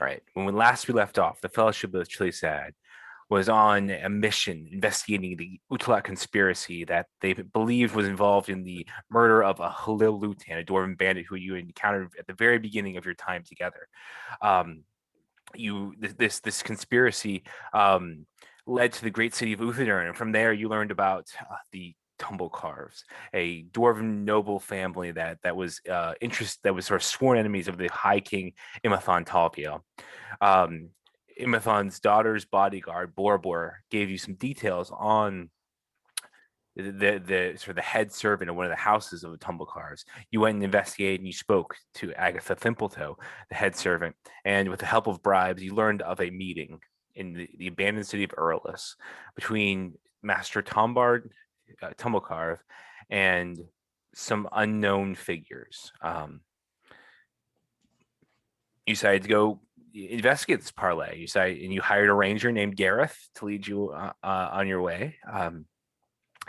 All right. When last we left off, the Fellowship of the Chili Sad was on a mission investigating the Utlat conspiracy that they believed was involved in the murder of a Halil Lutan, a dwarven bandit who you encountered at the very beginning of your time together. Um, this conspiracy led to the great city of Uthadern, and from there you learned about the Tumblecarves, a dwarven noble family that was that was sort of sworn enemies of the High King Imathon Talpiel. Um, Imathon's daughter's bodyguard, Borbor, gave you some details on the sort of the head servant of one of the houses of the Tumblecarves. You went and investigated and you spoke to Agatha Thimpletoe, the head servant, and with the help of bribes, you learned of a meeting in the abandoned city of Earlus between Master Tumblecarve and some unknown figures. You decided to go investigate this parley. And you hired a ranger named Gareth to lead you on your way. And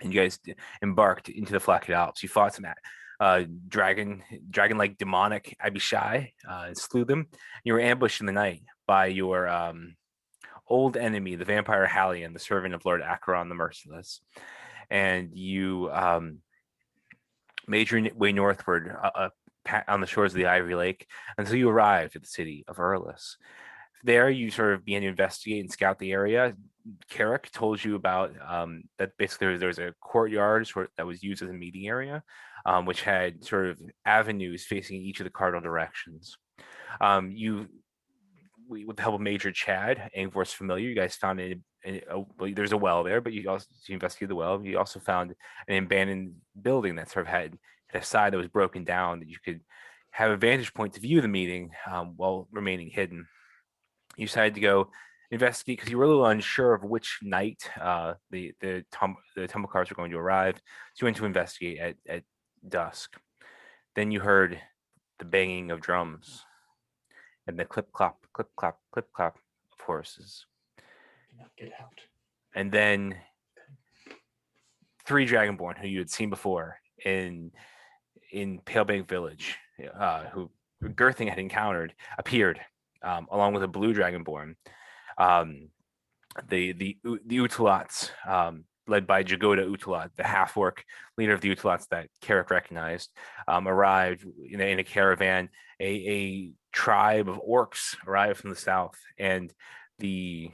you guys embarked into the Flacket Alps. You fought some dragon-like demonic Abishai and slew them. You were ambushed in the night by your old enemy, the vampire Hallion, the servant of Lord Acheron the Merciless. And you made your way northward on the shores of the Ivory Lake until you arrived at the city of Earlus. There, you sort of began to investigate and scout the area. Carrick told you about that basically there was a courtyard that was used as a meeting area, which had sort of avenues facing each of the cardinal directions. With the help of Major Chad, Angvor's familiar, you guys found there's a well there, but you investigated the well. You also found an abandoned building that sort of had a side that was broken down that you could have a vantage point to view the meeting while remaining hidden. You decided to go investigate because you were a little unsure of which night the Tumblecarves were going to arrive. So you went to investigate at dusk. Then you heard the banging of drums and the clip clop, clip clop, clip clop of horses. Get out. And then 3 Dragonborn who you had seen before in Palebank Village, who Girthing had encountered, appeared along with a blue Dragonborn. The Utlats, led by Jagoda Utlat, the half-orc leader of the Utlats that Carrick recognized, arrived in a caravan. A tribe of orcs arrived from the south, and the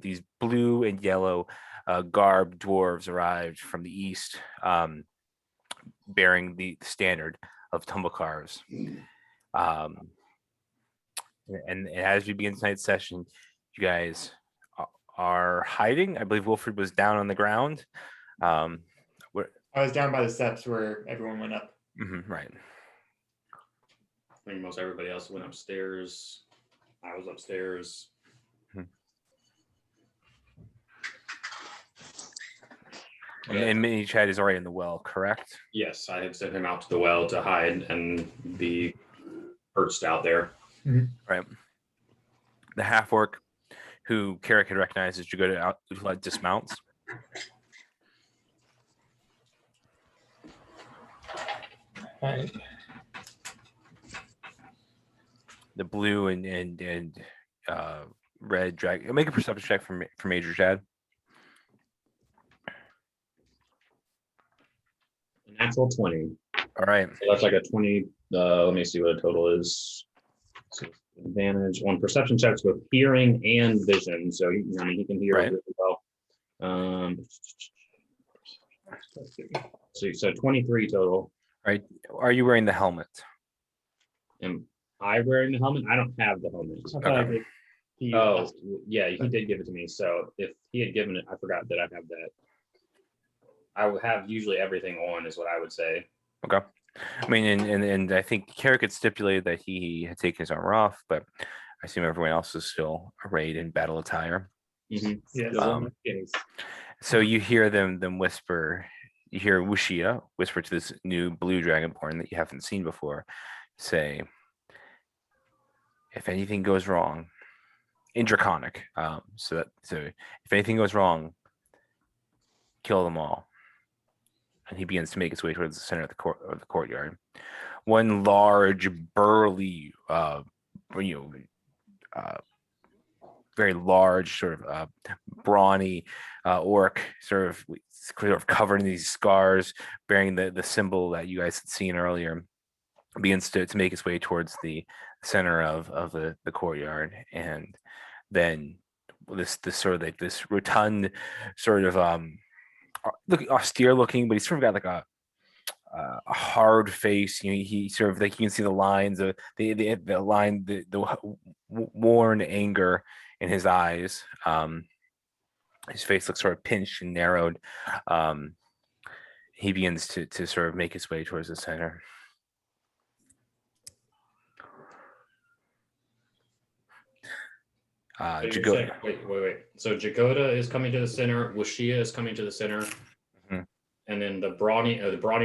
these blue and yellow garbed dwarves arrived from the east, bearing the standard of Tumblecarves. And as we begin tonight's session, you guys are hiding. I believe Wilfred was down on the ground. I was down by the steps where everyone went up. Right. I think most everybody else went upstairs. I was upstairs. And Mini Chad is already in the well, correct? Yes, I had sent him out to the well to hide and be perched out there. Right. The half-orc who Carrick had recognized as Jagoda Utlat dismounts. Right. The blue and red dragon. Make a perception check for Major Chad. Natural 20. All right. So that's like a 20. Let me see what a total is. So advantage on perception checks with hearing and vision. So he can hear really well. So 23 total. All right. Are you wearing the helmet? Am I wearing the helmet? I don't have the helmet. Okay. Oh, yeah, he did give it to me. So if he had given it, I forgot that I have that. I would have usually everything on, is what I would say. Okay. I mean, and I think Carrick had stipulated that he had taken his armor off, but I assume everyone else is still arrayed in battle attire. Yes. So you hear them whisper. You hear Wushia whisper to this new blue dragonborn that you haven't seen before, say, "If anything goes wrong," in Draconic. So if anything goes wrong, kill them all. And he begins to make his way towards the center of the courtyard. One large, burly, very large, sort of brawny orc, sort of covered in these scars, bearing the symbol that you guys had seen earlier, begins to make its way towards the center of the courtyard. And then this sort of like this rotund, sort of looking austere looking, but he's sort of got like a hard face. He sort of, like, you can see the lines of the worn anger in his eyes. His face looks sort of pinched and narrowed. He begins to sort of make his way towards the center. Wait. So Jagoda is coming to the center. Wushia is coming to the center. Mm-hmm. And then the brawny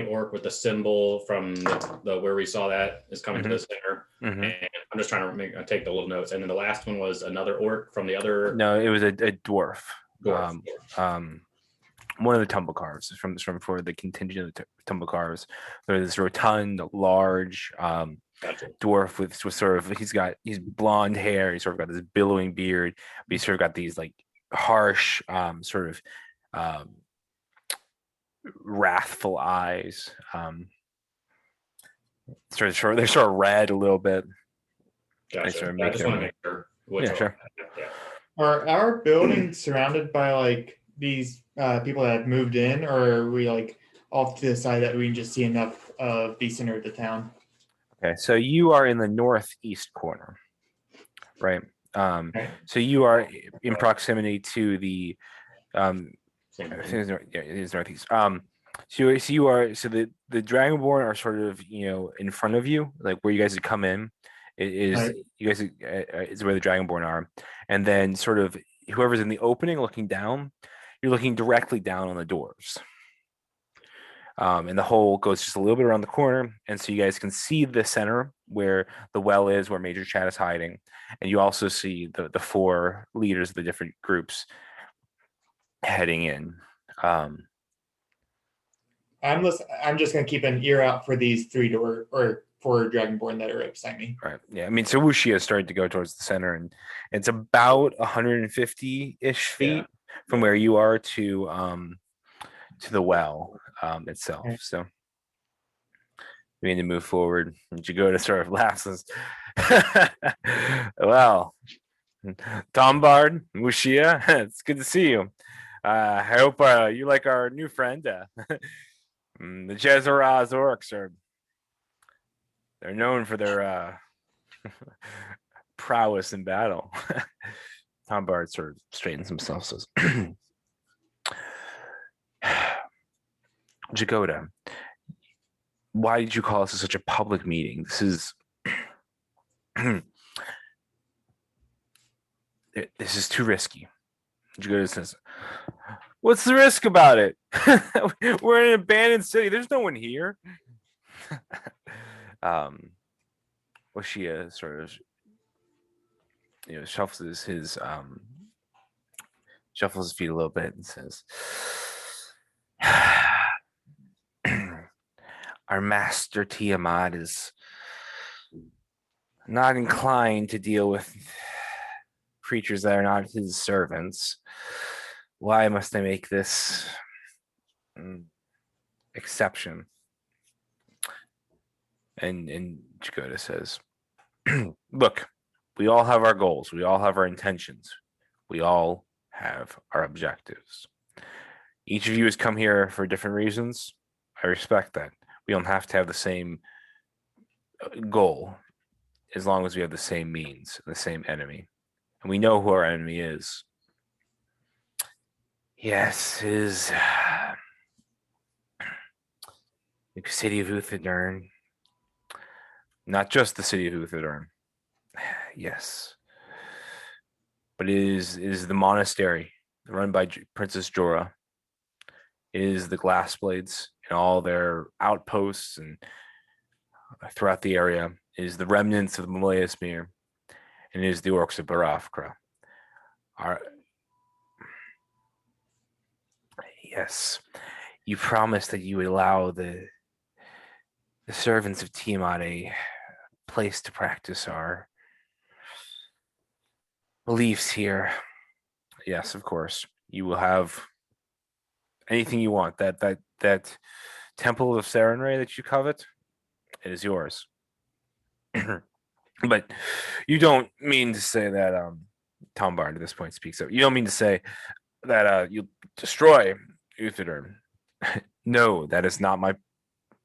orc with the symbol from the where we saw that is coming to the center. Mm-hmm. And I'm just trying to take the little notes. And then the last one was another orc from the other. No, it was a dwarf. Dwarf. One of the Tumblecarves from for the contingent of the Tumblecarves. There's this rotund, large Gotcha. dwarf with sort of, he's blonde hair. He's sort of got this billowing beard, but he's sort of got these like harsh, sort of wrathful eyes. They're sort of red a little bit. Gotcha. I just want to make sure. Yeah, sure. Yeah. Are our buildings surrounded by like these people that have moved in, or are we like off to the side that we can just see enough of the center of the town? Okay, so you are in the northeast corner, right? Okay. So you are in proximity to the I Same think thing. it is northeast. So you are, so the Dragonborn are sort of, in front of you, like where you guys had come in. It is Right. You guys is where the Dragonborn are, and then sort of whoever's in the opening looking down, you're looking directly down on the doors. And the hole goes just a little bit around the corner, and so you guys can see the center where the well is, where Major Chad is hiding, and you also see the four leaders of the different groups heading in. I'm just gonna keep an ear out for these 3-door or 4 Dragonborn that are right beside me. Right. Yeah. I mean, so Wuxia started to go towards the center, and it's about 150-ish feet from where you are to the well itself. Okay. So we need to move forward. And Jagoda sort of laughs and well, Tombard, Wuxia, it's good to see you. I hope you like our new friend. The Jezzaraz orcs they're known for their prowess in battle. Tombard sort of straightens himself, says, Jagoda, why did you call us to such a public meeting? This is this is too risky. Jagoda says, what's the risk about it? We're in an abandoned city. There's no one here. Oshia sort of, shuffles his feet a little bit and says, our master Tiamat is not inclined to deal with creatures that are not his servants. Why must I make this exception? And Jagoda says, look, we all have our goals. We all have our intentions. We all have our objectives. Each of you has come here for different reasons. I respect that. We don't have to have the same goal as long as we have the same means, the same enemy. And we know who our enemy is. Yes, is the city of Uthadern. Not just the city of Uthadern. Yes. But it is the monastery run by Princess Jorah. It is the Glassblades and all their outposts and throughout the area. It is the remnants of the Malayasmere, and it is the orcs of Barafkra. Yes, you promised that you would allow the servants of Tiamat a place to practice our beliefs here. Yes, of course. You will have anything you want. That temple of Serenray that you covet, it is yours. But you don't mean to say that Tom Barn at this point speaks up. You don't mean to say that you destroy Uthodurn. No, that is not my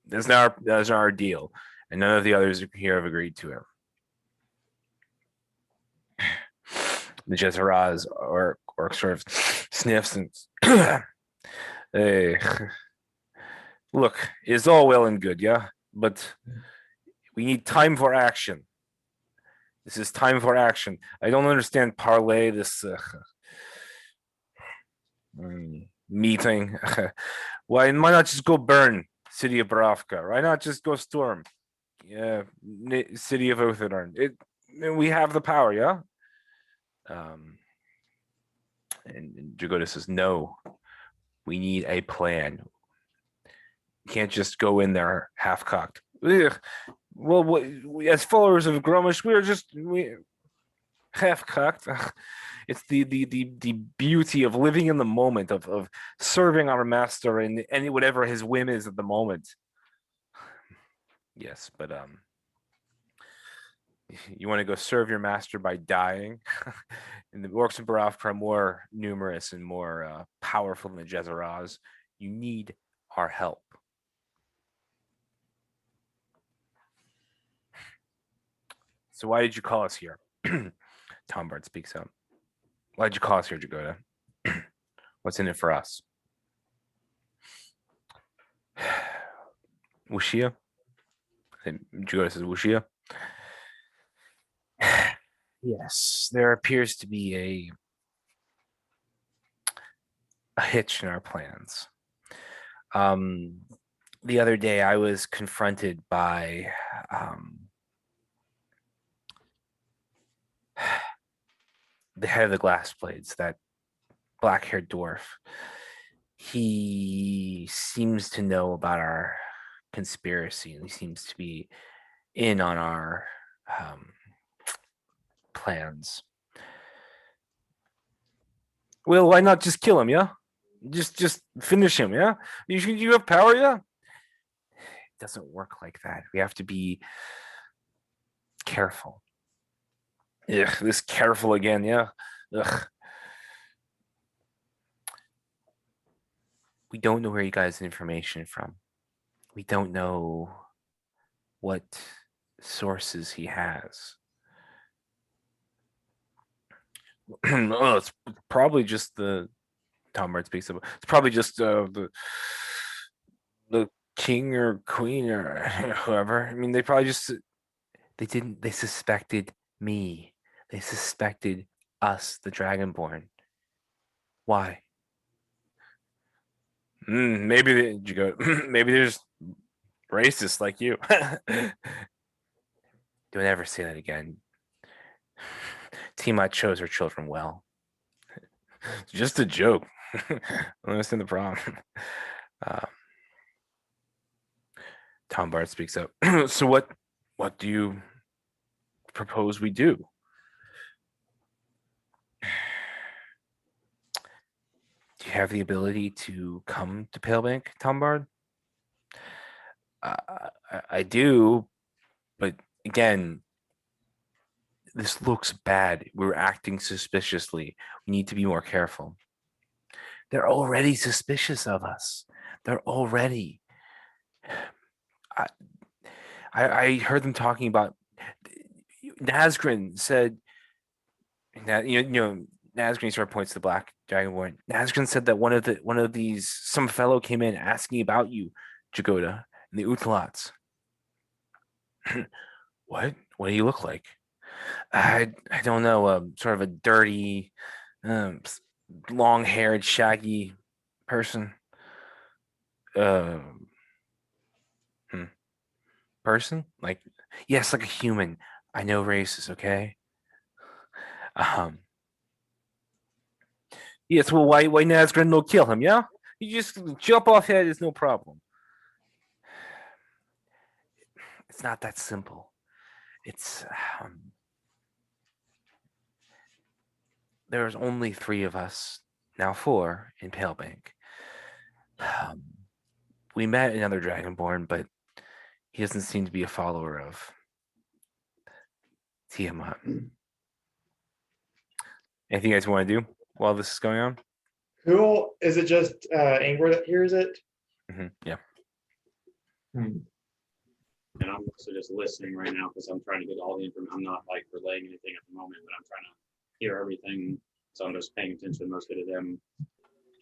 that is not our deal. And none of the others here have agreed to it. The Jezzaraz or sort of sniffs and hey, look, it's all well and good, yeah, but we need time for action. This is time for action. I don't understand parley, this meeting. Why not just go burn city of Barovka? Why not just go storm? Yeah, city of Uthodurn. We have the power, yeah. And Jagoda says, "No, we need a plan. You can't just go in there half cocked." Well, as followers of Gromish, we half cocked. It's the beauty of living in the moment of serving our master and any whatever his whim is at the moment. Yes, but you want to go serve your master by dying? And the orcs in Barovka are more numerous and more powerful than the Jezzaraz. You need our help. So why did you call us here? Tombard speaks up. Why did you call us here, Jagoda? What's in it for us? Wushia? Jagoda says, Wushia? Yes, there appears to be a hitch in our plans. The other day I was confronted by the head of the glass blades, that black-haired dwarf. He seems to know about our conspiracy, and he seems to be in on our plans. Well, why not just kill him, yeah? Just finish him, yeah? You have power, yeah? It doesn't work like that. We have to be careful. Ugh, this careful again, yeah? Ugh. We don't know where you guys information from. We don't know what sources he has. Oh, it's probably just the Tom Bird speaks of. It's probably just the king or queen or whoever. I mean, they probably just they suspected me. They suspected us, the Dragonborn. Why? Maybe you go. Maybe they're just racist like you. Don't ever say that again. Tiamat chose her children well. It's just a joke. I don't understand the problem. Tom Bard speaks up. So what do you propose we do? Do you have the ability to come to Palebank, Tom Bard? I do, but again, this looks bad. We're acting suspiciously. We need to be more careful. They're already suspicious of us. They're already. I heard them talking about. Nazgrin said that Nazgrin sort of points to the Black Dragonborn. Nazgrin said that one of these some fellow came in asking about you, Jagoda, and the Utalots. What? What do you look like? I don't know. Sort of a dirty, long-haired, shaggy person. Uh, person? Like, yes, like a human. I know racist, okay? Yes, well, why Nazgrin no kill him, yeah? You just jump off head is no problem. It's not that simple. It's there's only 3 of us, now 4 in Palebank. We met another Dragonborn, but he doesn't seem to be a follower of Tiamat. Anything you guys want to do while this is going on? Cool. Is it just Angler that hears it? Yeah. Hmm. And I'm also just listening right now because I'm trying to get all the information. I'm not like relaying anything at the moment, but I'm trying to hear everything. So I'm just paying attention mostly to them.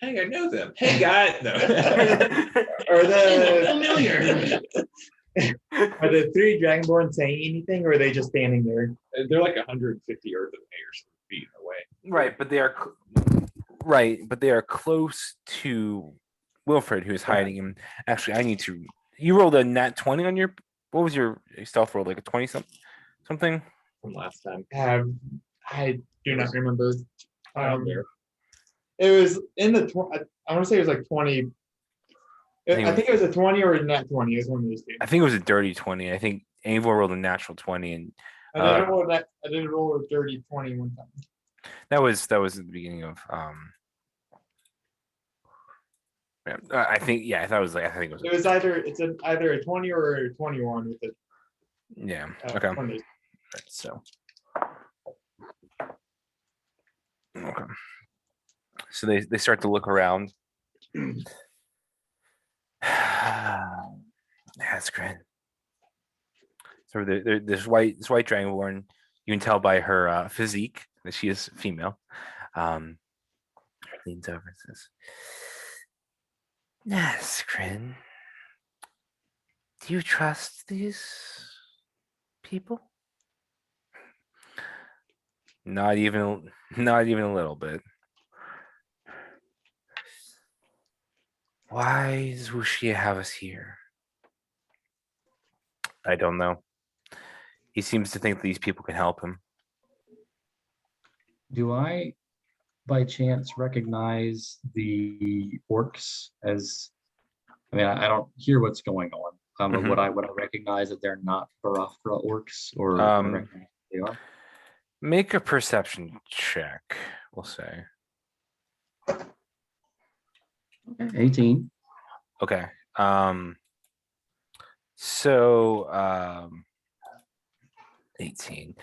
Hey, I know them. Hey, guys. No. Are the Familiar. are the 3 Dragonborn saying anything, or are they just standing there? They're like 150 earth mayors feet away. Right, but they are close to Wilfred, who is hiding him. Actually, I need to. You rolled a nat 20 on your. What was your stealth roll? Like a 20 something? From last time. I do not remember. Out there. It was in the. I want to say it was like 20. I think it was a 20 or a nat 20. It was one of those 2. I think it was a dirty 20. I think Avor rolled a natural 20, and I didn't roll a dirty 20 one time. that was at the beginning of I think I thought it was I think it was It was either either a 20 or a 21 with it. yeah. Okay. 20. So okay. So they start to look around. That's great. So this white dragonborn, you can tell by her physique that she is female. Leans over and says, Naskrin, do you trust these people? Not even a little bit. Why does Wuxia have us here? I don't know. He seems to think these people can help him. Do I, by chance, recognize the orcs as? I mean, I don't hear what's going on, but would I recognize that they're not Barafra orcs, or would I recognize they are? Make a perception check, we'll say. Okay, 18. Okay. So 18.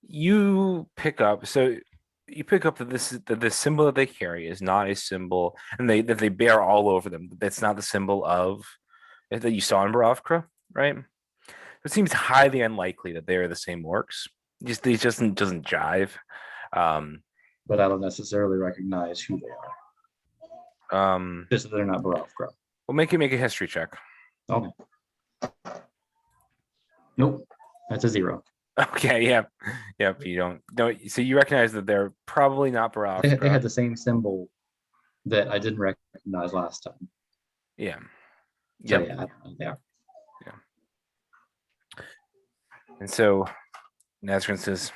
You pick up that this symbol that they carry is not a symbol, and that they bear all over them. That's not the symbol of that you saw in Barovkra, right? It seems highly unlikely that they are the same orcs. It just doesn't jive. But I don't necessarily recognize who they are. Just that they're not Barafra. Well, make a history check. Okay. Nope, that's a 0. Okay, yep. You don't. So you recognize that they're probably not Barovkra. They had the same symbol that I didn't recognize last time. Yeah. So, Yep. yeah, I don't know, they are. And so Nazarene says,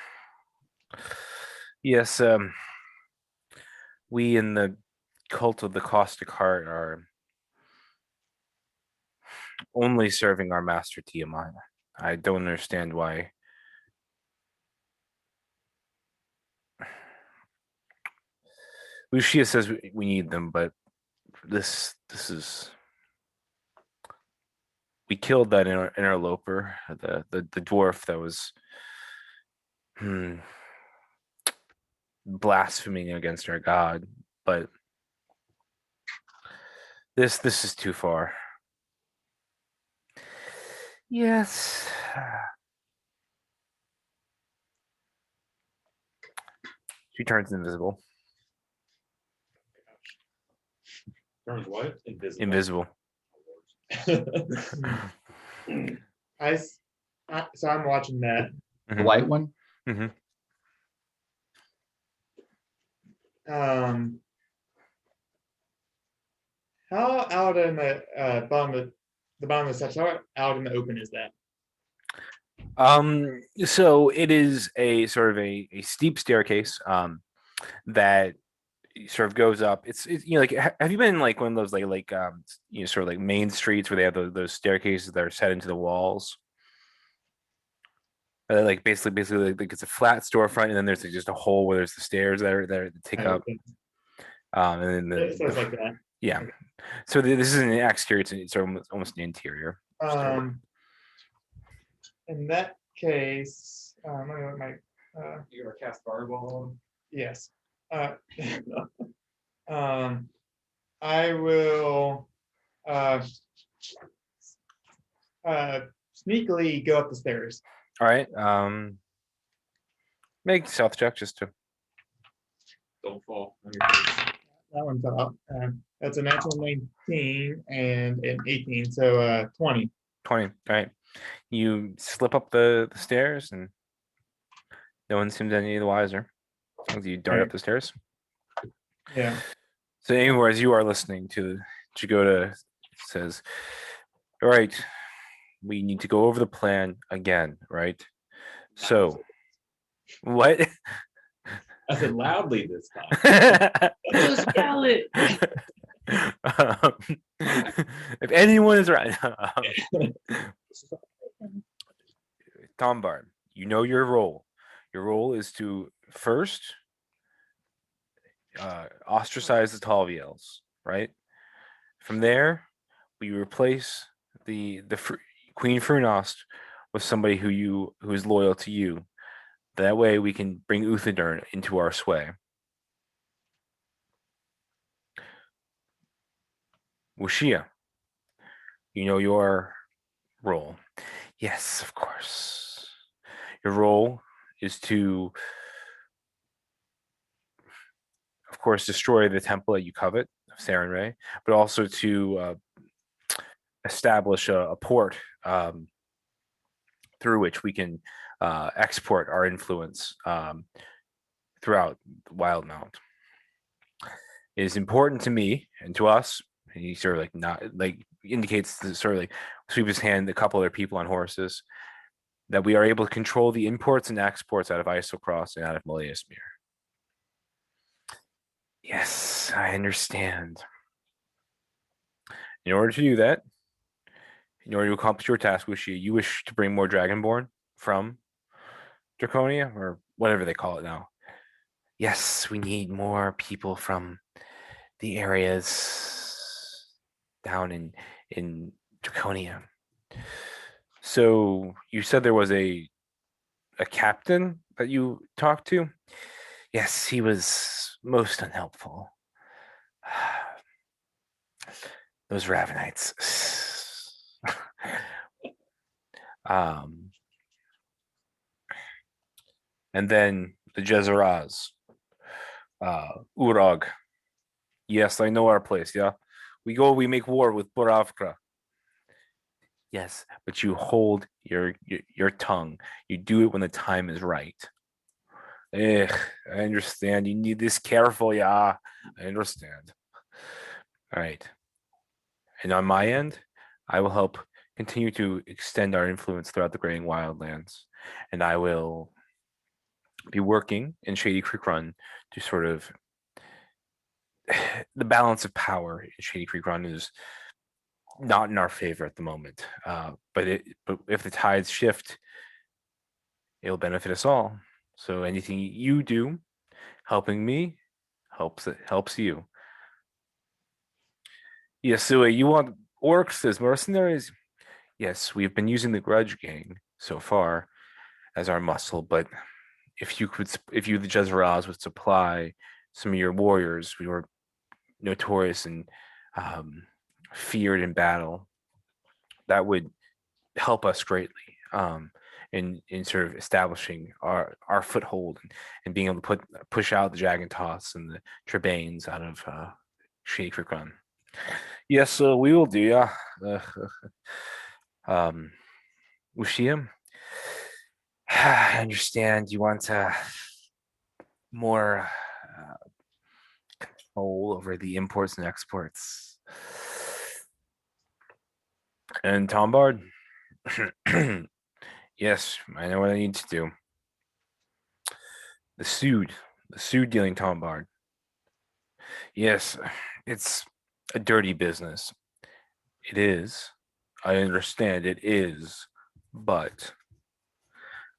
yes, we in the cult of the caustic heart are only serving our master Tiamat. I don't understand why. Lucia says we need them, but this is. We killed that interloper, the dwarf that was blaspheming against our god, but this is too far. Yes. She turns invisible. Turns what? Invisible. Invisible. So I'm watching that. The white one? Mm-hmm. How out in the bottom of the steps? How out in the open is that? So it is a sort of a steep staircase that sort of goes up. It's like, have you been in like one of those like sort of like main streets where they have those staircases that are set into the walls? Like basically like it's a flat storefront, and then there's like just a hole where there's the stairs that are there that take up. And then It sounds like that. yeah. So this isn't an exterior; it's almost an interior. In that case, let me look at my You gonna cast fireball? yes. I will sneakily go up the stairs. All right. Make stealth check just to. Don't fall on your face. That one's up. That's a natural 19 and an 18, so 20. 20. All right. You slip up the stairs, and no one seems any the wiser. As long as you dart up the stairs. Yeah. So anywhere as you are listening to Jagoda says, all right, we need to go over the plan again, right? So what? I said loudly this time. Just yell it. If anyone is right, Tombard, you know your role. Your role is to first ostracize the Talviels, right? From there, we replace the Queen Frunost with somebody who is loyal to you. That way, we can bring Uthadern into our sway. Wushia, you know your role. Yes, of course. Your role is to, of course, destroy the temple that you covet of Sarenrae, but also to establish a port through which we can export our influence throughout the Wild Mount. It is important to me and to us. And he sort of like not like indicates sort of like sweep his hand a couple other people on horses that we are able to control the imports and exports out of Isocross and out of Maliasmere. Yes, I understand. In order to do that, in order to accomplish your task, you wish to bring more Dragonborn from Draconia or whatever they call it now. Yes, we need more people from the areas down in Draconia. So you said there was a captain that you talked to? Yes, he was most unhelpful. Those Ravenites. And then the Jezeraz. Urag. Yes, I know our place, yeah. We make war with Boravka. Yes, but you hold your tongue. You do it when the time is right. I understand. You need this careful, yeah. I understand. All right. And on my end, I will help continue to extend our influence throughout the Graying Wildlands. And I will be working in Shady Creek Run to sort of the balance of power in Shady Creek Run is not in our favor at the moment. But if the tides shift, it'll benefit us all. So anything you do helping me helps you. Yes, so you want orcs as mercenaries? Yes, we've been using the Grudge Gang so far as our muscle, but if you the Jezeraz would supply some of your warriors, we were notorious and feared in battle, that would help us greatly in sort of establishing our foothold and being able to push out the Jagantoss and the Trebanes out of Shady Creek Run. Yes, we will do, yeah. Ushia, I understand you want more control over the imports and exports. And Tombard, yes, I know what I need to do. The sued dealing Tombard. Yes, it's a dirty business. It is. I understand it is, but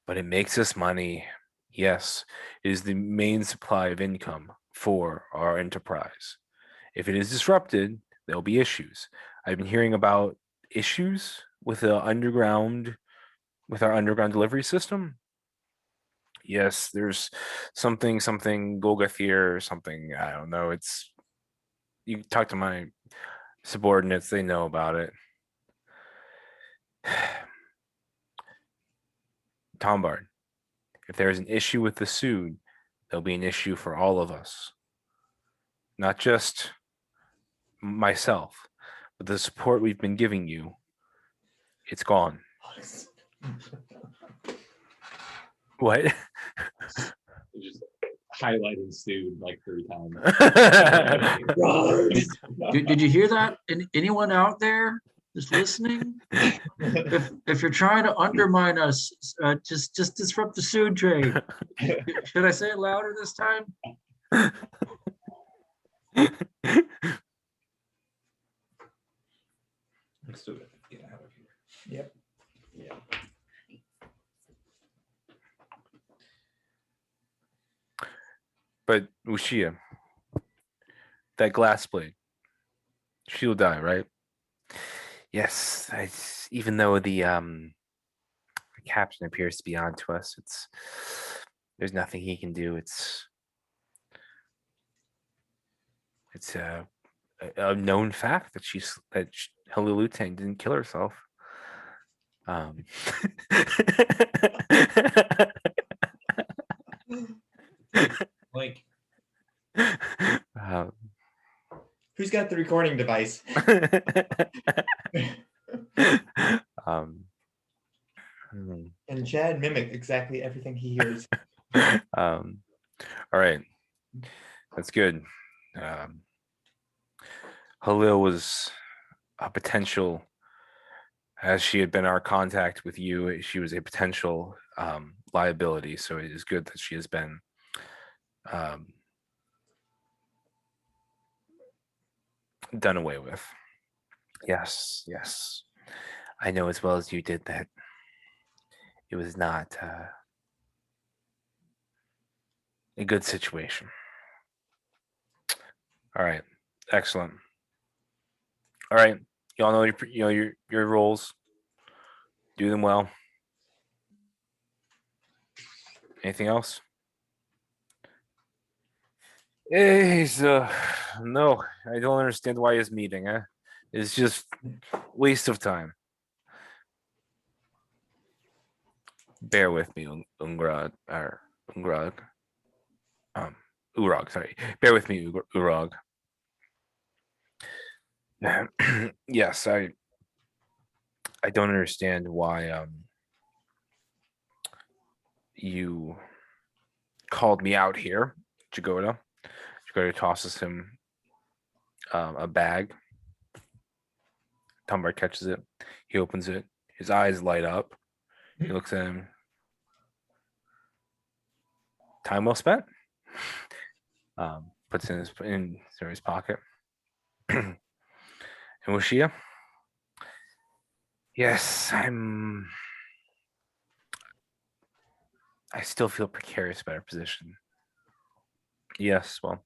but it makes us money. Yes, it is the main supply of income for our enterprise. If it is disrupted, there'll be issues. I've been hearing about issues with the underground, with our underground delivery system. Yes, there's something Golgathir or something. I don't know. It's you talk to my subordinates, they know about it. Tombard, if there's an issue with the suit, there'll be an issue for all of us. Not just myself, but the support we've been giving you, it's gone. What? Just highlighting Stu like 3 times. Did you hear that? Anyone out there just listening? If you're trying to undermine us, just disrupt the food trade. Should I say it louder this time? Let's do it. Get out of here. Yep. Yeah. But Ushia, that glass blade, she'll die, right? Yes, even though the captain appears to be onto us, there's nothing he can do. It's a known fact that Halilutang didn't kill herself. Like, Who's got the recording device? And Chad mimic exactly everything he hears. All right, that's good. Halil was a potential, as she had been our contact with you, she was a potential liability. So it is good that she has been done away with. Yes, yes. I know as well as you did that it was not a good situation. All right, excellent. All right, y'all know your roles. Do them well. Anything else? No, I don't understand why he's meeting. It's just waste of time. Bear with me, Ungrad or Ungrag. Urog, sorry. Bear with me, Urog. Yes, I don't understand why you called me out here, Jagoda. Jagoda tosses him a bag. Tumbar catches it. He opens it. His eyes light up. He looks at him. Time well spent. Puts it in his pocket. And Washia? Yes, I still feel precarious about our position. Yes, well,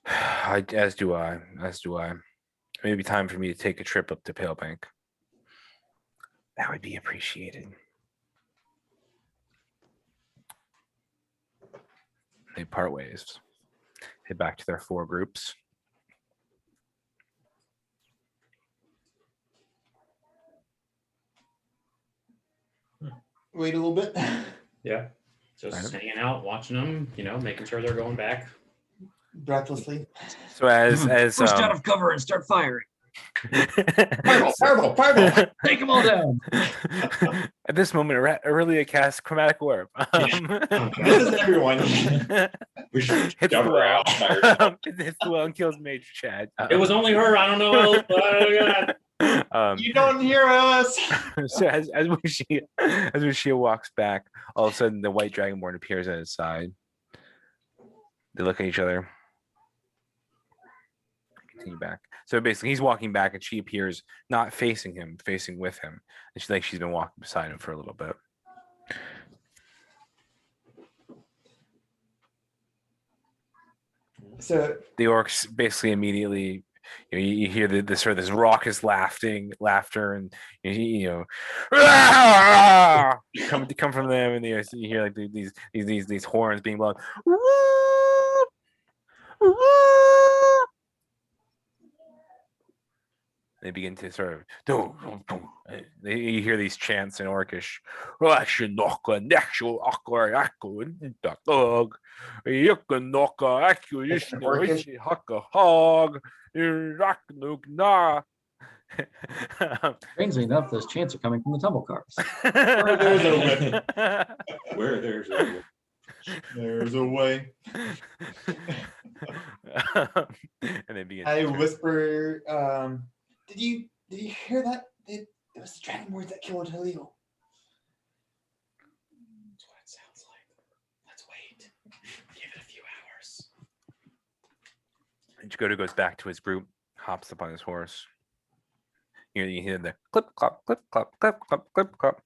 as do I. Maybe time for me to take a trip up to Pale Bank. That would be appreciated. They part ways. Head back to their 4 groups. Wait a little bit. Yeah. Just hanging out, watching them, making sure they're going back. Breathlessly. So as Push out of cover and start firing. Fireball. Take them all down. At this moment, Aurelia casts chromatic orb. This is everyone. we should Hits jump the around. well. Hits the well and kills Major Chad. It was only her. I don't know. You don't hear us. So as Lucia walks back, all of a sudden the white dragonborn appears at his side. They look at each other. Continue back. So basically, he's walking back, and she appears not facing him, facing with him. And she's been walking beside him for a little bit. So The orcs basically immediately, you hear the sort of this raucous laughter, and "Ah!" come from them, and you hear like these horns being blown. They begin to sort of you hear these chants in Orcish. Strangely enough, those chants are coming from the Tumblecarves. there's a Where there's a there's a way. And they begin. I whisper, did you hear that? It was the dragonborn that killed Halil. That's what it sounds like. Let's wait. Give it a few hours. And Jagoda goes back to his group, hops up on his horse. You hear the clip clop, clip clop, clip clop, clip clop,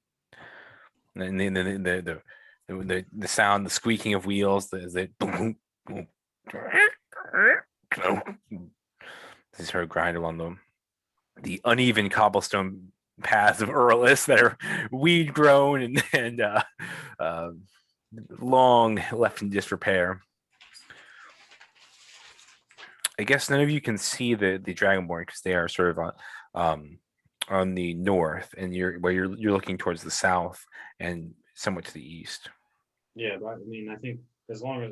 and then the sound, the squeaking of wheels, the boom, boom. This is her grind along the uneven cobblestone paths of Earlis that are weed grown and long left in disrepair. I guess none of you can see the Dragonborn because they are sort of on the north, and you're looking towards the south and somewhat to the east. Yeah, but I mean, I think as long as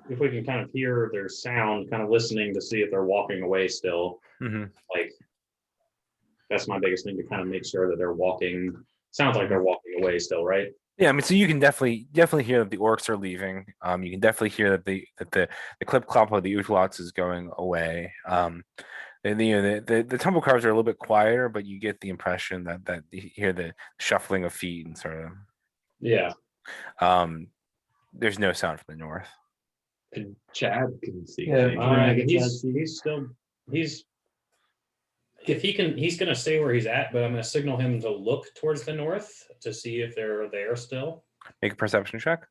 if we can kind of hear their sound, kind of listening to see if they're walking away still, like that's my biggest thing, to kind of make sure that they're walking. Sounds like they're walking away still, right? Yeah, I mean, so you can definitely hear that the orcs are leaving. You can definitely hear that the clip clop of the Utlots is going away. And the Tumblecarves are a little bit quieter, but you get the impression that you hear the shuffling of feet and sort of. Yeah. There's no sound from the north. and Chad can see. Yeah, things. He's if he can, he's going to stay where he's at, but I'm going to signal him to look towards the north to see if they're there still. Make a perception check.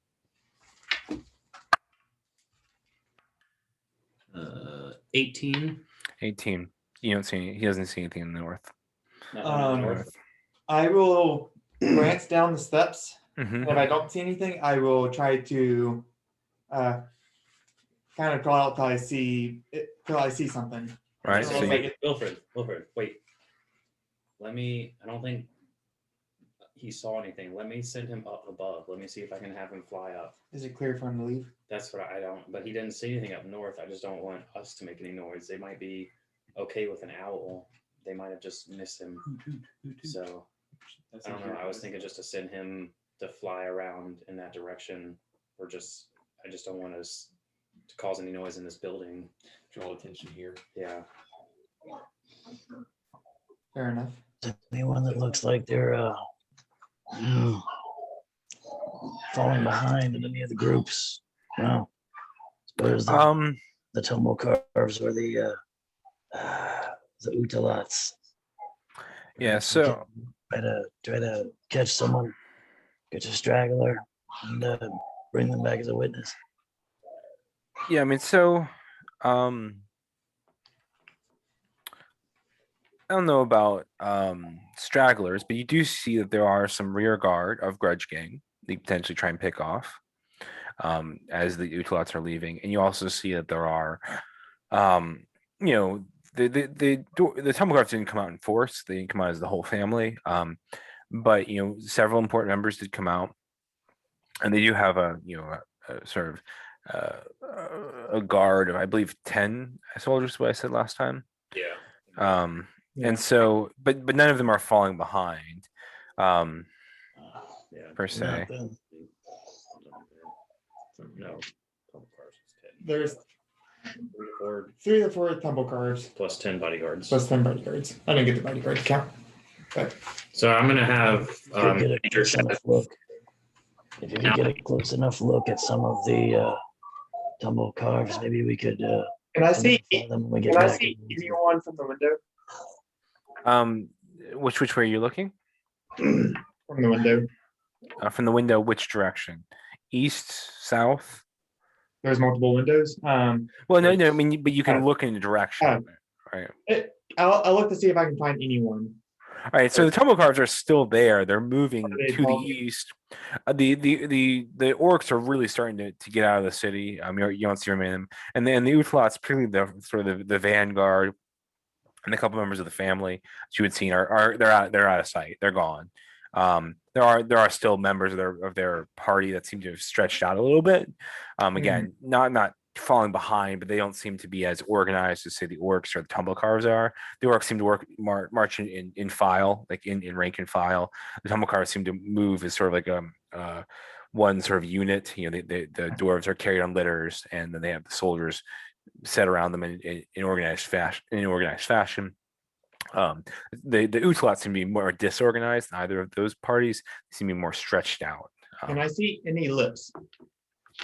18. 18. You don't see he doesn't see anything in the north. North. I will glance down the steps. Mm-hmm. If I don't see anything, I will try to kind of call out till I see something. Right. So So it's you- like Wilfred, wait. I don't think he saw anything. Let me send him up above. Let me see if I can have him fly up. is it clear for him to leave? That's what I don't, but he didn't see anything up north. I just don't want us to make any noise. They might be okay with an owl. They might have just missed him. So I don't know. I was thinking just to send him to fly around in that direction, or I just don't want us to cause any noise in this building. Draw attention here. Yeah. Fair enough. Anyone that looks like they're falling behind in any of the groups. Well, suppose the Tumblecarves or the Utalots. Yeah, so Try to catch someone, catch a straggler, and bring them back as a witness. yeah, I mean, so I don't know about stragglers, but you do see that there are some rear guard of Grudge Gang they potentially try and pick off as the Utalots are leaving, and you also see that there are, the Tumblecarves didn't come out in force; they didn't come out as the whole family, but several important members did come out, and they do have a sort of a guard of, I believe, 10 soldiers. What I said last time. Yeah. And so, but none of them are falling behind, Yeah. per se. Not then. No. There's 4 3 or 4 Tumblecarves plus 10 bodyguards. plus 10 bodyguards. I didn't get the bodyguard count. But So I'm gonna have If you get a Major close enough look, if you could get a close enough look at some of the Tumblecarves, maybe we could can I see identify them when we get can I back. see anyone from the window? Which way are you looking? From the window. From the window, which direction? East, south? There's multiple windows. Well, no, I mean, but you can Uh, look in the direction, right? I'll look to see if I can find anyone. All right, so the Tumblecarves are still there. They're moving Are they to the talking? east. The orcs are really starting to get out of the city. You don't see them in them, and then the Uthlots, particularly the sort of the vanguard and a couple members of the family that you had seen are they're out of sight. They're gone. There are still members of their party that seem to have stretched out a little bit. Again, not falling behind, but they don't seem to be as organized as say the orcs or the Tumblecarves are. The orcs seem to march in file, like in rank and file. The Tumblecarves seem to move as sort of like one sort of unit. The dwarves are carried on litters, and then they have the soldiers set around them in organized fashion. The Utlots seem to be more disorganized. Neither of those parties seem to be more stretched out. Can I see any lips?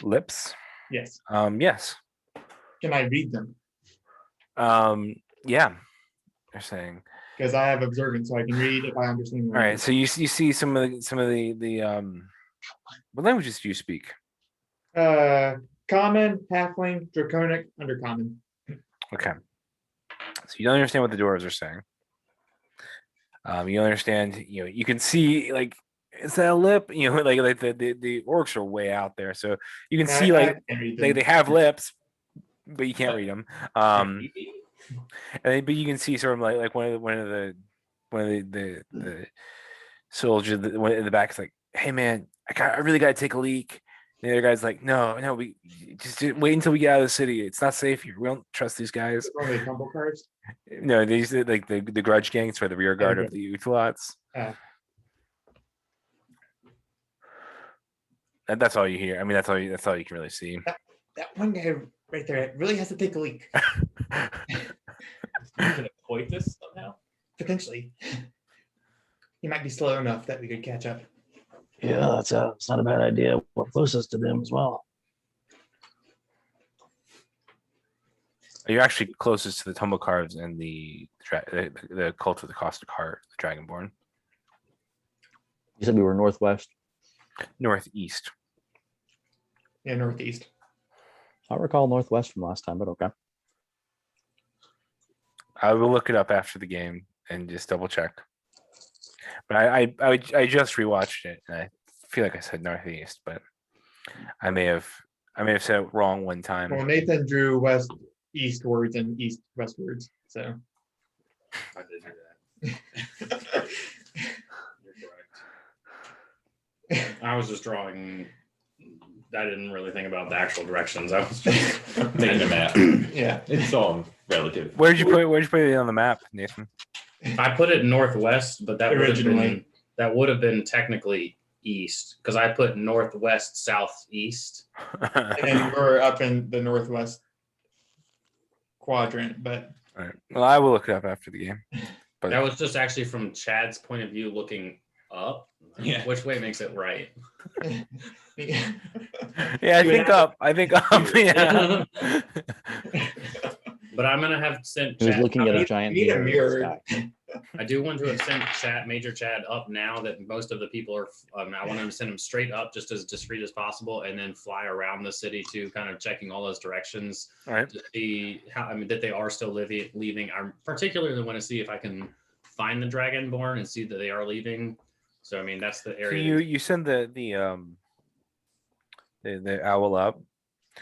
Lips? Yes. Yes. Can I read them? Yeah. They're saying. Because I have observance, so I can read if I understand. All right. So you see some of the what languages do you speak? Common, halfling, draconic, undercommon. Okay. So you don't understand what the dwarves are saying. You understand, you can see like, is that a lip? Like the orcs are way out there. So you can see like they have lips, but you can't read them. But you can see sort of like one of the soldiers in the back is like, hey man, I really gotta take a leak. And the other guy's like, no, we just wait until we get out of the city. It's not safe here. We don't trust these guys. Are they tumble cards? No, these are like the grudge gangs for the rear guard of the Uthlots. That's all you hear. I mean, that's all you can really see. That one guy right there really has to take a leak. Can exploit this somehow? Potentially. He might be slow enough that we could catch up. Yeah, it's not a bad idea. We're closest to them as well. You're actually closest to the Tumblecarves and the cult of the Caustic Heart, the Dragonborn. You said we were northwest. Northeast. Yeah, northeast. I don't recall northwest from last time, but okay. I will look it up after the game and just double check. But I just rewatched it, and I feel like I said northeast, but I may have said it wrong one time. Well, Nathan drew west eastwards and east westwards, so. I did do that. You're correct. I was just drawing. I didn't really think about the actual directions. I was just making a map. Yeah. It's all relative. Where'd you put it on the map, Nathan? I put it northwest, but that Originally. would have been technically east because I put northwest southeast. And we're up in the northwest quadrant, but All right. Well, I will look it up after the game. But That was just actually from Chad's point of view looking up. Yeah. Which way makes it right? yeah. yeah, I think up. Yeah. But I'm gonna have sent He was Chad. looking at a giant need a mirror in the mirror. sky. I do want to have sent Major Chad up now that most of the people are. I want him to send him straight up, just as discreet as possible, and then fly around the city to kind of checking all those directions All right. to see that they are still leaving. I particularly want to see if I can find the Dragonborn and see that they are leaving. So I mean, that's the So area. you send the owl up,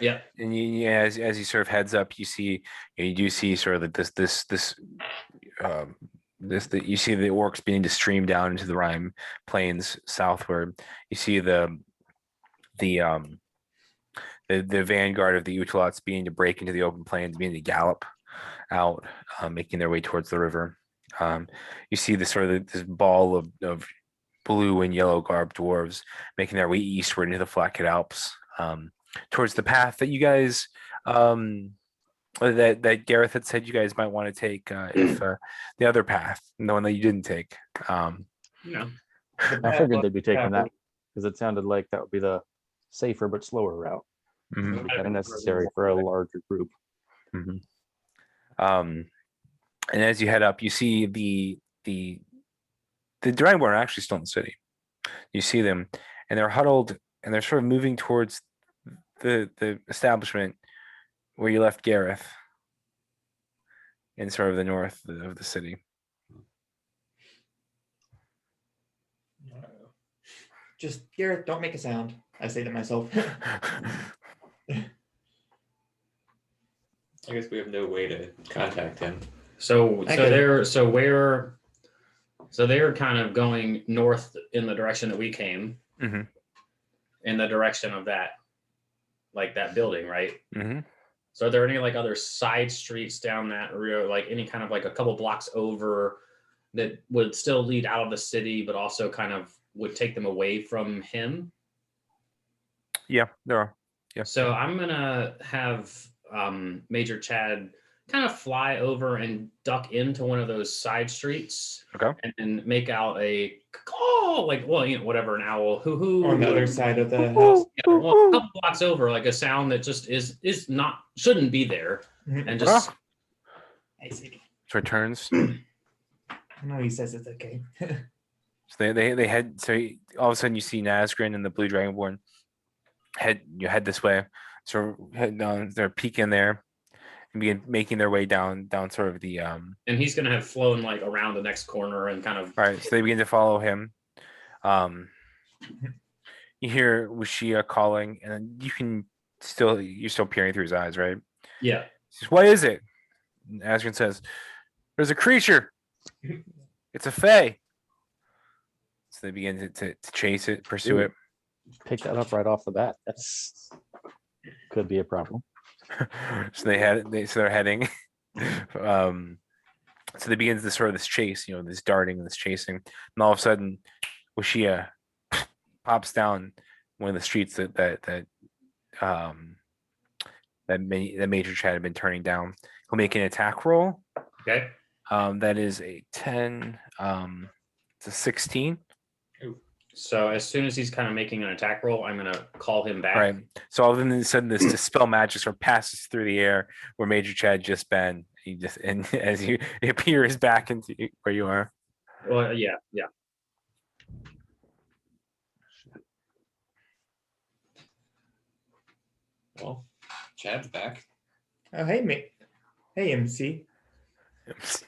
Yeah. and as he sort of heads up, you see you do see sort of you see the orcs beginning to stream down into the Rhine plains southward. You see the vanguard of the Utlots beginning to break into the open plains, beginning to gallop out, making their way towards the river. You see this ball of blue and yellow garbed dwarves making their way eastward into the Flacket Alps, towards the path that you guys that Gareth had said you guys might want to take if the other path, the one that you didn't take. No. I figured they'd be taking that because it sounded like that would be the safer but slower route. Mhm. It'd be kind of necessary for a larger group. Mhm. And as you head up, you see the Dragonborn are actually still in the city. You see them, and they're huddled, and they're sort of moving towards the establishment where you left Gareth in sort of the north of the city. Just Garrett, don't make a sound. I say to myself. I guess we have no way to contact him. So I so could- they're so where so they're kind of going north in the direction that we came, Mm-hmm. in the direction of that, like that building, right? Mm-hmm. So are there any like other side streets down that road, like any kind of like a couple blocks over that would still lead out of the city, but also kind of would take them away from him? Yeah, there are. Yeah. So I'm gonna have Major Chad kind of fly over and duck into one of those side streets. Okay. And make out a call, like, well, you know, whatever, an owl, hoo On the other side of the house. yeah, well, a couple blocks over, like a sound that just is not, shouldn't be there, Mhm. and just I see. So it turns. No, he says it's okay. So they head. So all of a sudden you see Nazgrin and the Blue Dragonborn head this way. So head down. They're peeking there and begin making their way down sort of the and he's gonna have flown like around the next corner and kind of Right, so they begin to follow him. You hear Washia calling, and you're still peering through his eyes, right? yeah. He says, "What is it?" And Asgrin says, "There's a creature. It's a fae." So they begin to chase it, pursue Ooh. it. Pick that up right off the bat. That's could be a problem. So they're heading. So they begin this chase, this darting and this chasing, and all of a sudden, Washia pops down one of the streets that Major Chad had been turning down. He'll make an attack roll. Okay. That is a 10. It's a 16. So as soon as he's kind of making an attack roll, I'm gonna call him back. Right. So all of a sudden, this dispel magic sort of passes through the air where Major Chad just been. And as he appears back into where you are. Well, yeah. Well, Chad's back. Oh, hey, mate. Hey, MC. So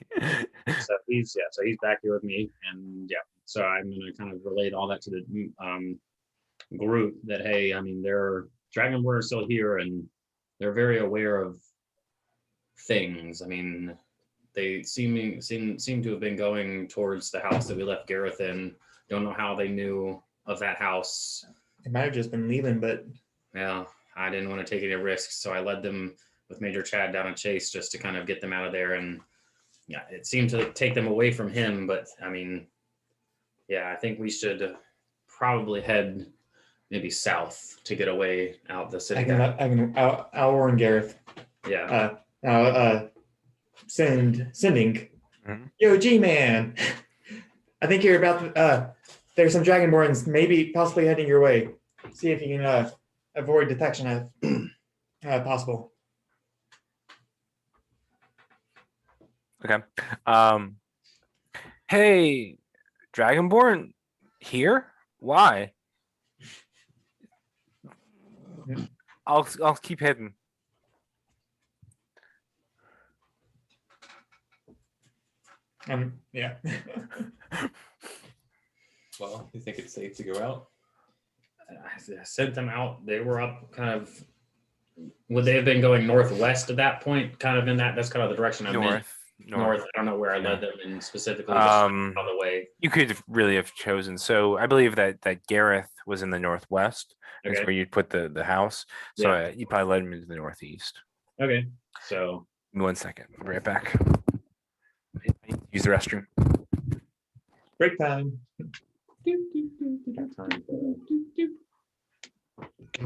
he's back here with me, and yeah. So I'm gonna kind of relate all that to the group that, hey, I mean, their Dragonborn are still here, and they're very aware of things. I mean, they seem to have been going towards the house that we left Gareth in. Don't know how they knew of that house. They might have just been leaving, but Yeah, I didn't want to take any risks, so I led them with Major Chad down a chase just to kind of get them out of there. And yeah, it seemed to take them away from him, but I mean, yeah, I think we should probably head maybe south to get away out the city. I'll warn Gareth. Yeah. Sending. Mhm. Yo, G-Man. I think you're about to, there's some Dragonborns possibly heading your way. See if you can avoid detection if possible. Okay. Hey, Dragonborn here? Why? I'll keep hidden. Yeah. Well, you think it's safe to go out? I sent them out. They were up kind of. Would they have been going northwest at that point? Kind of in that's kind of the direction I'm in. North. I don't know where I led them in specifically. Just on the way. You could really have chosen. So I believe that Gareth was in the northwest. That's Okay. where you'd put the house. So you probably led him into the northeast. Okay. So Give me 1 second. I'll be right back. Use the restroom. Break time.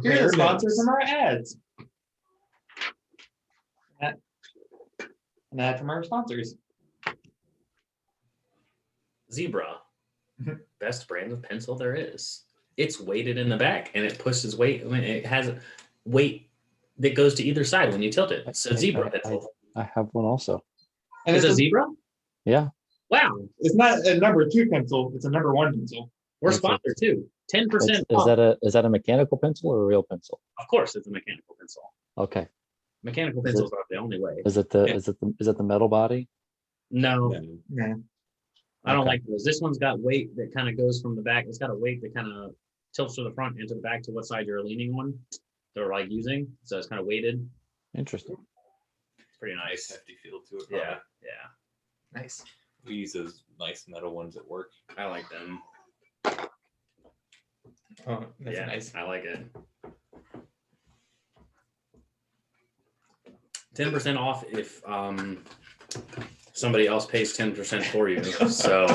Here's a sponsor from our ads. An ad from our sponsors. Zebra, Mhm. best brand of pencil there is. It's weighted in the back, and it pushes weight. I mean, it has weight that goes to either side when you tilt it. It's a zebra pencil. I have one also. And It's a zebra. Yeah. Wow. It's not a number 2 pencil, it's a number 1 pencil. We're That's spot there too. 10% Is off. that a mechanical pencil or a real pencil? Of course, it's a mechanical pencil. Okay. Mechanical Is it- pencils are the only way. Is it the metal body? No, Yeah. I don't Okay. like those. This one's got weight that kind of goes from the back. It's got a weight that kind of tilts to the front and to the back to what side you're leaning on. They're like using, so it's kind of weighted. Interesting. It's pretty Nice nice. hefty feel to it. Yeah, yeah. Nice. We use those nice metal ones at work. I like them. Oh, that's Yeah, nice. I like it. 10% off if somebody else pays 10% for you. So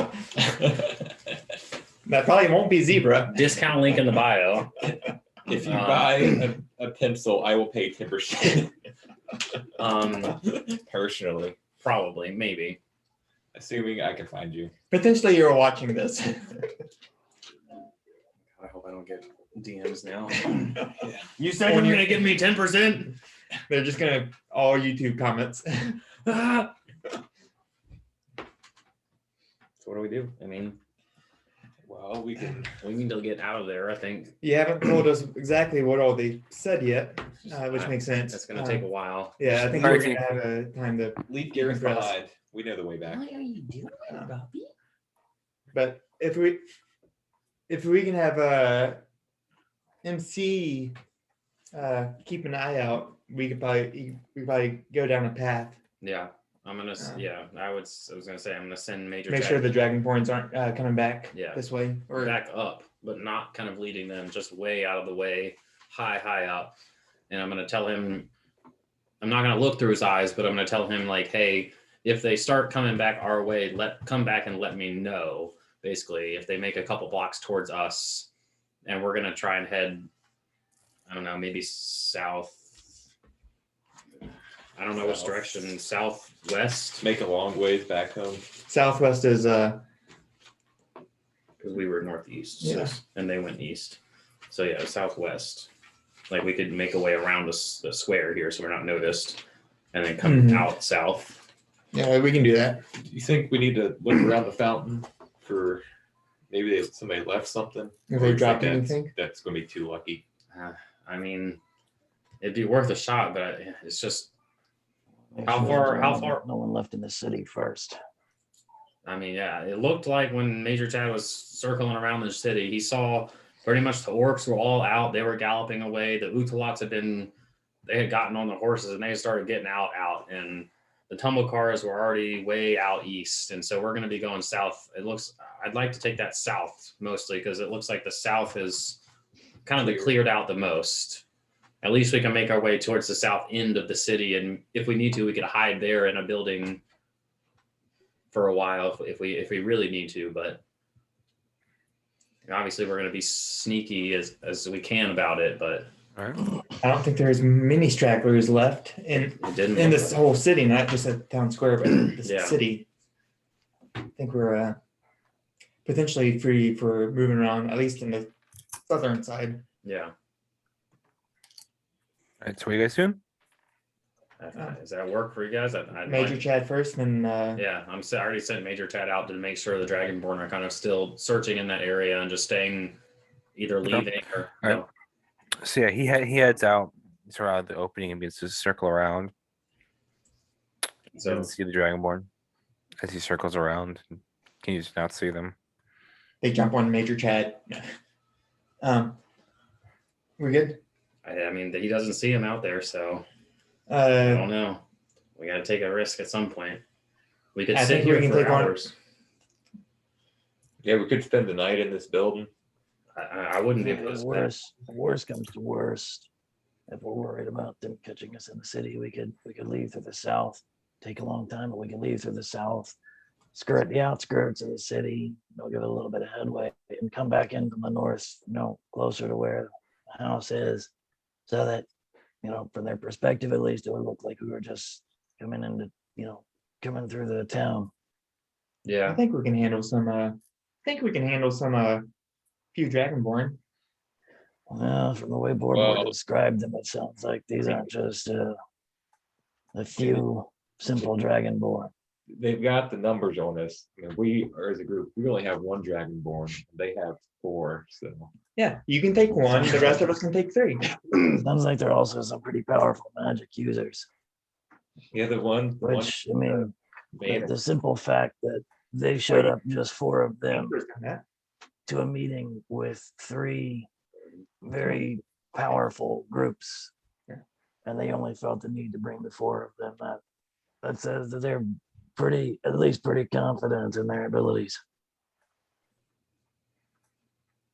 That probably won't be Zebra. discount link in the bio. If you buy a pencil, I will pay 10%. Personally, Probably, maybe. assuming I can find you. Potentially you're watching this. I hope I don't get DMs now. Yeah. You said you were gonna give me 10%. They're just gonna all YouTube comments. So what do we do? I mean, Well, we can. we need to get out of there. I think You haven't told us exactly what all they said yet, which makes sense. it's gonna take a while. Yeah, I think Alright, we're gonna have a time to. Leave Garrett Impressed. behind. We know the way back. What are you doing, Robbie? But if we can have MC keep an eye out, we probably go down a path. Yeah, I'm gonna. Yeah, I was gonna say I'm gonna send Major. Make Jack sure the Dragonborns aren't coming back Yeah. this way. Or back up, but not kind of leading them, just way out of the way, high up. And I'm gonna tell him. I'm not gonna look through his eyes, but I'm gonna tell him like, hey, if they start coming back our way, come back and let me know. Basically, if they make a couple blocks towards us, and we're gonna try and head, I don't know, maybe south. I don't know which South. direction. Southwest, Make a long ways back home. southwest is because we were northeast, Yeah. and they went east. So yeah, southwest. Like we could make a way around the square here, so we're not noticed, and then come Mhm. out south. yeah, we can do that. Do you think we need to look around the fountain for maybe somebody left something? If Or they you dropped think anything. that's going to be too lucky. I mean, it'd be worth a shot, but it's just. Make How sure far- No one left in the city first. I mean, yeah, it looked like when Major Chad was circling around the city, he saw pretty much the orcs were all out. They were galloping away. The Utalots they had gotten on the horses and they started getting out. And the Tumblecarves were already way out east. And so we're going to be going south. I'd like to take that south mostly because it looks like the south is kind of cleared out the most. At least we can make our way towards the south end of the city. And if we need to, we could hide there in a building for a while if we really need to, but obviously we're going to be sneaky as we can about it, but All right. I don't think there's many stragglers left in it didn't in look this like- whole city, not just at town square, but this Yeah. city. I think we're potentially free for moving around, at least in the southern side. yeah. All right. So what are you guys doing? Does that work for you guys? Major Chad first, and then Yeah, I already sent Major Tad out to make sure the Dragonborn are kind of still searching in that area and just staying, either leaving or All right. So yeah, he heads out. He's around the opening and begins to circle around. He So doesn't see the Dragonborn as he circles around. Can you just not see them? they jump on Major Chad. We're good. I mean, he doesn't see him out there, so I Uh, don't know. We got to take a risk at some point. We could I sit think we here can for take on- hours. Yeah, we could spend the night in this building. I wouldn't be If opposed the to that. worst comes to worst, if we're worried about them catching us in the city, we could leave through the south. Take a long time, but we can leave through the south, skirt the outskirts of the city, get a little bit of headway, and come back in from the north, closer to where the house is, so that from their perspective at least, it would look like we were just coming into, coming through the town. I Yeah. think we can handle some. Few Dragonborn. Well, from the way Borbor Well- described them, it sounds like these aren't just a few simple dragonborn. they've got the numbers on us. You know, we are as a group, we only have one Dragonborn. They have 4, so Yeah, you can take one. The rest of us can take 3. Sounds like they're also some pretty powerful magic users, yeah, the one which, I mean, man, the simple fact that they showed up, just 4 of them, Yeah. to a meeting with 3 very powerful groups. Yeah. And they only felt the need to bring the 4 of them. That says that they're at least pretty confident in their abilities.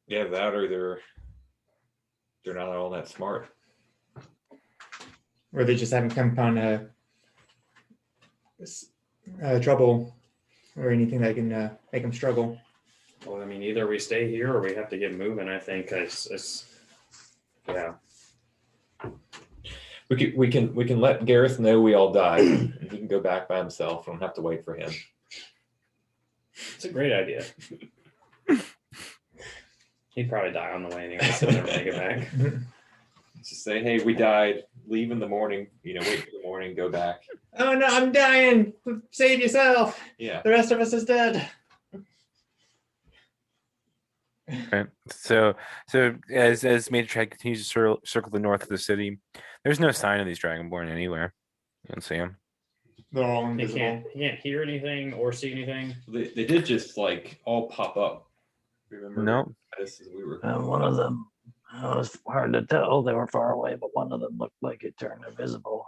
yeah, that or they're not all that smart. Or they just haven't come upon trouble or anything that can make them struggle. Well, I mean, either we stay here or we have to get moving. I think yeah. We can let Gareth know we all died, and he can go back by himself. We don't have to wait for him. It's a great idea. He'd probably die on the way anyway, so never make it back. Just say, hey, we died. Leave in the morning. You know, wait for the morning. Go back. Oh no, I'm dying. Save yourself. Yeah. The rest of us is dead. Right. So as Major Chad continues to circle the north of the city, there's no sign of these Dragonborn anywhere. You don't see them. They're all He invisible. can't hear anything or see anything. They did just like all pop up. Remember? No. This is we were. And one of them, it was hard to tell, they were far away, but one of them looked like it turned invisible.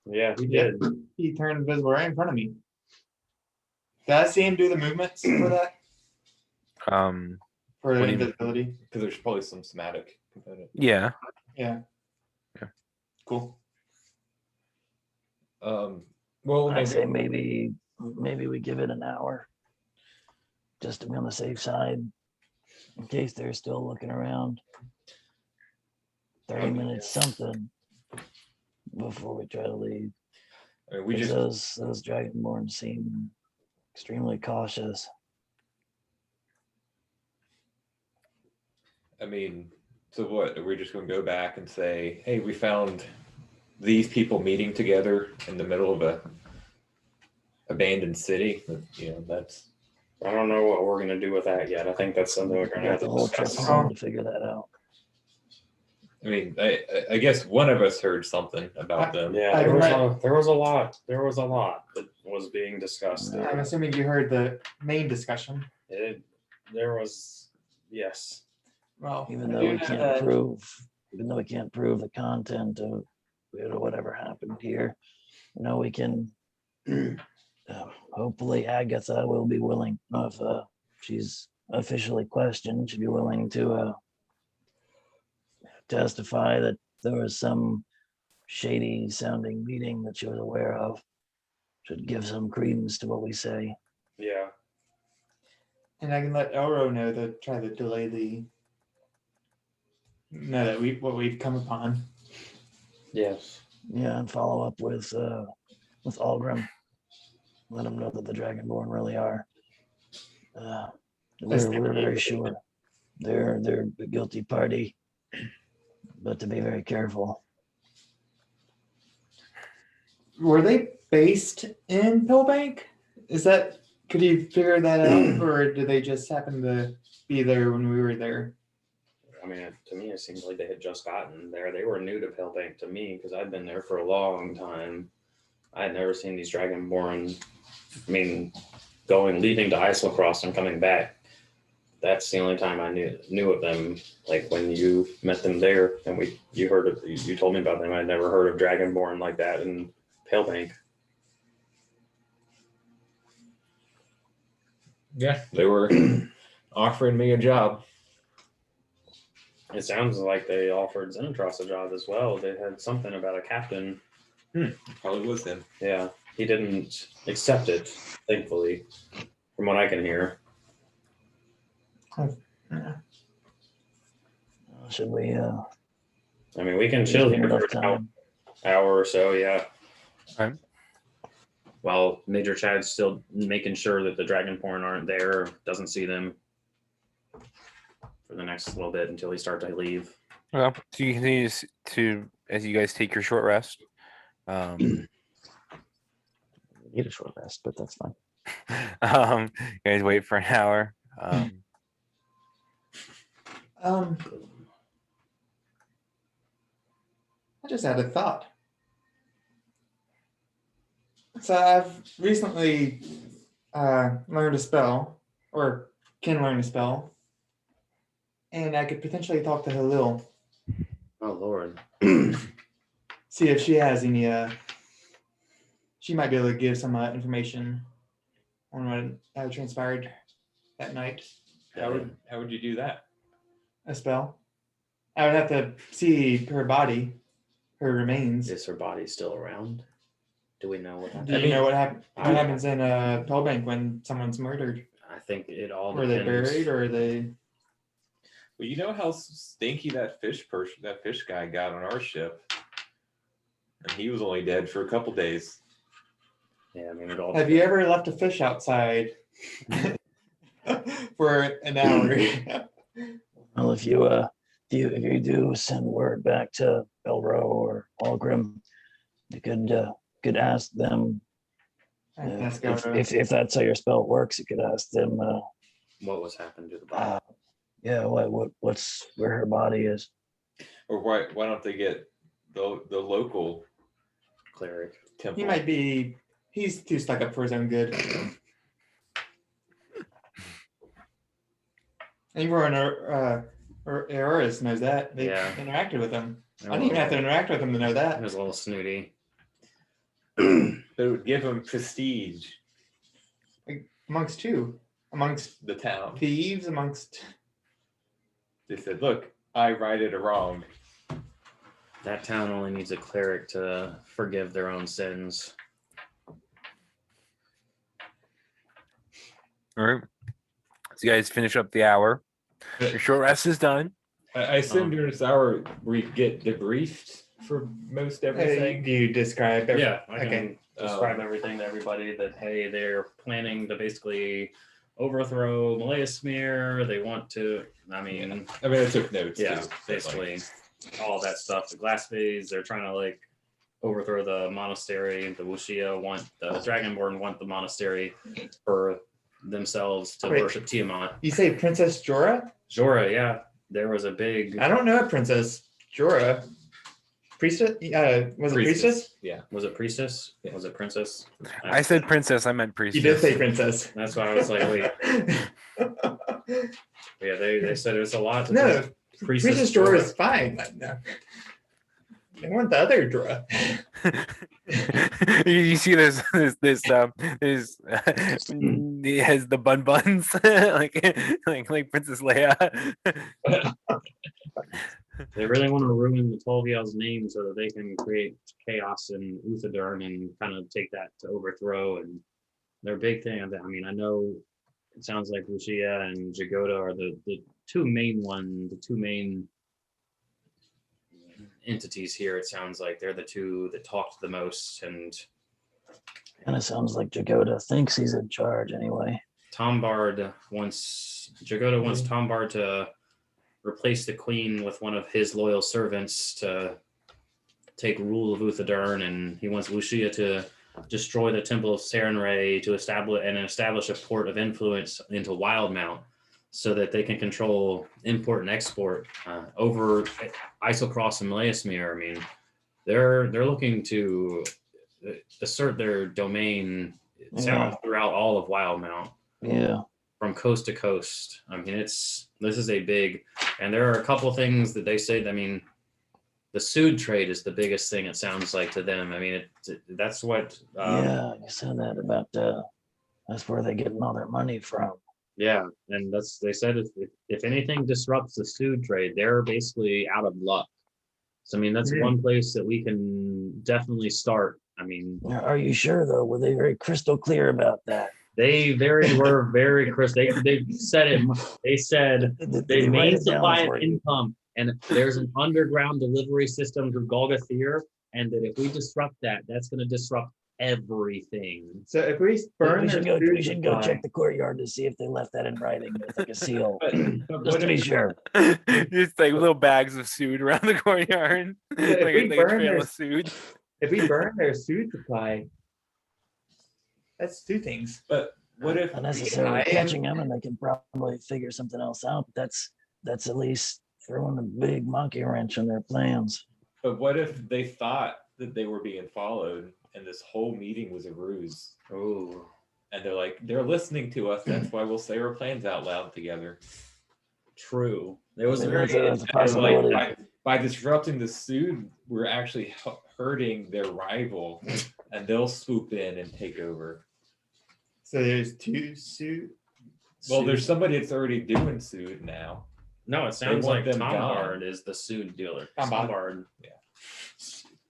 Yeah, he Yeah. did. He turned invisible right in front of me. Did I see him do the movements for that? For What do you mean? invisibility? Because there's probably some somatic component. Yeah. Yeah. Yeah. Cool. Well, I say maybe we give it an hour, just to be on the safe side, in case they're still looking around. 30 minutes something before we try to leave. I mean, we 'Cause just those Dragonborn seem extremely cautious. I mean, so what? Are we just going to go back and say, hey, we found these people meeting together in the middle of a abandoned city? You know, that's. I don't know what we're gonna do with that yet. I think that's something we're We gonna got have the to whole trip discuss. home to figure that out. I mean, I guess one of us heard something about them. Yeah, I there can was a lot. There was a lot that was being discussed. I'm assuming you heard the main discussion. There was, yes. Well, Even I though do we know can't that- prove the content of whatever happened here, we can. Hopefully, Agatha will be willing, if she's officially questioned, she'd be willing to testify that there was some shady sounding meeting that she was aware of. Should give some credence to what we say. Yeah. And I can let Elro know to try to delay that what we've come upon. Yes. Yeah, and follow up with Algrim. Let them know that the Dragonborn really are. We're very sure they're the guilty party, but to be very careful. Were they based in Pillbank? Could you figure that out, or did they just happen to be there when we were there? I mean, to me, it seems like they had just gotten there. They were new to Pillbank to me because I'd been there for a long time. I had never seen these Dragonborn. I mean, leaving to Islacross and coming back. That's the only time I knew of them. Like when you met them there, and you told me about them. I'd never heard of Dragonborn like that in Pillbank. Yeah, they were offering me a job. It sounds like they offered Zenitros a job as well. They had something about a captain. Probably was him. Yeah, he didn't accept it, thankfully, from what I can hear. Should we? I mean, we can chill here enough for an time. hour or so, yeah. Okay. While Major Chad's still making sure that the Dragonborn aren't there, doesn't see them for the next little bit until he starts to leave. Well, so you continue as you guys take your short rest. Need a short rest, but that's fine. You guys wait for an hour. I just had a thought. So I've recently learned a spell, or can learn a spell, and I could potentially talk to Halil, Oh Lord. see if she has any. She might be able to give some information on what transpired that night. How would you do that? A spell. I would have to see her body, her remains. Is her body still around? Do we know what Do happened? you know what happens? What I- happens in a toll bank when someone's murdered? I think it all Were they depends. buried, or are they? Well, you know how stinky that fish guy got on our ship, and he was only dead for a couple days. Yeah, I mean it all. Have you depends. ever left a fish outside for an hour? Well, if you do send word back to Belro or Algrim, you could ask them Let's go. if that's how your spell works. You could ask them, What was happened to the body? yeah, what's where her body is. Or why don't they get the local Cleric. temple? He might be. He's too stuck up for his own good. Everyone, Eris knows that. They Yeah. interacted with him. Oh, I didn't even have to interact with him to know It that. was a little snooty. But it would give him prestige, Amongst two, amongst the town. thieves, amongst. They said, look, I righted a wrong. That town only needs a cleric to forgive their own sins. All right. So you guys finish up the hour. Your short rest is done. I assume during this hour we get debriefed for most everything. Do you describe? Yeah, I Okay. can describe everything to everybody that, hey, they're planning to basically overthrow Malaysmere. They want to, I mean, I mean, I took notes. yeah, too, but, basically all that stuff. The glass phase, they're trying to like overthrow the monastery. The Wuxia want, the Dragonborn want the monastery for themselves to Wait. worship Tiamat. You say Princess Jorah? Jorah, yeah. There was a big, I don't know a Princess Jorah. Priestess? Was it priestess? Yeah. was it priestess? Yeah. Was it princess? I said princess. I meant You priestess. did say princess. That's why I was like, wait. Yeah, they said there's a lot to No, Priestess Princess Jorah Jorah. is fine. But no. They want the other Jorah. You see this he has the buns like Princess Leia. They really want to ruin the 12 Yells name so that they can create chaos in Uthadurn and kind of take that to overthrow. And their big thing, I mean, I know it sounds like Lucia and Jagoda are the two main entities here. It sounds like they're the two that talked the most. And Kind of sounds like Jagoda thinks he's in charge anyway. Jagoda wants Tombard to replace the queen with one of his loyal servants to take rule of Uthadurn, and he wants Lucia to destroy the Temple of Sarenrae to establish a port of influence into Wildmount so that they can control import and export over Isocross and Malaysmere. I mean, they're looking to assert their domain throughout all of Wildmount. Yeah. From coast to coast. I mean, this is a big, and there are a couple things that they say. I mean, the Sood trade is the biggest thing. It sounds like to them. I mean, that's what. Yeah, you said that about that's where they're getting all their money from. Yeah, and they said if anything disrupts the Sood trade, they're basically out of luck. So I mean, that's one place that we can definitely start. I mean, Are you sure though? Were they very crystal clear about that? they were very crisp. They said it. They said they write main it down supply for and you? income, and there's an underground delivery system through Golgothir, and that if we disrupt that, that's going to disrupt everything. So if we burn We their should food go supply- check the courtyard to see if they left that in writing with like a seal, But just to be sure. Just like little bags of Sood around the courtyard. if we like a burn trail their- of Sood. If we burn their food supply, that's two things. But what if Not necessarily I am- catching them, and they can probably figure something else out. That's at least throwing a big monkey wrench in their plans. But what if they thought that they were being followed and this whole meeting was a ruse? Oh, And they're like, they're listening to us. That's why we'll say our plans out loud together. true. There was a Maybe very that's a And, possibility. by disrupting the suit, we're actually hurting their rival, and they'll swoop in and take over. So there's two suit. Well, there's somebody that's already doing suit now. no. It sounds want like them Tom gone. Bard is the sued dealer. Tom Bard. Bard.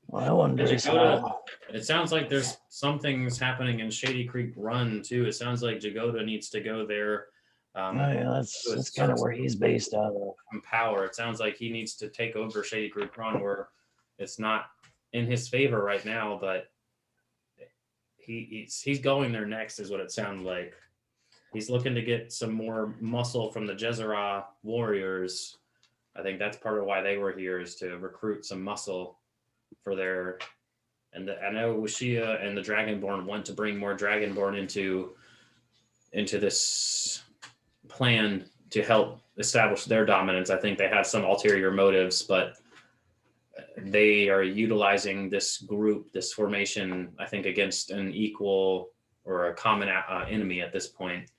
Well, I wonder. Did you go to- It sounds like there's some things happening in Shady Creek Run too. It sounds like Jagoda needs to go there. Oh, yeah, that's kind of where he's based out of. Power. It sounds like he needs to take over Shady Creek Run, where it's not in his favor right now, but he's going there next, is what it sounded like. He's looking to get some more muscle from the Jezera warriors. I think that's part of why they were here, is to recruit some muscle for their. And I know Ushia and the Dragonborn want to bring more Dragonborn into this plan to help establish their dominance. I think they have some ulterior motives, but they are utilizing this group, this formation, I think, against an equal or a common enemy at this point.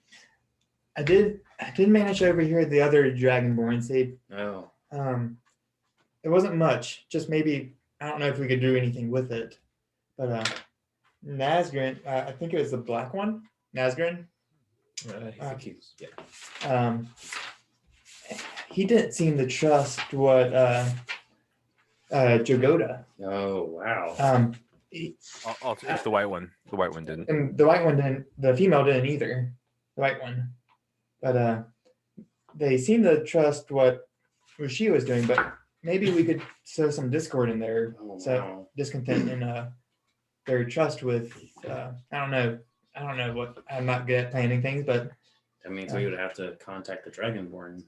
I did manage to overhear the other Dragonborns. They Oh, it wasn't much. Just maybe, I don't know if we could do anything with it. But Nazgrin, I think it was the black one, Nazgrin. He didn't seem to trust what Jagoda. oh wow. It's the white one. The white one didn't. And the white one didn't. The female didn't either. The white one, but they seem to trust what she was doing. But maybe we could sow some discord in there, Oh, so wow. discontent and their trust with. I don't know what. I'm not good at planning things, but That means we would have to contact the Dragonborn.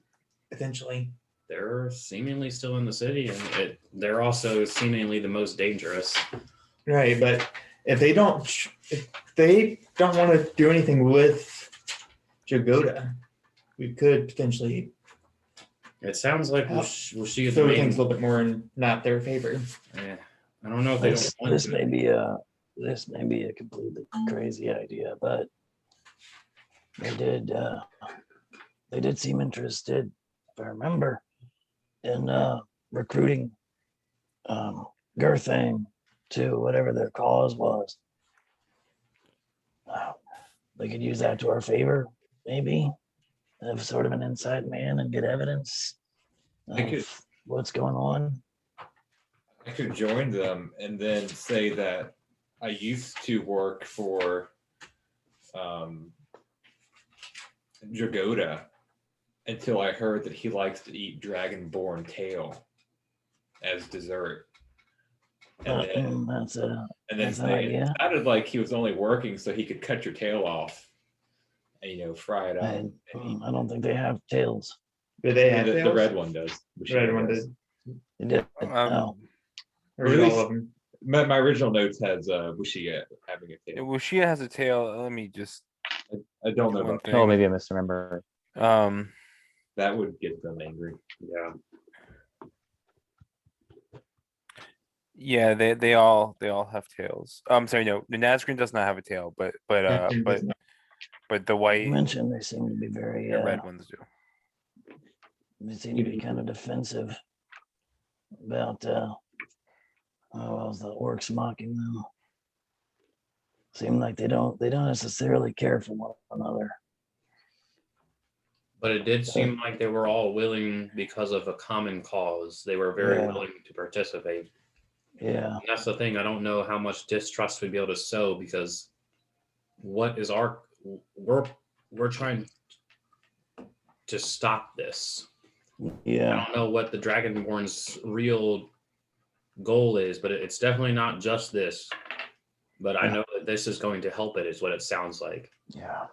eventually, They're seemingly still in the city, and they're also seemingly the most dangerous. right? But if they don't want to do anything with Jagoda, we could potentially It sounds like Yep. we'll see the throw main. things a little bit more in not their favor. Yeah. I don't know if they This, don't want this to. may be a completely crazy idea, but they did seem interested, if I remember, in recruiting Gerthang to whatever their cause was. They could use that to our favor, maybe. Have sort of an inside man and get evidence I could- of what's going on. I could join them and then say that I used to work for Jagoda until I heard that he likes to eat dragonborn tail as dessert. And then, That's a and then that's an say it idea. sounded like he was only working so he could cut your tail off and fry it up. and eat. I don't think they have tails. Did they have the tails? red one does. The red one did. They did. Um, Or did Really? all of them? My original notes has Wuxia having a tail. Wuxia has a tail. Let me just. I don't know one about thing. Oh, maybe I misremember. that. Would get them angry. Yeah. Yeah, they all have tails. Sorry, no, the Nazgûl does not have a tail, but the You white mentioned they seem to be very, and red ones do. they seem to be kind of defensive about, the orcs mocking them. Seem like they don't necessarily care for one another. But it did seem like they were all willing because of a common cause. They were very Yeah. willing to participate. Yeah, And that's the thing. I don't know how much distrust we'd be able to sow, because what is we're trying to stop this. I yeah, don't know what the Dragonborn's real goal is, but it's definitely not just this. But I Yeah. know that this is going to help it, is what it sounds like. yeah.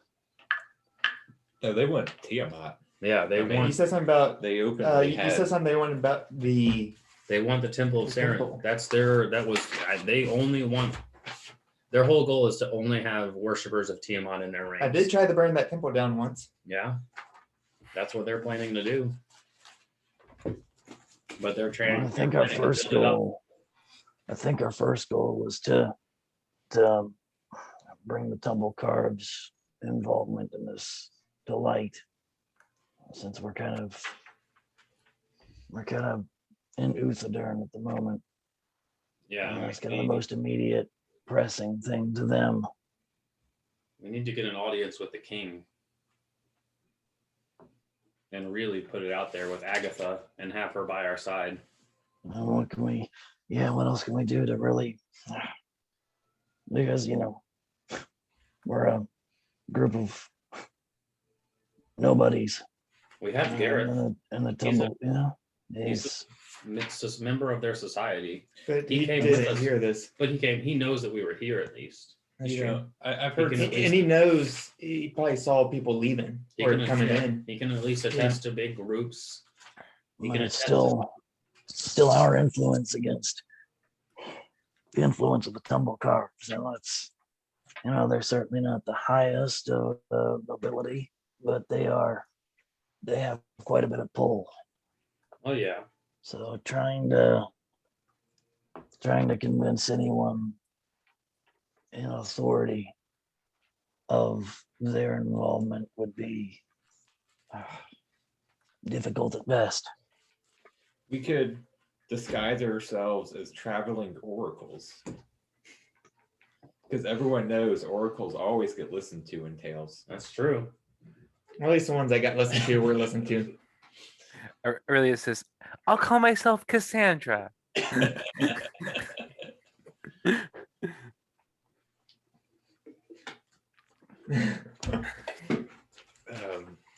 No, they want Tiamat. Yeah, they I mean, You want said something about. They openly You had. said something they wanted about the. the Temple of The Saren. temple. They only want Their whole goal is to only have worshippers of Tiamat in their ranks. I did try to burn that temple down once. Yeah, that's what they're planning to do. But they're trying. I think our first goal. I think our first goal was to bring the Tumblecarve's involvement in this to light, since we're kind of in Uthodurn at the moment. Yeah, It's kind of the most immediate pressing thing to them. we need to get an audience with the king and really put it out there with Agatha and have her by our side. What can we? Yeah, what else can we do to really? Because we're a group of nobodies. We have Garrett. And the He's a- tumble. Yeah, he's It's just a member of their society. But He he came with didn't us. hear this. But he knows that we were here at least. That's Yeah. true. I've He heard. can- And he knows, he probably saw people leaving He or can, coming yeah, in. he can at least attest to big groups. He but can it's attest to- still our influence against the influence of the Tumblecarve. So it's they're certainly not the highest of ability, but they have quite a bit of pull. Oh yeah. So trying to convince anyone in authority of their involvement would be difficult at best. We could disguise ourselves as traveling oracles. Because everyone knows oracles always get listened to in tales. That's true. At least the ones I got listened to were listened to. Earlier it says, I'll call myself Cassandra.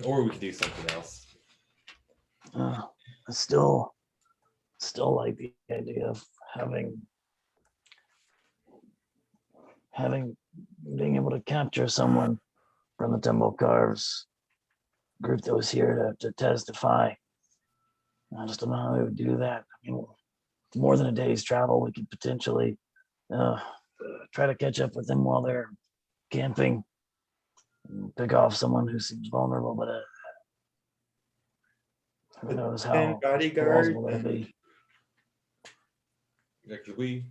Or we could do something else. I still like the idea of being able to capture someone from the Tumblecarve's group that was here to testify. I just don't know how we would do that. I mean, it's more than a day's travel. We could potentially try to catch up with them while they're camping, and pick off someone who seems vulnerable, but who knows And how bodyguard. plausible it'll be. Actually,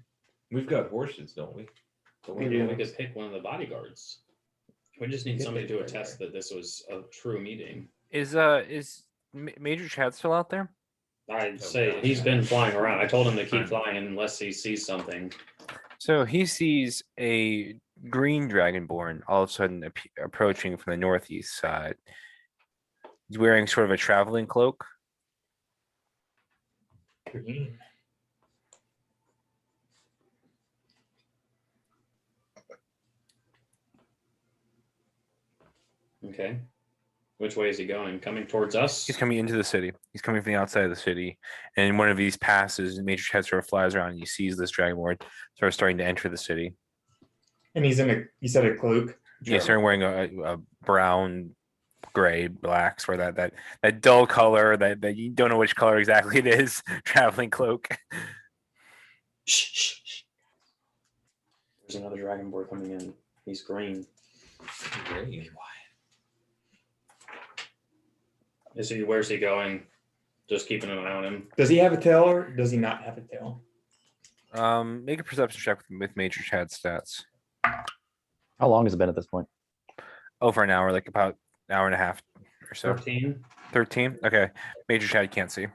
we've got horses, don't we? Don't we Maybe do we this? could pick one of the bodyguards. We just need Get somebody the to bodyguard. attest that this was a true meeting. Is Major Chad still out there? I'd say he's been flying around. I told him to keep flying unless he sees something. So he sees a green dragonborn all of a sudden approaching from the northeast side. He's wearing sort of a traveling cloak. Green. Okay. Which way is he going? Coming towards us? He's coming into the city. He's coming from the outside of the city. And in one of these passes, Major Chad sort of flies around and he sees this dragonborn sort of starting to enter the city. And he's in you said a cloak. Yeah, starting wearing a brown, gray, black, sort of that dull color that you don't know which color exactly it is. Traveling cloak. Shh, shh, shh. There's another dragonborn coming in. He's green. Great. Where's he going? Just keeping an eye on him. Does he have a tail or does he not have a tail? Make a perception check with Major Chad's stats. How long has it been at this point? Over an hour, like about an hour and a half or so. 13. 13? Okay. Major Chad can't see.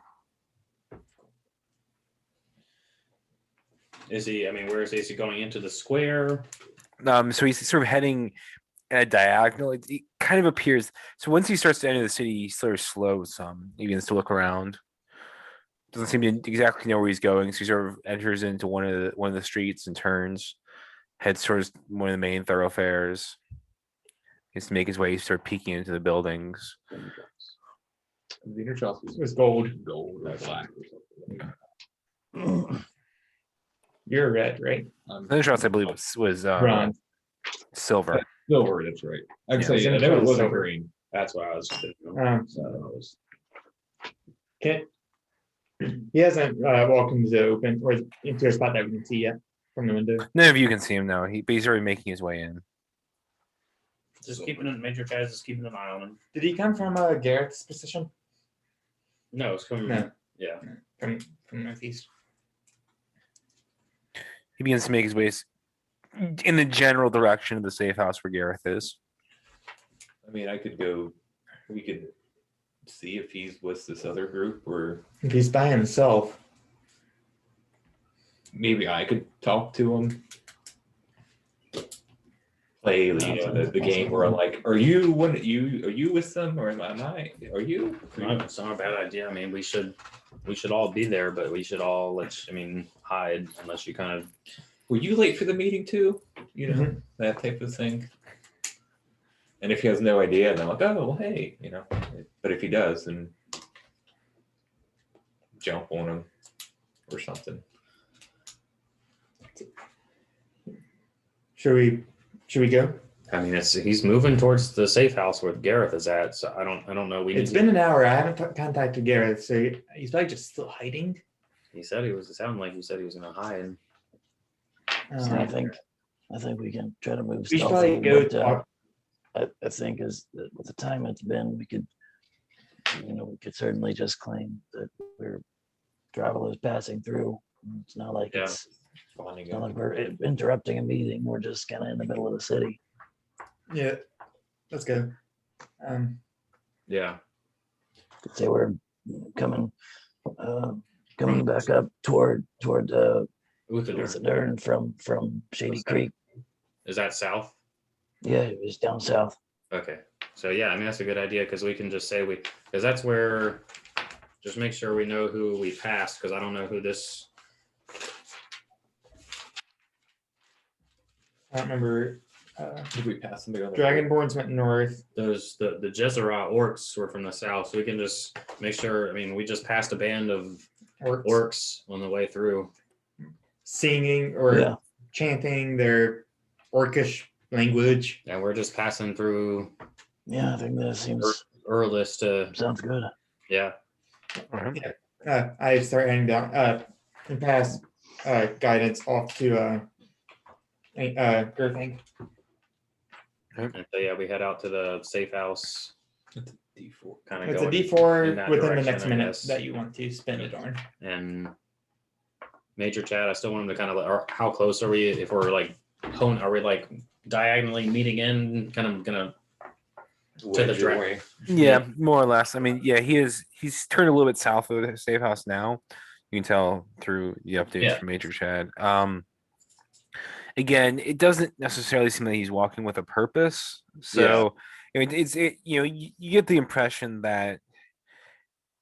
Where is he? Is he going into the square? So he's sort of heading at a diagonal. It kind of appears. So once he starts to enter the city, he sort of slows some. He begins to look around. Doesn't seem to exactly know where he's going. So he sort of enters into one of the streets and turns, heads towards one of the main thoroughfares. He has to make his way, sort of peeking into the buildings. Leader Charles It was gold. gold or black or something. You're red, right? The shots, I believe, was Bronze. silver. Silver, that's right. I'd Yeah. say I know it wasn't Silver. green. That's what I was thinking. So he hasn't walked into the open or into a spot that we can see yet. from the window. None of you can see him now. But he's already making his way in. Just keeping it. Major Chaz is keeping an eye on him. Did he come from Garrett's position? No, it's coming. No. Yeah. From northeast. He begins to make his way in the general direction of the safe house where Gareth is. I mean, we could see if he's with this other group, or If he's by himself. maybe I could talk to him. Play the game where I'm like, are you with them, or am I? Are you? It's not a bad idea. I mean, we should all be there, but we should all hide unless you kind of. Were you late for the meeting too? Mhm. That type of thing. And if he has no idea, then I'm like, oh, well, hey, But if he does, then jump on him or something. Should we go? I mean, he's moving towards the safe house where Gareth is at. So I don't know. It's been an hour. I haven't contacted Garrett, so he's probably just still hiding. He said he was. It sounded like he said he was going to hide. So I think we can try to move We should probably stealthily, go but, talk. I think is that with the time it's been, we could certainly just claim that we're travelers passing through. It's not like Yeah. it's not like we're interrupting a meeting. We're just kind of in the middle of the city. Yeah, let's go. Yeah. Could say we're coming back up toward Uthadurn from Shady Creek. Is that south? Yeah, it was down south. Okay. So yeah, I mean that's a good idea because we can just say because that's where. Just make sure we know who we passed because I don't know who this. I don't remember. Did we pass somebody on the Dragonborns went north. Those the Jezera orcs were from the south, so we can just make sure. I mean, we just passed a band of orcs on the way through. Singing or chanting their orcish language. And we're just passing through Yeah, I think that seems Earlist to sounds good. yeah. I start heading down and pass guidance off to Girthing. And so yeah, we head out to the safe house. D4. Kind of It's a going in D4 that within the direction, next I minute guess. that you want to spend it on. And Major Chad, I still want him to kind of or how close are we if we're like are we like diagonally meeting in kind of gonna to the direct Yeah, more or less. I mean, yeah, he's turned a little bit south of the safe house now. You can tell through the updates from Major Chad. Again, it doesn't necessarily seem that he's walking with a purpose. So you get the impression that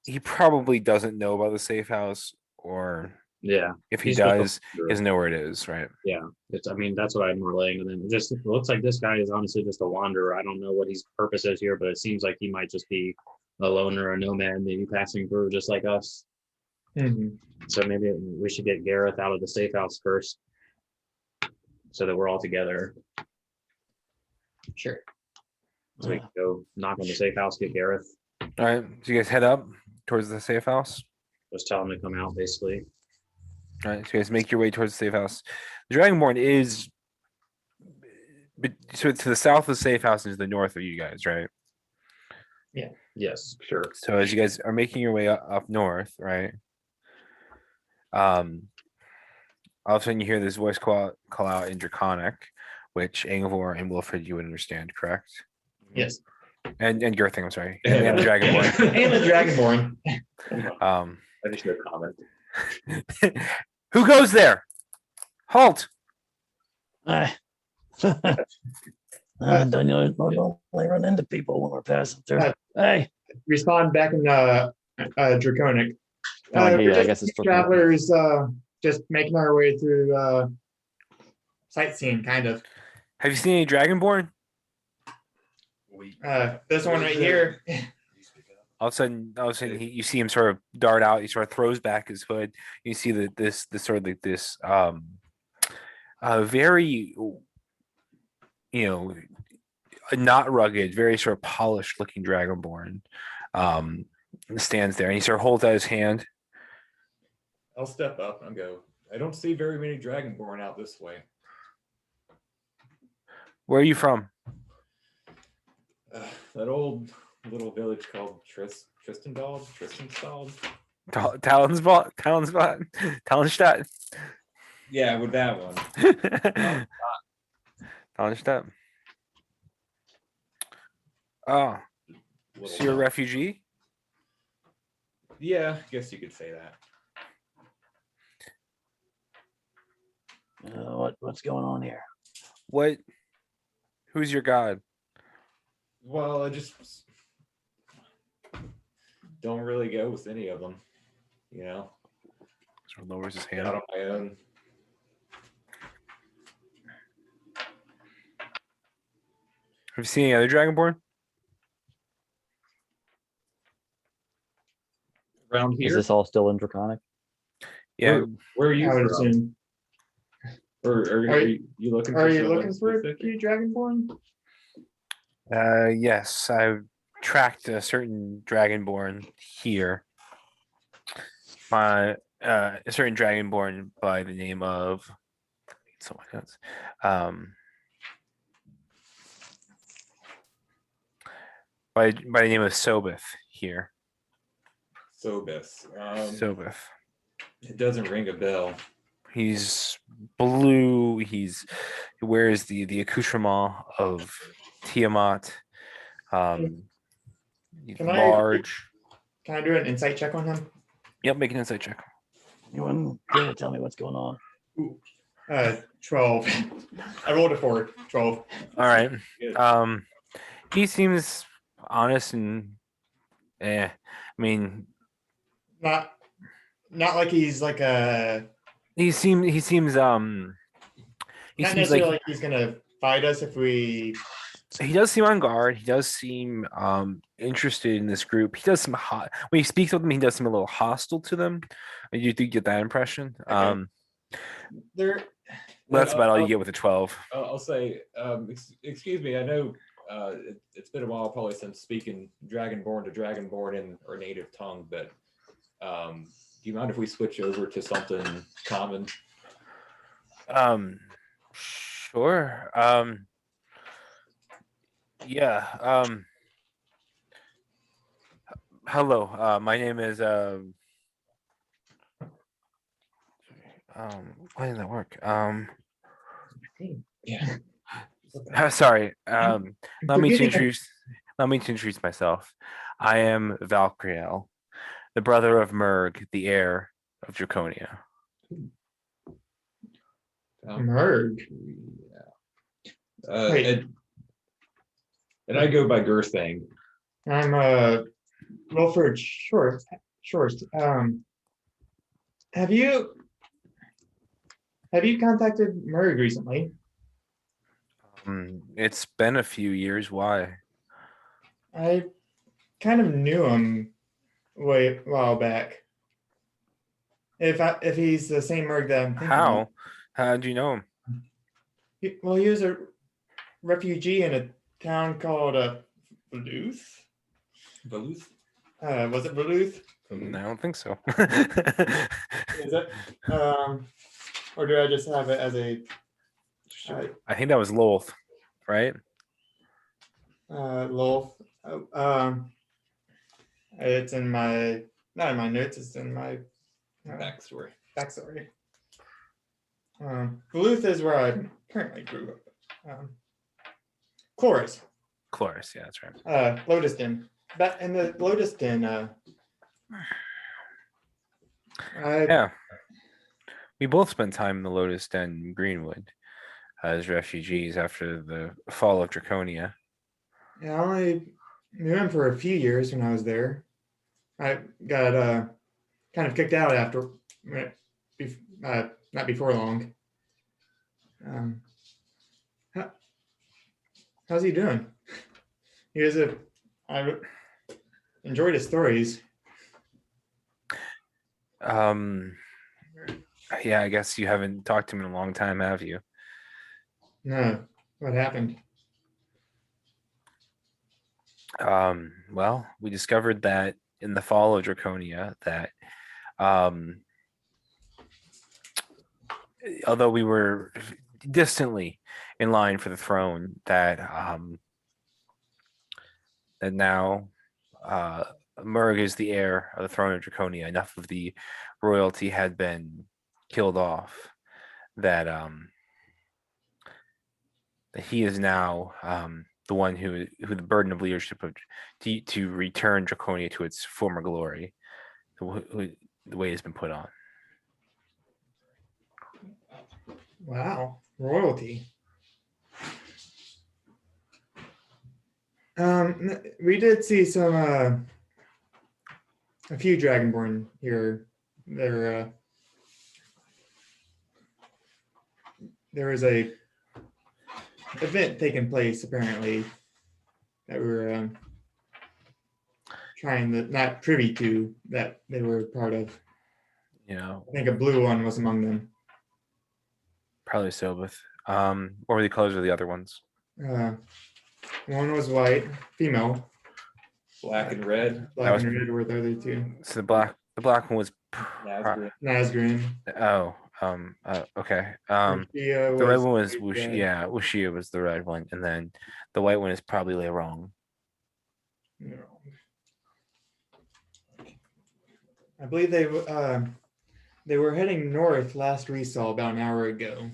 he probably doesn't know about the safe house, or if he He's does, just he doesn't know where it is, right? Yeah, I mean that's what I'm relaying, and then it looks like this guy is honestly just a wanderer. I don't know what his purpose is here, but it seems like he might just be a loner, a nomad, maybe passing through just like us. Mm-hmm. So maybe we should get Gareth out of the safe house first, so that we're all together. Sure. So we can go knock on the safe house, get Gareth, All right, so you guys head up towards the safe house. just tell him to come out, basically. All right, so you guys make your way towards the safe house. The Dragonborn is, so to the south of the safe house and to the north of you guys, right? Yes, sure. So as you guys are making your way up north, right? All of a sudden you hear this voice call out in Draconic, which Angvor and Wilfred you would understand, correct? Yes. And Girthing, I'm sorry, and the Dragonborn. And the Dragonborn. I just no comment. Who goes there? Halt! I don't normally run into people when we're passing through. Hey, Respond back in Draconic. Oh, We're yeah, I just guess it's travelers just making our way through sightseeing, kind of. Have you seen any Dragonborn? This one right here. All of a sudden, you see him sort of dart out. He sort of throws back his hood. You see that this sort of like this very, not rugged, very sort of polished looking Dragonborn stands there, and he sort of holds out his hand. I'll step up and go, I don't see very many Dragonborn out this way. Where are you from? That old little village called Tristandald. Talonstadt. Yeah, with that one. Talonstadt. Oh, Little so you're a town. refugee? Yeah, I guess you could say that. What's going on here? What? Who's your god? Well, I just don't really go with any of them. You know, Sort of lowers his out hand. on my own. Have you seen any other Dragonborn? Around Is here. this all still in Draconic? Yeah. Where are you I would from? assume. Or are Are you looking? Are you someone looking for a specific? few Dragonborn? Yes, I tracked a certain Dragonborn here. A certain Dragonborn by the name of someone else. By the name of Sobith here. Sobis. Sobith. It doesn't ring a bell. He's blue. He wears the accoutrement of Tiamat. He's Can I- large. Can I do an insight check on him? Yep, make an insight check. Anyone care to tell me what's going on? 12. I rolled a 4. 12. All right. Good. He seems honest and I mean, Not like he's like a. he seems he Not seems necessarily like like he's gonna fight us if we. he does seem on guard. He does seem interested in this group. He does seem hot when he speaks with them. He does seem a little hostile to them. You do get that impression. Okay. There. That's about all you I'll- get with a 12. I'll say, excuse me. I know it's been a while probably since speaking Dragonborn to Dragonborn in our native tongue, but do you mind if we switch over to something common? Sure. Yeah. Hello. My name is why didn't that work? Yeah. Sorry. Let me to Forgetting- introduce myself. I am Valcriel, the brother of Merg, the heir of Draconia. Merg. Wait. And I go by Girthang. I'm Wilford Short. Have you contacted Merg recently? It's been a few years. Why? I kind of knew him a while back. If he's the same Merg that I'm thinking of. How? How do you know him? He was a refugee in a town called Valuth. Valuth? Was it Valuth? I don't think so. Is it? Or do I just have it as a I think that was Lolth, right? Lolth? It's in my not in my notes. It's in my Backstory. backstory. Valuth is where I currently grew up. Chloris. Chloris, yeah, that's right. Lotus Den. But in the Lotus Den, Yeah. We both spent time in the Lotus Den in Greenwood as refugees after the fall of Draconia. yeah, I only knew him for a few years when I was there. I got kind of kicked out after, not before long. How's he doing? I enjoyed his stories. Yeah, I guess you haven't talked to him in a long time, have you? No, what happened? Well, we discovered that in the fall of Draconia that although we were distantly in line for the throne, that that now Murg is the heir of the throne of Draconia. Enough of the royalty had been killed off that that he is now the one who the burden of leadership of to return Draconia to its former glory, the way it's been put on. Wow, royalty. We did see some a few Dragonborn here. There was a event taking place apparently that we were trying to not privy to, that they were part of. You know, I think a blue one was among them. probably Sobith. What were the colors of the other ones? One was white, female. Black and red. Black was- and red were the other two. So the black one was Nazgul. Nazgûl. okay. Ushia The red one was red. Wuxia was the red one, and then the white one is probably Leirong. No. I believe they were heading north last we saw about an hour ago.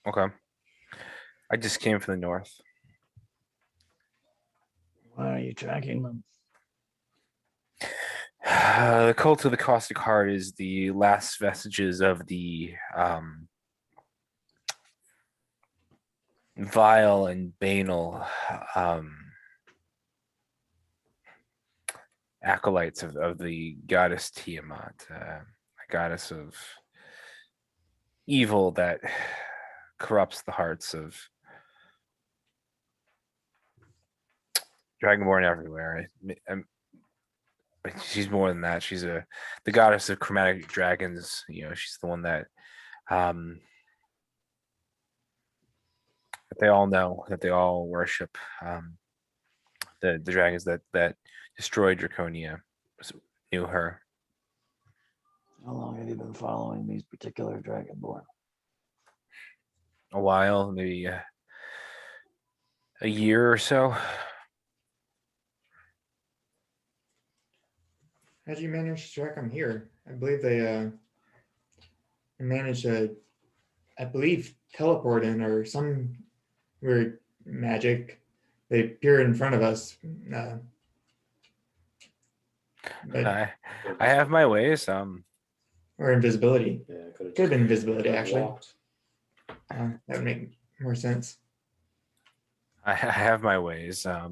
Okay. I just came from the north. Why are you tracking them? The cult of the caustic heart is the last vestiges of the vile and banal acolytes of the goddess Tiamat, a goddess of evil that corrupts the hearts of Dragonborn everywhere. But she's more than that. She's the goddess of chromatic dragons. You know, she's the one that that they all know, that they all worship. The dragons that destroyed Draconia knew her. How long have you been following these particular Dragonborn? A while, maybe a year or so. How'd you manage to track them here? I believe they managed to, I believe, teleport in or some weird magic. They appear in front of us. But, I have my ways. or invisibility. Yeah, Could have been invisibility, actually. walked. That would make more sense. I have my ways. I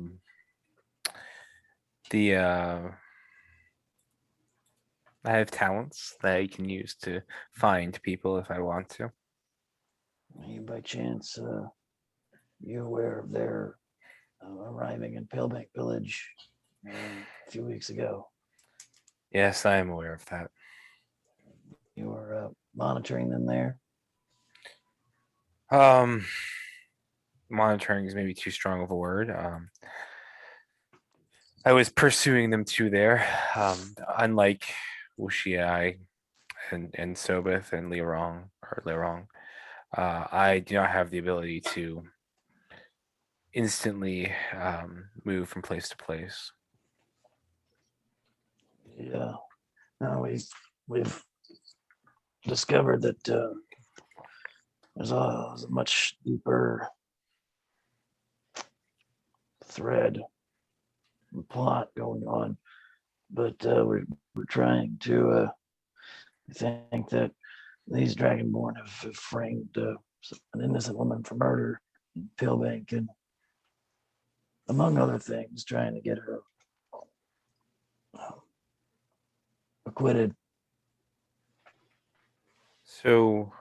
have talents that I can use to find people if I want to. Are you by chance, you aware of their arriving in Palebank Village a few weeks ago? Yes, I am aware of that. You were monitoring them there? Monitoring is maybe too strong of a word. I was pursuing them to there. Unlike Wuxia and Sobith and Leirong, I do not have the ability to instantly move from place to place. Yeah. No, we've discovered that there's a much deeper thread and plot going on, but we're trying to. I think that these Dragonborn have framed an innocent woman for murder in Pillbank, and among other things, trying to get her acquitted. So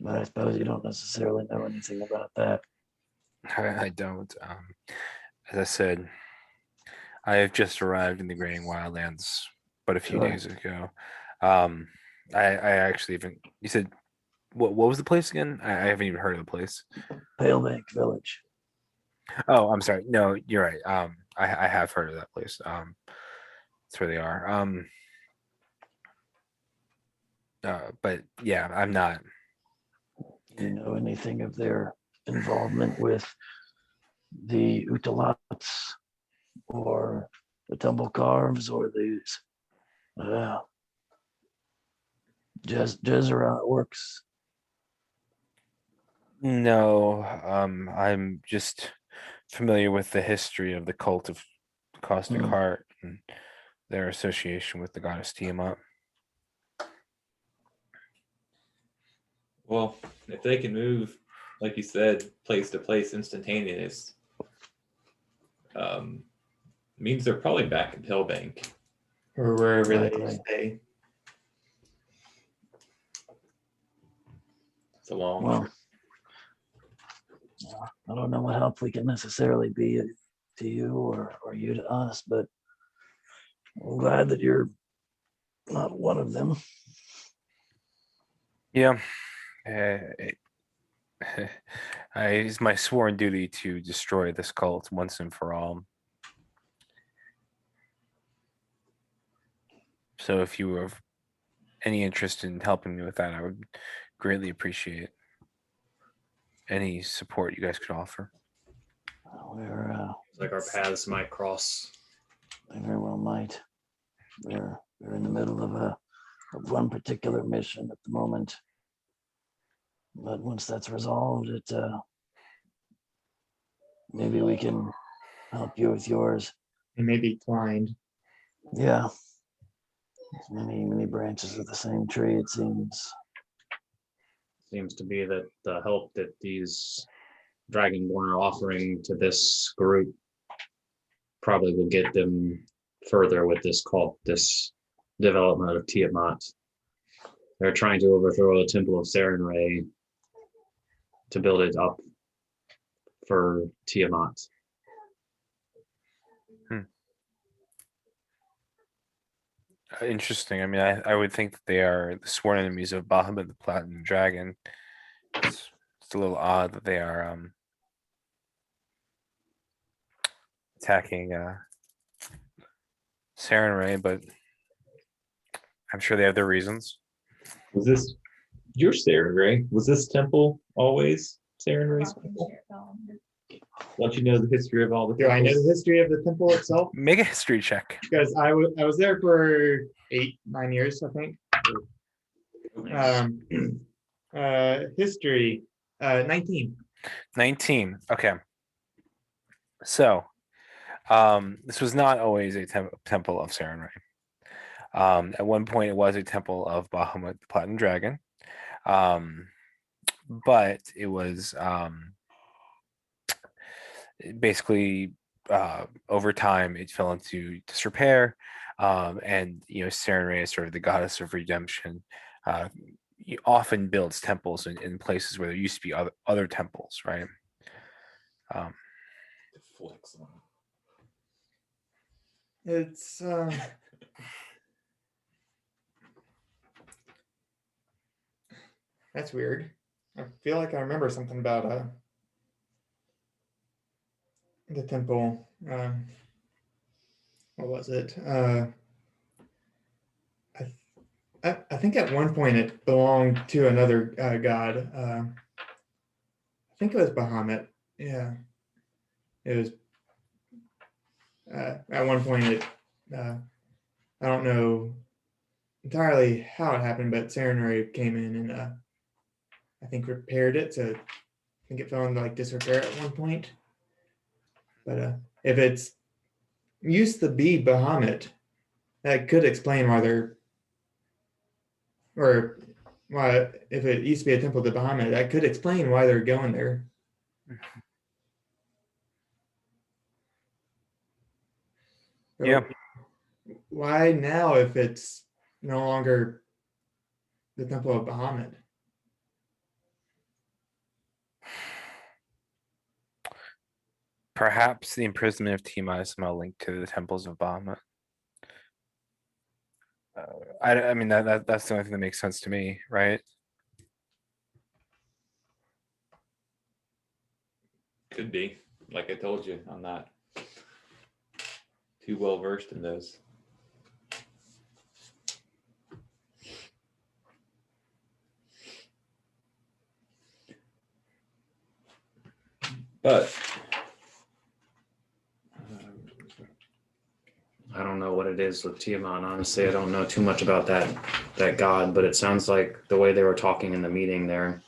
But I suppose you don't necessarily know anything about that. I don't. As I said, I have just arrived in the Graying Wildlands but a few Sure. days ago. I actually even, you said, what was the place again? I haven't even heard of the place. Palebank Village. Oh, I'm sorry. No, you're right. I have heard of that place. That's where they are. But yeah, I'm not. Do you know anything of their involvement with the Utalots or the Tumblecarves or these Jezera orcs? No, I'm just familiar with the history of the cult of Caustic Hmm. Heart and their association with the goddess Tiamat. Well, if they can move, like you said, place to place instantaneous, means they're probably back in Hillbank. or wherever they Likely. stay. It's a long Well, trip. I don't know what help we can necessarily be to you or you to us, but I'm glad that you're not one of them. Yeah, it's my sworn duty to destroy this cult once and for all. So if you have any interest in helping me with that, I would greatly appreciate any support you guys could offer. We're It's like our paths might cross. we very well might. We're in the middle of one particular mission at the moment. But once that's resolved, maybe we can help you with yours. They may be blind. Yeah. There's many branches of the same tree, it seems. Seems to be that the help that these Dragonborn are offering to this group probably will get them further with this cult, this development of Tiamat. They're trying to overthrow the Temple of Sarenrae to build it up for Tiamat. Interesting. I mean, I would think that they are the sworn enemies of Bahamut the Platinum Dragon. It's a little odd that they are attacking Sarenrae, but I'm sure they have their reasons. Was this your Sarenrae? Was this temple always Sarenrae's temple? Don't you know the history of all the Do I know temples? the history of the temple itself? Make a history check. Because I was there for 8-9 years, I think. History 19. 19. Okay. So, this was not always a temple of Sarenrae. At one point, it was a temple of Bahamut, the Platinum Dragon, but it was basically over time it fell into disrepair, and Sarenrae is sort of the goddess of redemption. Often builds temples in places where there used to be other temples, right? Flex on. It's that's weird. I feel like I remember something about the temple. What was it? I think at one point it belonged to another god. I think it was Bahamut. Yeah, it was. At one point, I don't know entirely how it happened, but Sarenrae came in and I think repaired it. So I think it fell into like disrepair at one point. But if it's used to be Bahamut, that could explain why they're, or why if it used to be a temple to Bahamut, that could explain why they're going there. So Yeah. why now if it's no longer the temple of Bahamut? Perhaps the imprisonment of Tiamat is somehow linked to the temples of Bahamut. I mean that's the only thing that makes sense to me, right? Could be. Like I told you, I'm not too well versed in those. But I don't know what it is with Tiamat. Honestly, I don't know too much about that god, but it sounds like the way they were talking in the meeting there,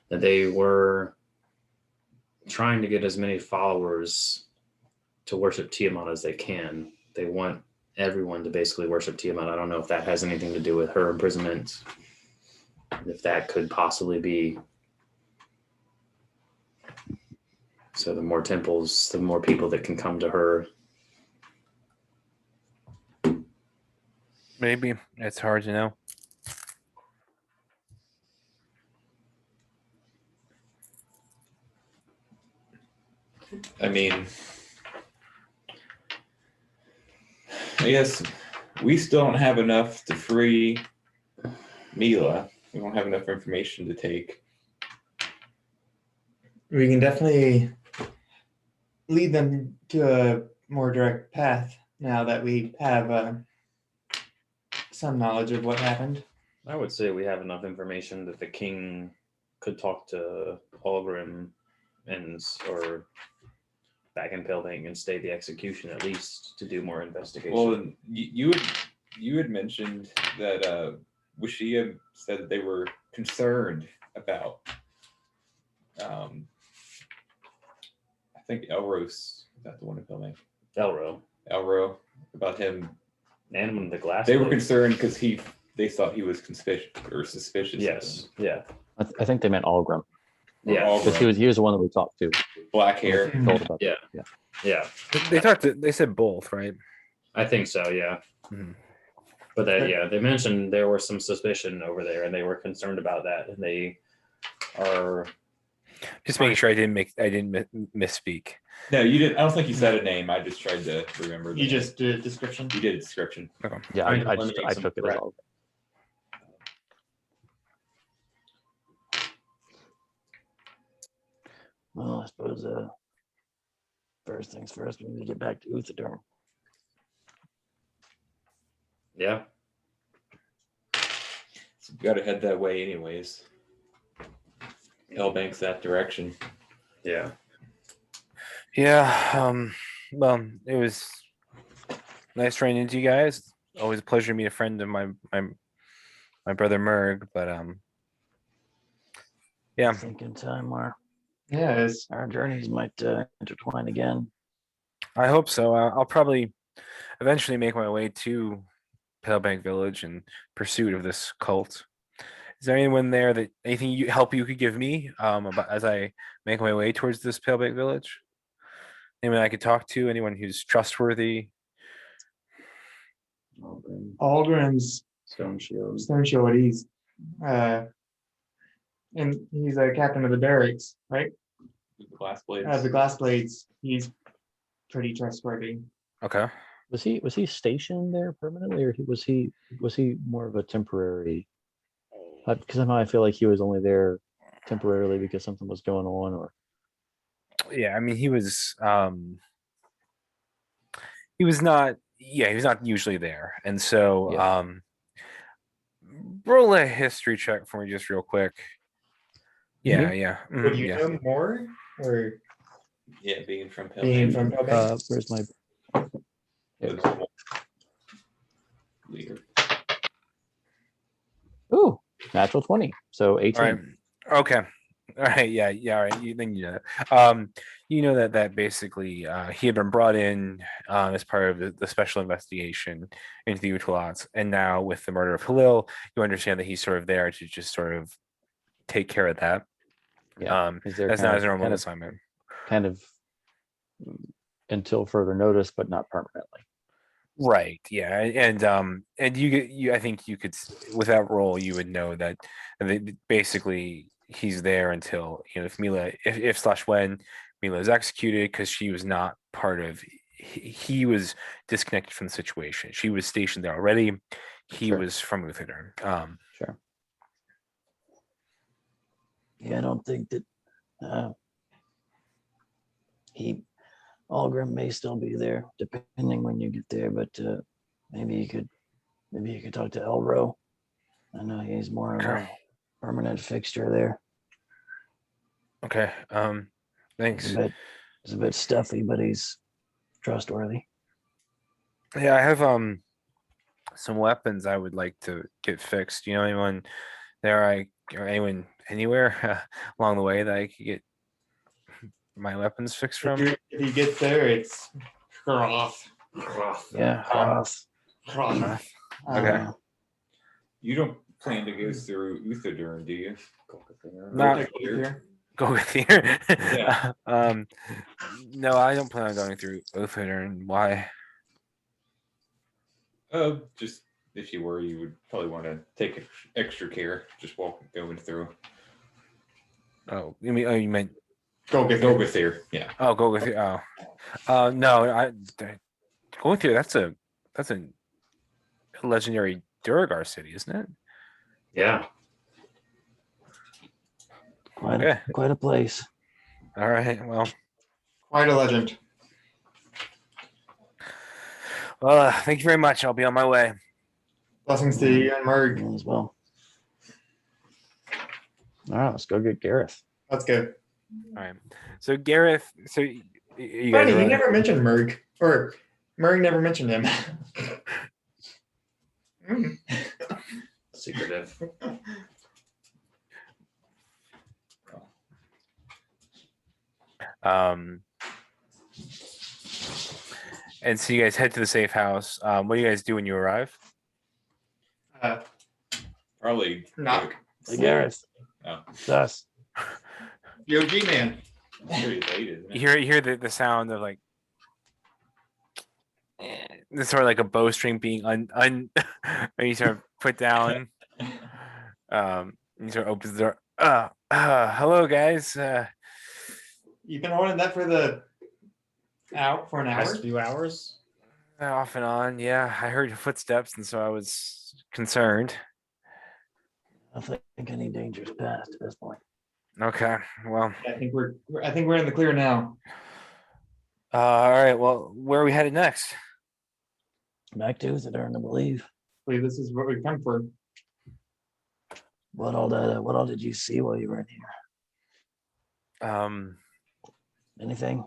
that they were trying to get as many followers to worship Tiamat as they can. They want everyone to basically worship Tiamat. I don't know if that has anything to do with her imprisonment, if that could possibly be. So the more temples, the more people that can come to her. Maybe it's hard to know. I mean, I guess we still don't have enough to free Mila. We don't have enough information to take. We can definitely lead them to a more direct path now that we have some knowledge of what happened. I would say we have enough information that the king could talk to Olgrim or back in Pilbing and stay the execution at least to do more investigation. Well, you had mentioned that Washia said that they were concerned about. I think Elros, is that the one in filming? Elro, about him. And when the glass. They were concerned because they thought he was suspicious. Yes. Yeah. I think they meant Algrim, Yeah. because he was the one that we talked to. Black hair. Told about Yeah. that. Yeah. They said both, right? I think so. Yeah. Mhm. But they mentioned there was some suspicion over there, and they were concerned about that, and they are Just making sure I didn't misspeak. No, you didn't. I don't think you said a name. I just tried to remember. You just did a description. You did a description. Yeah, Trying to I eliminate some took it as threat. Algrim. Well, I suppose first things first, we need to get back to Uthodurn. Yeah. So we got to head that way, anyways. Hellbank's that direction. Yeah. Yeah. Well, it was nice running into you guys. Always a pleasure to meet a friend of my brother Merg. But yeah. I think in time Yeah, our journeys might intertwine again. I hope so. I'll probably eventually make my way to Palebank Village in pursuit of this cult. Is there anyone there that help you could give me about as I make my way towards this Palebank Village? Anyone I could talk to? Anyone who's trustworthy? Algrim's Stone Shield. Stone Shield. He's and he's a captain of the barracks, right? The glass blades. The glass blades. He's pretty trustworthy. Okay. Was he stationed there permanently, or was he more of a temporary? Because somehow I feel like he was only there temporarily because something was going on, or Yeah, I mean he was not usually there. And so Yeah. roll a history check for me just real quick. Yeah, yeah. Would you yeah. know more, or Yeah, being from being from Palebank? where's my? Leader. Ooh, natural 20, so 18. All right. Okay. All right. Yeah. Yeah. All right. Then you know that basically he had been brought in as part of the special investigation into the Utalots, and now with the murder of Halil, you understand that he's sort of there to just sort of take care of that. Yeah, he's there That's not his normal kind of, assignment. kind of until further notice, but not permanently. Right. Yeah. And you I think you could, with that role, you would know that basically he's there until, if slash when Mila is executed, because she was not part of, he was disconnected from the situation. She was stationed there already. He Sure. was from Uthodurn. Sure. Yeah, I don't think that Algrim may still be there, depending when you get there. But maybe you could talk to Elro. I know he's more of a permanent fixture there. Okay. Thanks. He's a bit stuffy, but he's trustworthy. Yeah, I have some weapons I would like to get fixed. You know anyone there or anyone anywhere along the way that I could get my weapons fixed from? If he gets there, it's Croth. Yeah, Roth. Croth. Okay. You don't plan to go through Uthadurn, do you? Not go with here. Yeah. No, I don't plan on going through Oathhidden. Why? Just if you were, you would probably want to take extra care. Just going through. Oh, you meant Golgothir. Yeah. oh, go with you. Oh, no, going through that's a legendary Duragar city, isn't it? Yeah. Okay. Quite a place. All right. Well, Quite a legend. thank you very much. I'll be on my way. Blessings to you and Merg. As well. All right, let's go get Gareth. That's good. All right. So Gareth, you guys Funny, are he on- never mentioned Merg, or Merg never mentioned him. Mm. Secretive. And so you guys head to the safe house. What do you guys do when you arrive? Probably Knock. Hey, Gareth. Oh. It's us. The OG man. Pretty late, isn't it? You hear the sound of like this sort of like a bowstring being and you sort of put down. You sort of opens the door. Hello guys. You've been holding that for an hour? Last few hours. Off and on. Yeah, I heard your footsteps, and so I was concerned. I think any danger's past at this point. Okay. Well. I think we're in the clear now. All right. Well, where are we headed next? Back to Uthadurn, I believe. I believe this is what we come for. What all did you see while you were in here? Anything?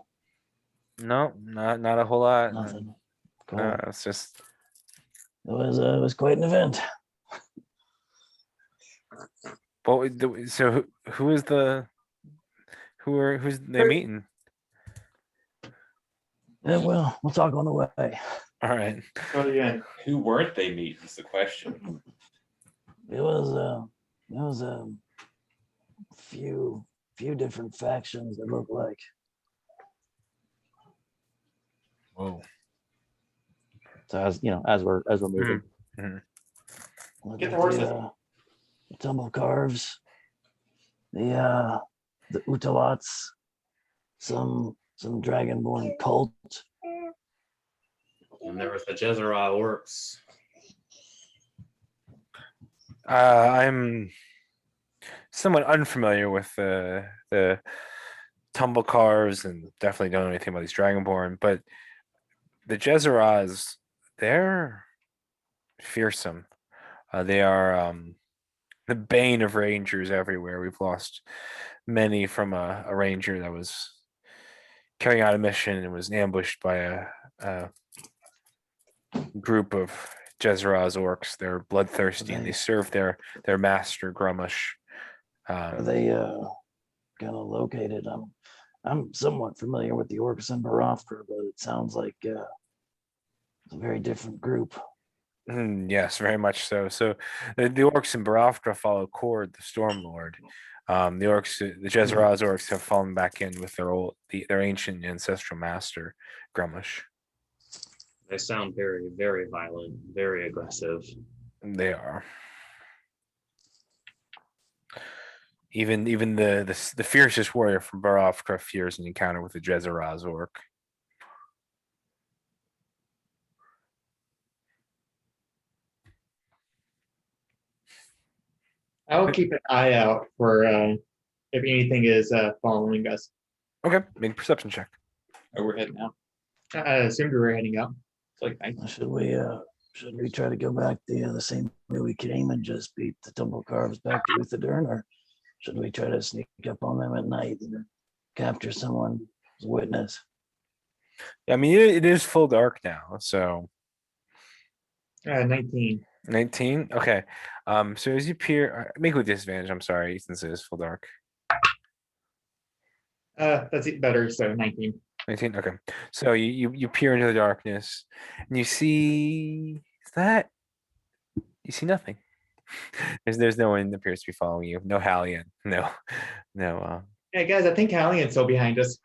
No, not a whole lot. Nothing. Cool. No, it's just It was quite an event. so who's they meeting? Yeah, well, we'll talk on the way. All right. So yeah, Who weren't they meeting is the question. It was a few different factions that look like. Whoa. So as we're moving, Look Get at the horses. The Tumblecarves, the Utalots, some dragonborn cult. And there was the Jezera orcs. I'm somewhat unfamiliar with the Tumblecarves and definitely don't know anything about these Dragonborn, but the Jezeras, they're fearsome. They are the bane of rangers everywhere. We've lost many from a ranger that was carrying out a mission and was ambushed by a group of Jezera's orcs. They're bloodthirsty and they serve their master Grummush. Are they kind of located? I'm somewhat familiar with the orcs in Barofka, but it sounds like it's a very different group. Yes, very much so. So the orcs in Barofka follow Cord, the Storm Lord. The Jezera's orcs have fallen back in with their ancient ancestral master, Grummush. They sound very, very violent, very aggressive. They are. Even the fiercest warrior from Barofka fears an encounter with the Jezera's orc. I will keep an eye out for if anything is following us. Okay, make a perception check. Oh, we're heading out. I assumed we were heading up. It's like night. Should we try to go back the same way we came and just beat the Tumblecarves back to Uthadurn, or should we try to sneak up on them at night and capture someone as a witness. I mean, it is full dark now, so 19. 19. Okay. So as you peer, make it with disadvantage. I'm sorry, since it is full dark. That's better. So 19. 19. Okay. So you peer into the darkness, and you see that you see nothing. There's no one that appears to be following you. No Hallian. No. No. Hey guys, I think Hallian's still behind us.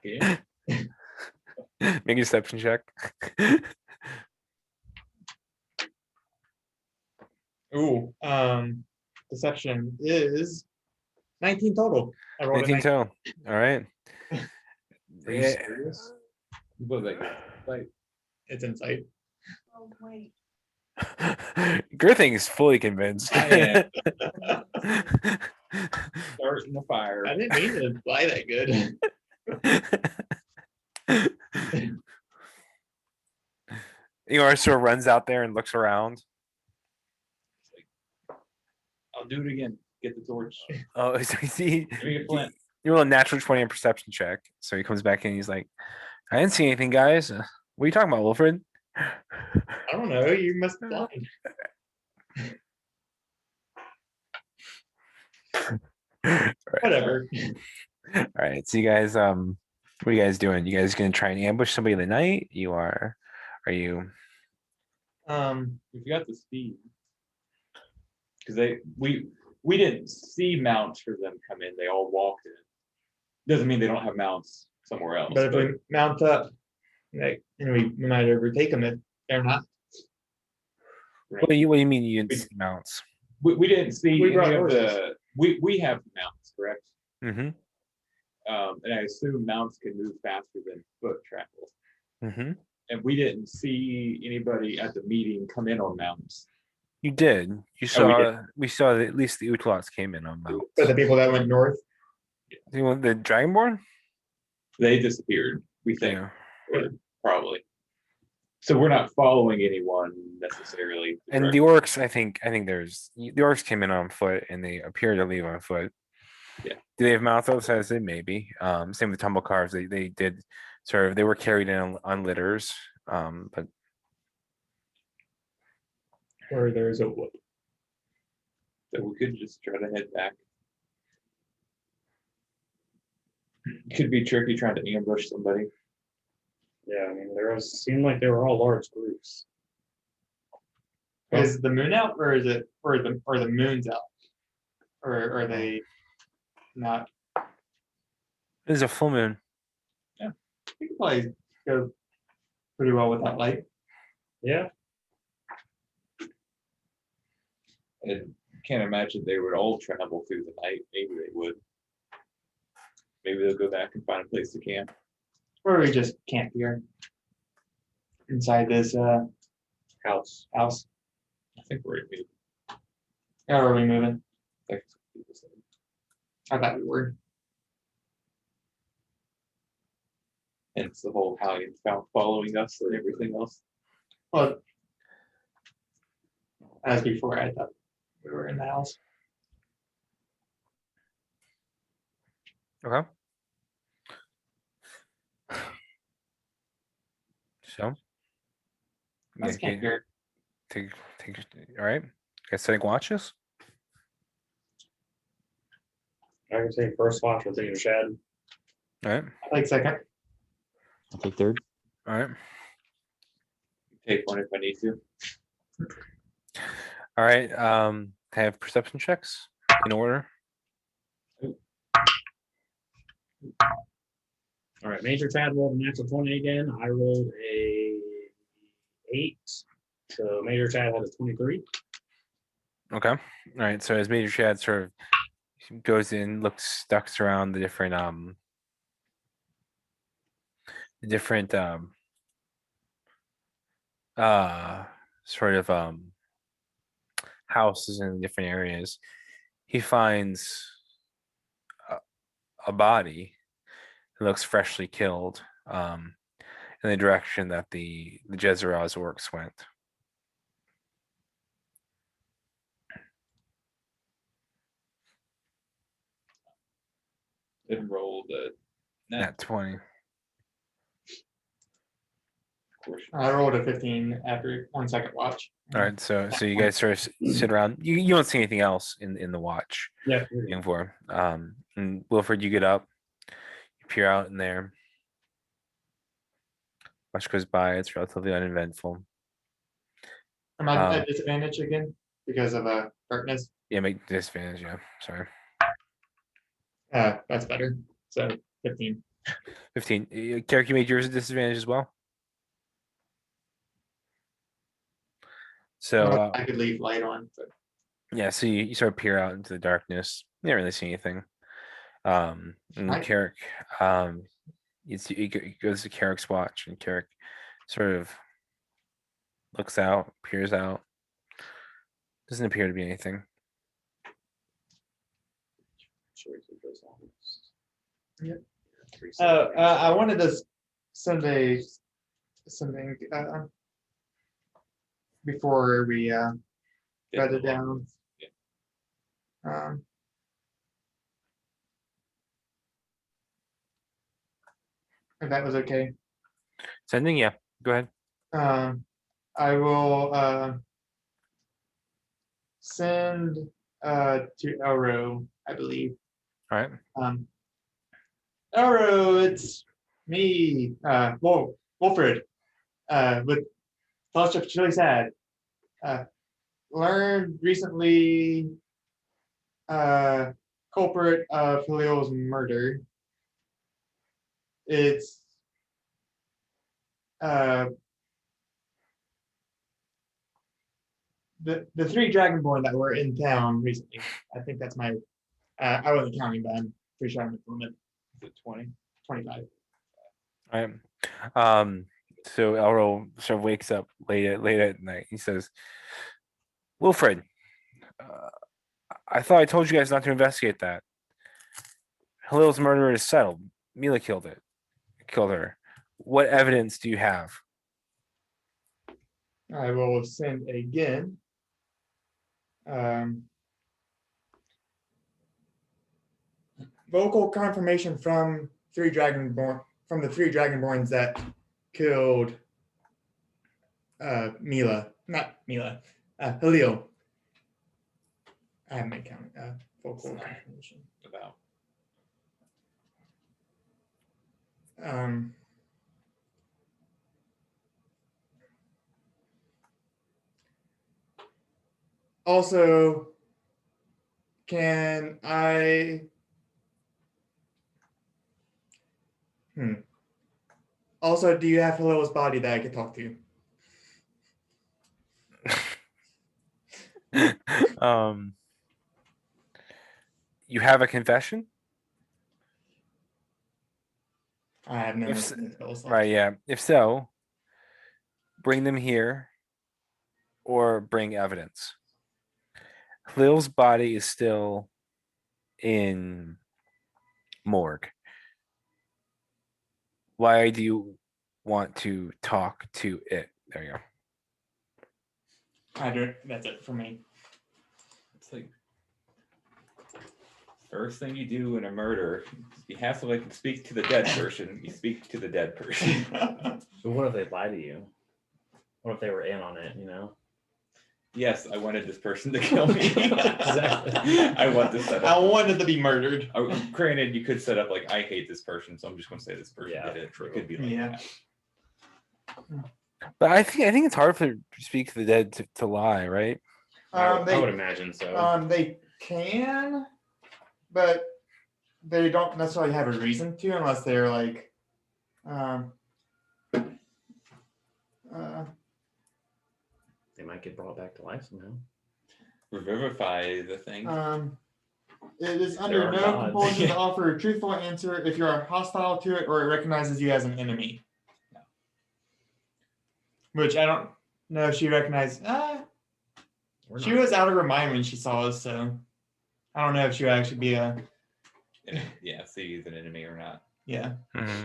Yeah. Make a deception check. Ooh. Deception is 19 total. I rolled a 19 19. total. All right. Are you serious? What was that? Like, It's insight. Oh, wait. Girthing is fully convinced. I starting the fire. I didn't mean to fly that good. Sort of runs out there and looks around. I'll do it again. Get the torch. Oh, so you see, Give me a flint. you roll a natural 20 on perception check. So he comes back in. He's like, "I didn't see anything, guys. What are you talking about, Wilfred?" I don't know. You must be blind. Whatever. All right. So you guys, what are you guys doing? You guys gonna try and ambush somebody in the night? Are you? We've got the speed. Because we didn't see mounts for them come in. They all walked in. Doesn't mean they don't have mounts somewhere else. But if we mount up, like, and we might overtake them if they're not. What do you mean you didn't see mounts? we didn't see We brought any of horses. we have mounts, correct? Mm-hmm. And I assume mounts can move faster than foot travel. Mm-hmm. And we didn't see anybody at the meeting come in on mounts. You did. You Oh, saw. We saw that at least the Utlots came in on mounts. But the people that went north, You want the Dragonborn? They disappeared, we think, Yeah. or probably. So we're not following anyone necessarily. And the orcs, I think there's the orcs came in on foot and they appear to leave on foot. Yeah. Do they have mouth outside? Maybe. Same with Tumblecarves. They did sort of they were carried in on litters. But or there's a wood. So we could just try to head back. Could be tricky trying to ambush somebody. Yeah, I mean, seemed like they were all large groups. Is the moon out, or is it, or the moon's out, or are they not? there's a full moon. We could probably go pretty well with that light. Yeah, I can't imagine they would all travel through the night. Maybe they would. Maybe they'll go back and find a place to camp. Or we just camp here inside this House. house. I think we're in mid. How are we moving? Like, I thought we were. hence the whole Hallian following us and everything else. Well, as before, I thought we were in the house. Okay. So. Let's Yeah, camp here. take, all right. Guys setting watches. I can say first watch with your shed. All right. I like second. I'll take third. All right. Take one if I need to. All right. Have perception checks in order. All right, Major Chad rolled a natural 20 again. I rolled a 8. So Major Chad had a 23. Okay. All right. So as Major Chad sort of goes in, ducks around the different sort of houses in different areas, he finds a body. It looks freshly killed in the direction that the Jezreel's orcs went. It rolled a Nat 20. Of course. I rolled a 15 after 1 second watch. All right, so you guys sort of sit around. You don't see anything else in the watch. Yeah. Looking for. And Wilfred, you get up, you peer out in there. Watch goes by. It's relatively uneventful. Am I at disadvantage again because of darkness? Yeah, make disadvantage. Yeah, sorry. That's better. So 15. 15. Carrick, you made yours a disadvantage as well. So I could leave light on, but yeah, so you sort of peer out into the darkness. You don't really see anything. And Right. Carrick, it goes to Carrick's watch, and Carrick sort of looks out, peers out. Doesn't appear to be anything. Yep. 3 seconds. I wanted to send something before we got it down. If that was okay. Sending, yeah. Go ahead. I will send to Elro, I believe. All right. Elro, it's me, Wilfred, with Fellowship of Chili Sad. Learned recently culprit of Halil's murder. It's the 3 Dragonborn that were in town recently. I think that's my I wasn't counting, but I'm pretty sure I'm at the limit. Is it 20? 25. All right. So Elro sort of wakes up late at night. He says, Wilfred, I thought I told you guys not to investigate that. Halil's murder is settled. Mila killed her. What evidence do you have? I will send again. Vocal confirmation from the 3 Dragonborns that killed Halil. I haven't been counting. Vocal confirmation. About. Also, can I? Also, do you have Halil's body that I could talk to? You have a confession? I have no. Right, yeah. If so, bring them here or bring evidence. Halil's body is still in morgue. Why do you want to talk to it? There you go. I don't. That's it for me. It's like first thing you do in a murder, you have to speak to the dead person. You speak to the dead person. So what if they lie to you? What if they were in on it, Yes, I wanted this person to kill me. Exactly. I want this set up. I wanted to be murdered. Granted, you could set up I hate this person, so I'm just going to say this person Yeah, did it. true. It could be like Yeah. that. But I think it's hard to speak to the dead to lie, right? I would imagine so. They can, but they don't necessarily have a reason to unless they're They might get brought back to life somehow. Revivify the thing. it is There under are no gods. compulsion to offer a truthful answer if you are hostile to it or it recognizes you as an enemy. Which I don't know if she recognized. She was out of her mind when she saw us, so I don't know if she would actually be a. Yeah, see he's an enemy or not. Yeah. Mm-hmm.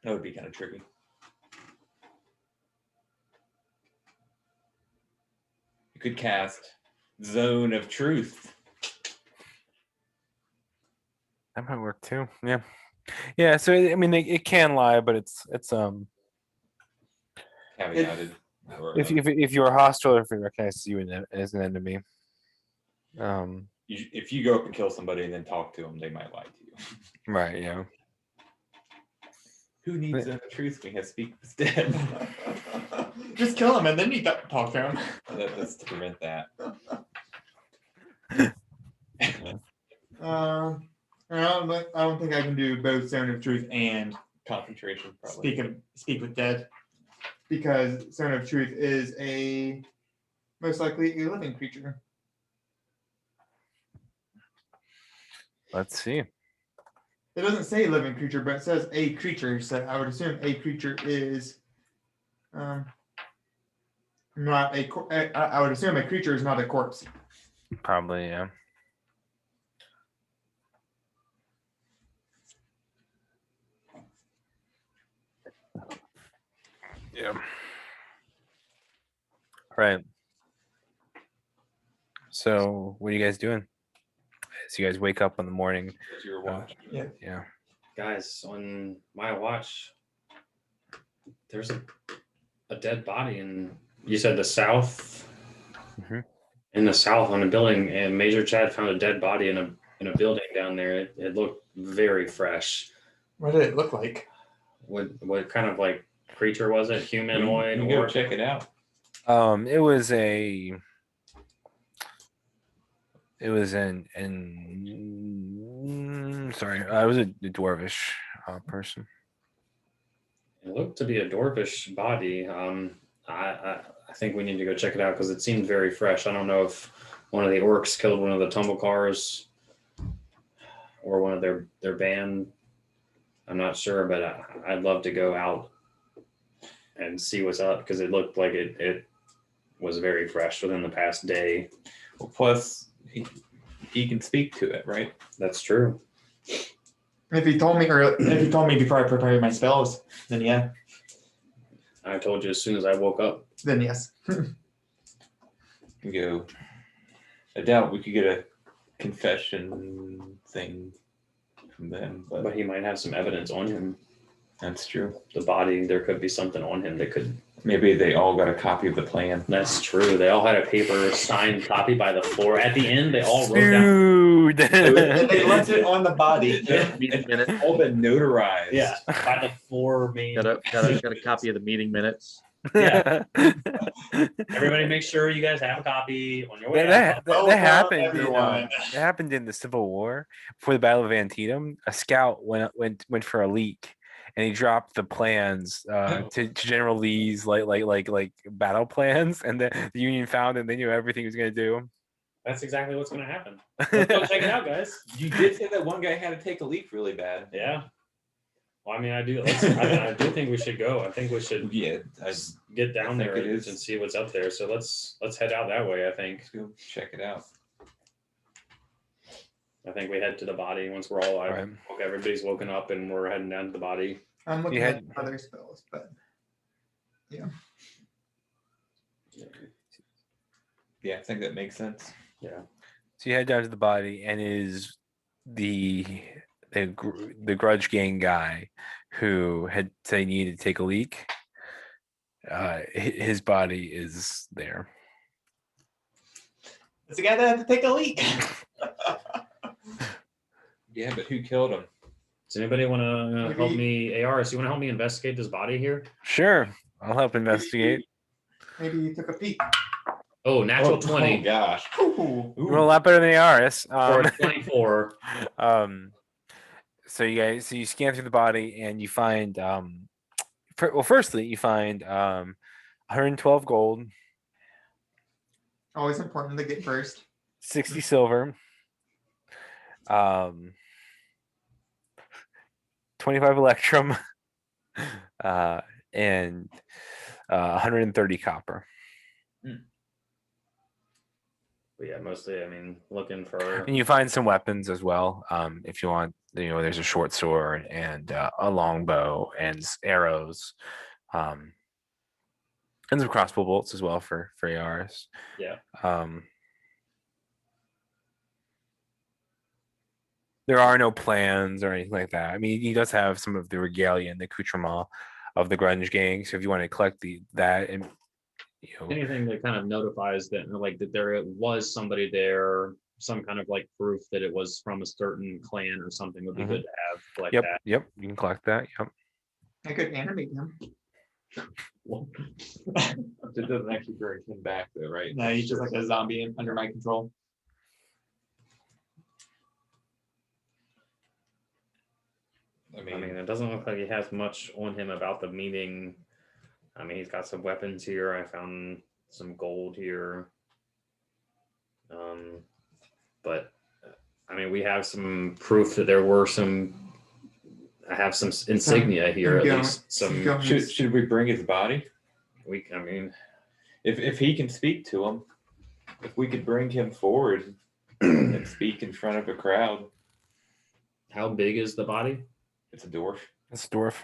That would be kind of tricky. You could cast Zone of Truth. That might work too. Yeah. Yeah. So I mean, it can lie, but it's Caveated. Or, if you're hostile or if it recognizes you as an enemy. if you go up and kill somebody and then talk to them, they might lie to you. Right. Yeah. Who needs the truth? We have speak instead. Just kill him and then you talk to him. That's to prevent that. I don't think I can do both Zone of Truth and Concentration, probably. Speak with Dead, because Zone of Truth is a most likely a living creature. Let's see. It doesn't say living creature, but it says a creature. So I would assume a creature is not a. I would assume a creature is not a corpse. Probably. Yeah. Yeah. Right. So, what are you guys doing? So you guys wake up in the morning. It's your watch. Yeah. Guys, on my watch, there's a dead body in, you said the south? Mhm. In the south on a building, and Major Chad found a dead body in a building down there. It looked very fresh. What did it look like? What kind of like creature was it? Humanoid? You go check it out. It was sorry, it was a dwarvish person. It looked to be a dwarvish body. I think we need to go check it out because it seemed very fresh. I don't know if one of the orcs killed one of the Tumblecars or one of their band. I'm not sure, but I'd love to go out and see what's up because it looked like it was very fresh within the past day. Well, plus he can speak to it, right? That's true. If you told me before I prepared my spells, then yeah. I told you as soon as I woke up. Then yes. You go. I doubt we could get a confession thing from them, But he might have some evidence on him. that's true. The body, there could be something on him that could. Maybe they all got a copy of the plan. That's true. They all had a paper signed copy by the four. At the end, they all wrote down. Dude. They left it on the body. Meeting minutes. It's all been notarized. Yeah, by the four main. Got a copy of the meeting minutes. Yeah. Everybody, make sure you guys have a copy on your way out. That happened. everyone. That happened in the Civil War before the Battle of Antietam. A scout went for a leak, and he dropped the plans to General Lee's like battle plans, and the Union found it. And they knew everything he was going to do. That's exactly what's going to happen. Let's go check it out, guys. You did say that one guy had to take a leak really bad. Yeah. Well, I mean, I do think we should go. I think we should Yeah, get down there it and is. see what's up there. So let's head out that way. I think. let's go check it out. I think we head to the body once we're all. Right. Everybody's woken up and we're heading down to the body. I'm looking You at had- other spells, but Yeah, I think that makes sense. Yeah. So you head down to the body, and is the Grudge Gang guy who had said he needed to take a leak. His body is there. it's the guy that had to take a leak. Yeah, but who killed him? Does anybody want to help Maybe- me? ARS, you want to help me investigate this body here? Sure, I'll help investigate. Maybe he took a peek. Oh, natural Oh 20 gosh. Ooh. We're a lot better than the ARS. or a 24. So you scan through the body and you find firstly you find 112 gold, Always important to get first. 60 silver, 25 electrum, and 130 copper. But yeah, mostly, I mean, looking for. And you find some weapons as well. If you want, there's a short sword and a long bow and arrows, and some crossbow bolts as well for ARs. Yeah. There are no plans or anything like that. I mean, he does have some of the regalia and the accoutrement of the grunge gang. So if you want to collect that and Anything that kind of notifies that, like, that there was somebody there, some kind of like proof that it was from a certain clan or something would be good to have. Like yep, that. yep, you can collect that. Yep. I could animate him. It doesn't actually bring him back though, right? No, he's just like a zombie under my control. I I mean, mean, it doesn't look like he has much on him about the meeting. I mean, he's got some weapons here. I found some gold here. But I mean, we have some proof that there were some. I have some insignia here, at least some. should we bring his body? I mean, If he can speak to him, if we could bring him forward and speak in front of a crowd, How big is the body? it's a dwarf. It's a dwarf.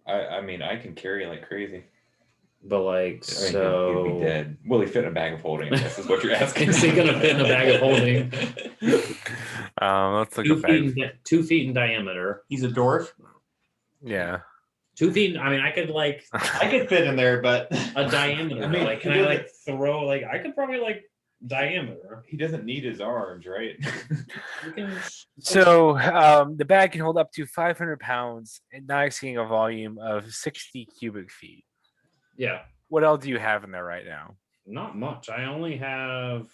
I mean, I can carry it like crazy. but like, I mean, so he'd be dead. Will he fit in a bag of holding? I guess is what you're asking. Is he gonna fit in a bag of holding? Let's look at bag. 2 feet in diameter. He's a dwarf. Yeah. 2 feet. I mean, I could like I could fit in there, but a diameter. I mean, like, can he I like throw like I could probably like diameter. He doesn't need his arms, right? We can, So the bag can hold up to 500 pounds and not exceeding a volume of 60 cubic feet. yeah, What else do you have in there right now? not much. I only have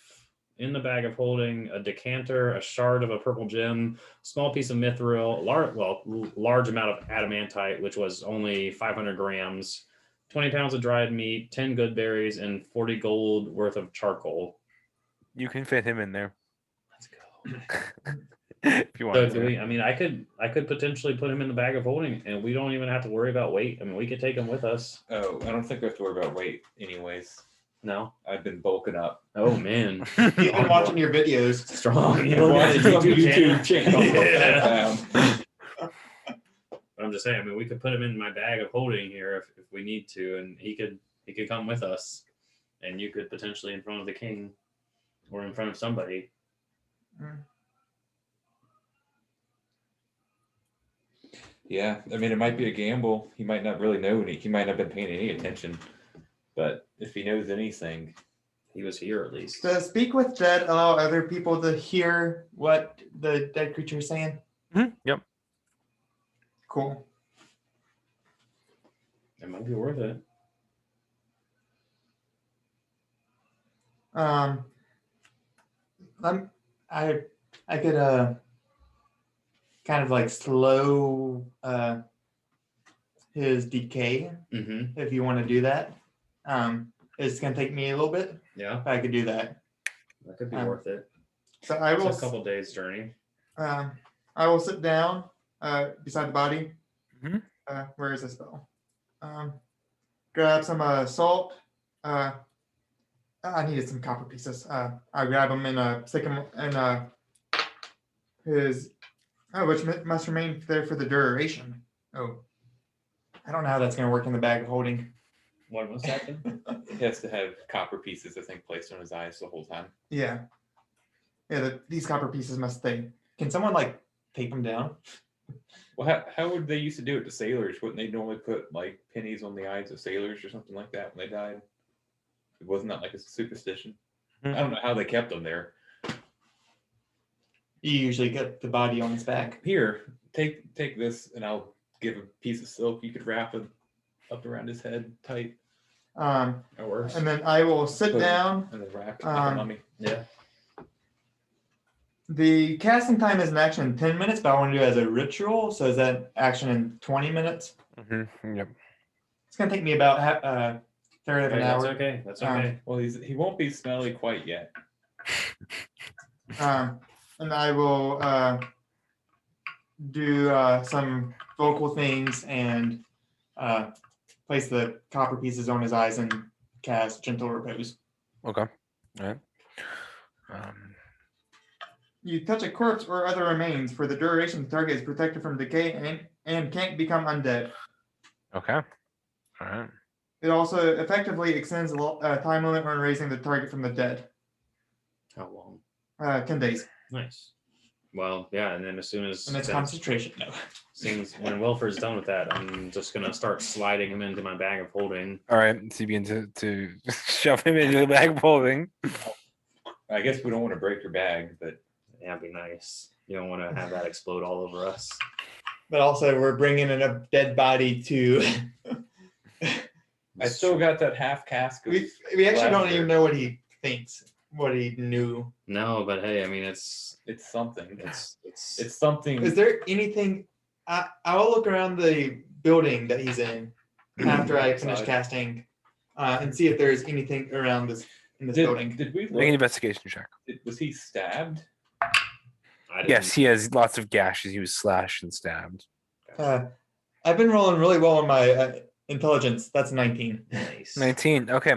in the bag of holding a decanter, a shard of a purple gem, small piece of mithril, large amount of adamantite, which was only 500 grams, 20 pounds of dried meat, 10 good berries, and 40 gold worth of charcoal. You can fit him in there Let's go. if you want So to. do we? I mean, I could potentially put him in the bag of holding, and we don't even have to worry about weight. I mean, we could take him with us. Oh, I don't think we have to worry about weight anyways. No. I've been bulking up. Oh man, you've been watching your videos. strong. You I've know, watched YouTube some YouTube channel. channel. Yeah. But I'm just saying. I mean, we could put him in my bag of holding here if we need to, and he could come with us, and you could potentially in front of the king, or in front of somebody. Yeah, I mean, it might be a gamble. He might not really know he might not have been paying any attention. But if he knows anything, He was here at least. Does speak with dead allow other people to hear what the dead creature is saying? Yep. Cool. It might be worth it. I could kind of like slow his decay Mm-hmm. if you want to do that. It's gonna take me a little bit, Yeah, but I could do that. that could be Um, worth it. So I It's will a couple days journey. I will sit down beside the body. Mhm. Where is the spell? Grab some salt. I needed some copper pieces. I grab them and stick them in his. Oh, which must remain there for the duration. Oh, I don't know how that's going to work in the bag of holding. What was that? he has to have copper pieces, I think, placed on his eyes the whole time. Yeah. Yeah, these copper pieces must stay. Can someone like tape them down? Well, how would they used to do it to sailors? Wouldn't they normally put like pennies on the eyes of sailors or something like that when they died? Wasn't that like a superstition? I don't know how they kept them there. You usually get the body on his back. Here, take this, and I'll give a piece of silk. You could wrap it up around his head tight. That works. And then I will sit Put it down. and then wrap it like a mummy. Yeah. The casting time is an action in 10 minutes, but I want to do it as a ritual. So is that action in 20 minutes? Yep. It's going to take me about third of an That's hour. okay. That's Um, okay. Well, he won't be smelly quite yet. And I will do some vocal things and place the copper pieces on his eyes and cast gentle repose. Okay. All right. You touch a corpse or other remains. For the duration, the target is protected from decay and can't become undead. Okay. All right. It also effectively extends the time limit when raising the target from the dead. How long? 10 days. Nice. Well, yeah, and then as soon as And it's then- concentration. No. since when Wilford's done with that, I'm just gonna start sliding him into my bag of holding. All right, so you begin to shove him into the bag of holding. I guess we don't want to break your bag, but Yeah, it'd be nice. You don't want to have that explode all over us. But also, we're bringing in a dead body to. I still got that half cask. Of we actually don't lavender. even know what he thinks, what he knew. No, but hey, I mean, it's It's something. it's Something. Is there anything? I'll look around the building that he's in after I finish Outside. casting, and see if there's anything around this in this building. Did we Make an look? investigation check. Was he stabbed? I didn't- Yes, he has lots of gashes. He was slashed and stabbed. I've been rolling really well on my intelligence. That's 19. Nice. 19. Okay.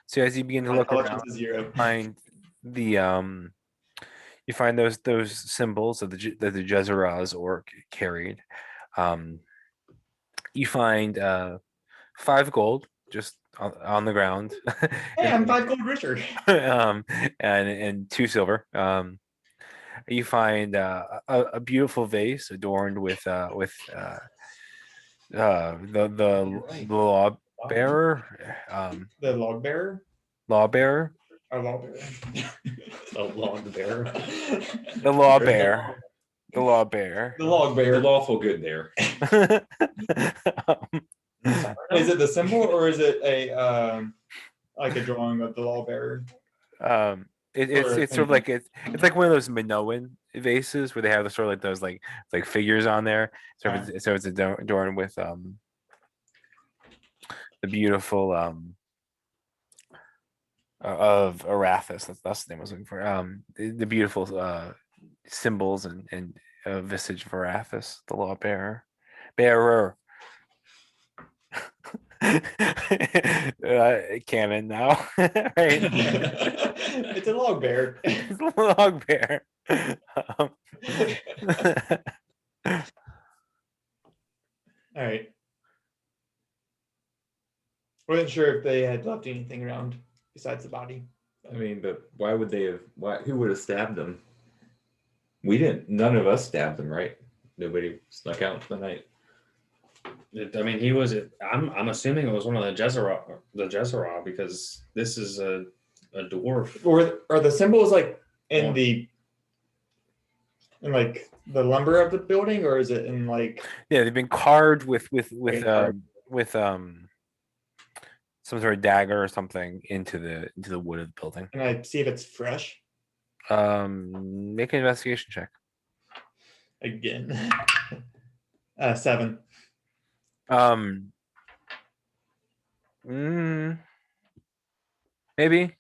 So as you begin to My look intelligence around, is 0. find the you find those symbols that the Jezera's orc carried. You find 5 gold just on the ground. Hey, I'm 5 gold richer. And 2 silver. You find a beautiful vase adorned with the law bearer, The log bearer. law bearer, Or law bearer. A log bearer. the law bear, the law bear. The log The bearer. lawful good there. Is it the symbol or is it a like a drawing of the law bearer? It's sort of like it's like one of those Minoan vases where they have the sort of like those like figures on there. So it's adorned with the beautiful of Arathis. That's the name I was looking for. The beautiful symbols and visage of Arathis, the law bearer. Canon now, right? It's a log bear. It's a log bear. All right. Wasn't sure if they had left anything around besides the body. I mean, but why would they have? Why? Who would have stabbed them? We didn't. None of us stabbed them, right? Nobody snuck out for the night. I mean, he was. I'm assuming it was one of the Jezera, because this is a dwarf. Or are the symbols like in Yeah. the in like the lumber of the building, or is it in like Yeah, they've been carved with carved. some sort of dagger or something into the wood of the building. can I see if it's fresh Make an investigation check. again? 7. Maybe.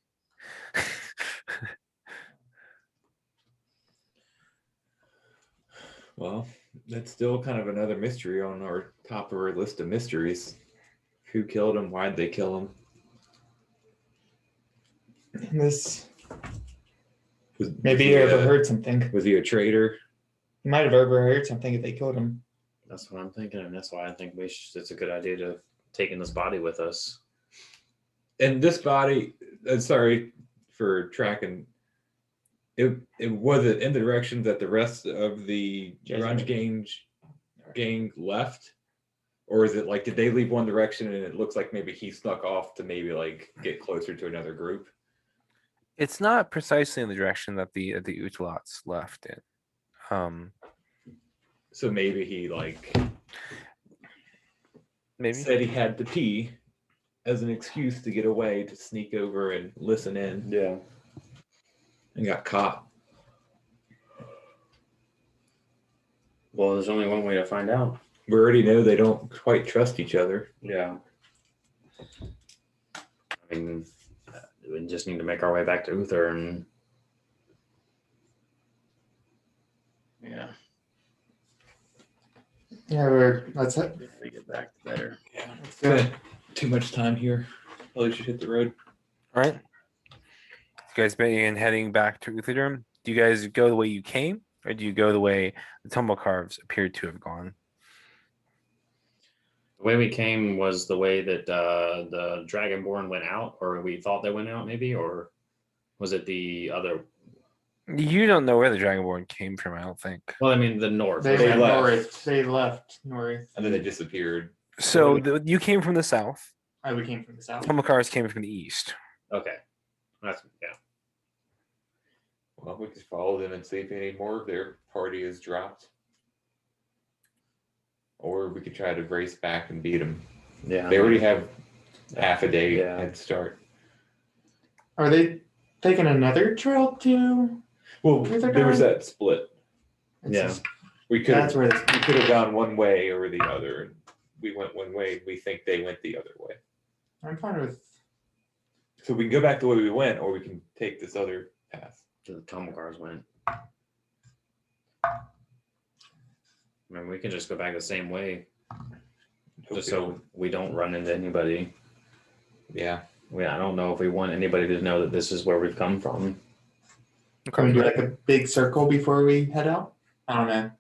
Well, that's still kind of another mystery on our top of our list of mysteries. Who killed him? Why'd they kill him? This Was, maybe was he he, overheard something. was he a traitor? He might have overheard something if they killed him. That's what I'm thinking, and that's why I think it's a good idea to take in this body with us. And this body, sorry for tracking. It was it in the direction that the rest of the grunge gang left, or is it like did they leave one direction and it looks like maybe he snuck off to maybe like get closer to another group? It's not precisely in the direction that the Utalots left in. So maybe he like Maybe. said he had to pee as an excuse to get away to sneak over and listen in Yeah. and got caught. Well, there's only one way to find out. We already know they don't quite trust each other. Yeah. I mean, we just need to make our way back to Uther and. Yeah. Yeah, let's If we get back there. do it. Too much time here. Probably should hit the road. All right. You guys begin heading back to Utherdurm. Do you guys go the way you came, or do you go the way the Tumblecarves appeared to have gone? The way we came was the way that the Dragonborn went out, or we thought they went out, maybe, or was it the other? You don't know where the Dragonborn came from, I don't think. Well, I mean, the north. They They went left. north. They left north. And then they disappeared. So you came from the south. Oh, we came from the south. Tumblecarves came from the east. Okay. That's, yeah. Well, we could follow them and see if any more of their party is dropped. Or we could try to race back and beat them. Yeah. They already have half a day Yeah. head start. Are they taking another trail to? Well, Where's their there was town? that split. It's Yeah. just- We could That's have where this. we could have gone one way or the other. We went one way. We think they went the other way. I'm fine with. So we can go back the way we went, or we can take this other path. The Tumblecars went. I mean, we can just go back the same way, just so we don't run into anybody. Yeah. I don't know if we want anybody to know that this is where we've come from. Can we do like a big circle before we head out? I don't know.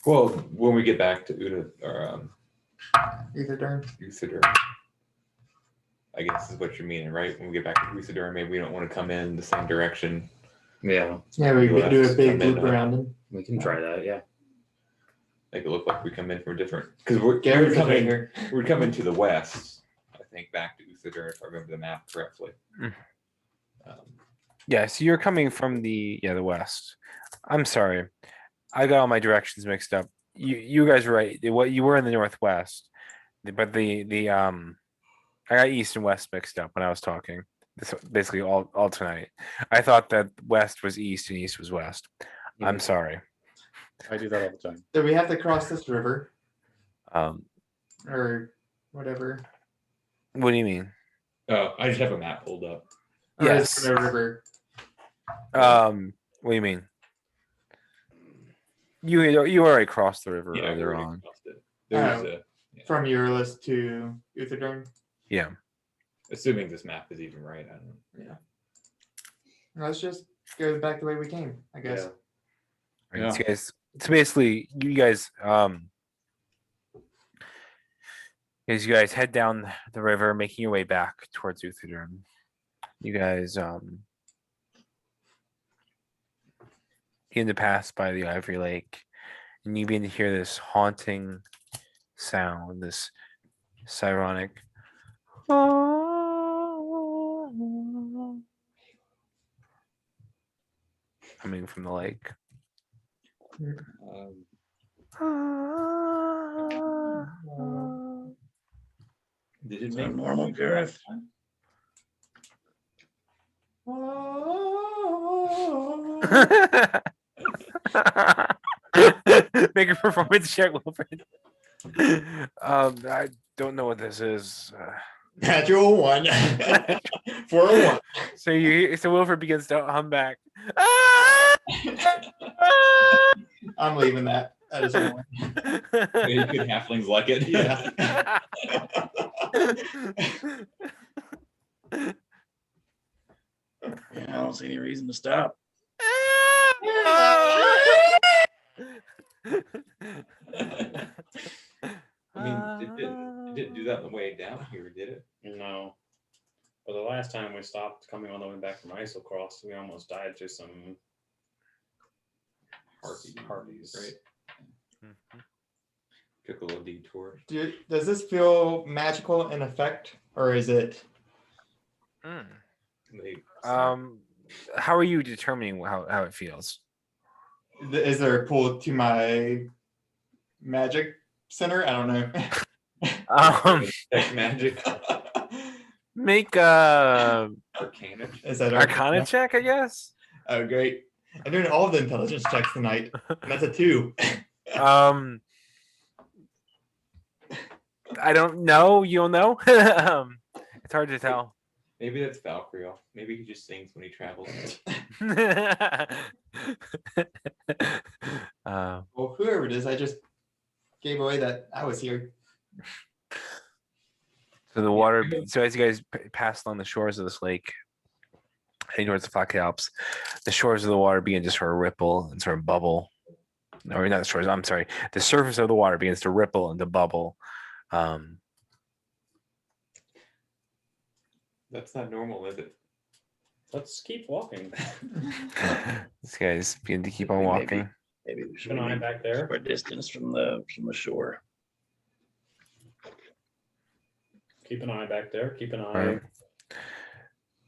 Well, when we get back to Uda or Either darn. Usador, I guess is what you're meaning, right? When we get back to Usador, maybe we don't want to come in the same direction. Yeah, Yeah, we You could do a left, big come in, loop around them. we can try that. Yeah. Make it look like we come in from different. Because we're Garrett's coming. here. We're coming to the west. I think back to Usador, if I remember the map correctly. Mm. Um, Yeah, so you're coming from the west. I'm sorry. I got all my directions mixed up. You guys were right. What you were in the northwest, but I got east and west mixed up when I was talking. This basically all tonight. I thought that west was east and east was west. I'm sorry. I do that all the time. Do we have to cross this river Um, or whatever? what do you mean? oh, I just have a map pulled up. Or is Yes. it a river? What do you mean? You already crossed the river Yeah, we earlier already on. crossed it. There's Oh. a, From Eurolus to Uthadorn? Yeah. assuming this map is even right. I don't know. Let's just go back the way we came, I guess. Right, so guys, so basically, you guys head down the river, making your way back towards Uthadorn. You guys begin to pass by the Ivory Lake, and you begin to hear this haunting sound, this sironic coming from the lake. Did it Is make that normal, Gareth? Make a performance check, Wilfred. I don't know what this is. Natural one. 401. So Wilfred begins to hum back. I'm leaving that. That is one. Maybe good halflings like it? Yeah. Yeah, I don't see any reason to stop. I mean, it didn't do that on the way down here, did it? No. But the last time we stopped coming all the way back from Isocross, we almost died to some harpies. Right. Took a little detour. Does this feel magical in effect, or is it? They, How are you determining how it feels? Is there a pull to my magic center? I don't know. Detect magic. Make a Arcana. Is that Arcana check, I guess. Oh, great! I'm doing all of the intelligence checks tonight. And that's a 2. I don't know. You don't know. It's hard to tell. Maybe that's Valkyrie. Maybe he just sings when he travels. Well, whoever it is, I just gave away that I was here. So the water. So as you guys pass along the shores of this lake, heading towards the Flat Alps, the shores of the water begin to sort of ripple and sort of bubble. Or not the shores. I'm sorry. The surface of the water begins to ripple and to bubble. That's not normal, is it? Let's keep walking. guys begin to keep on Maybe- walking. Maybe we should Keep an eye back there. our distance from the shore. Keep an eye back there. Keep an eye.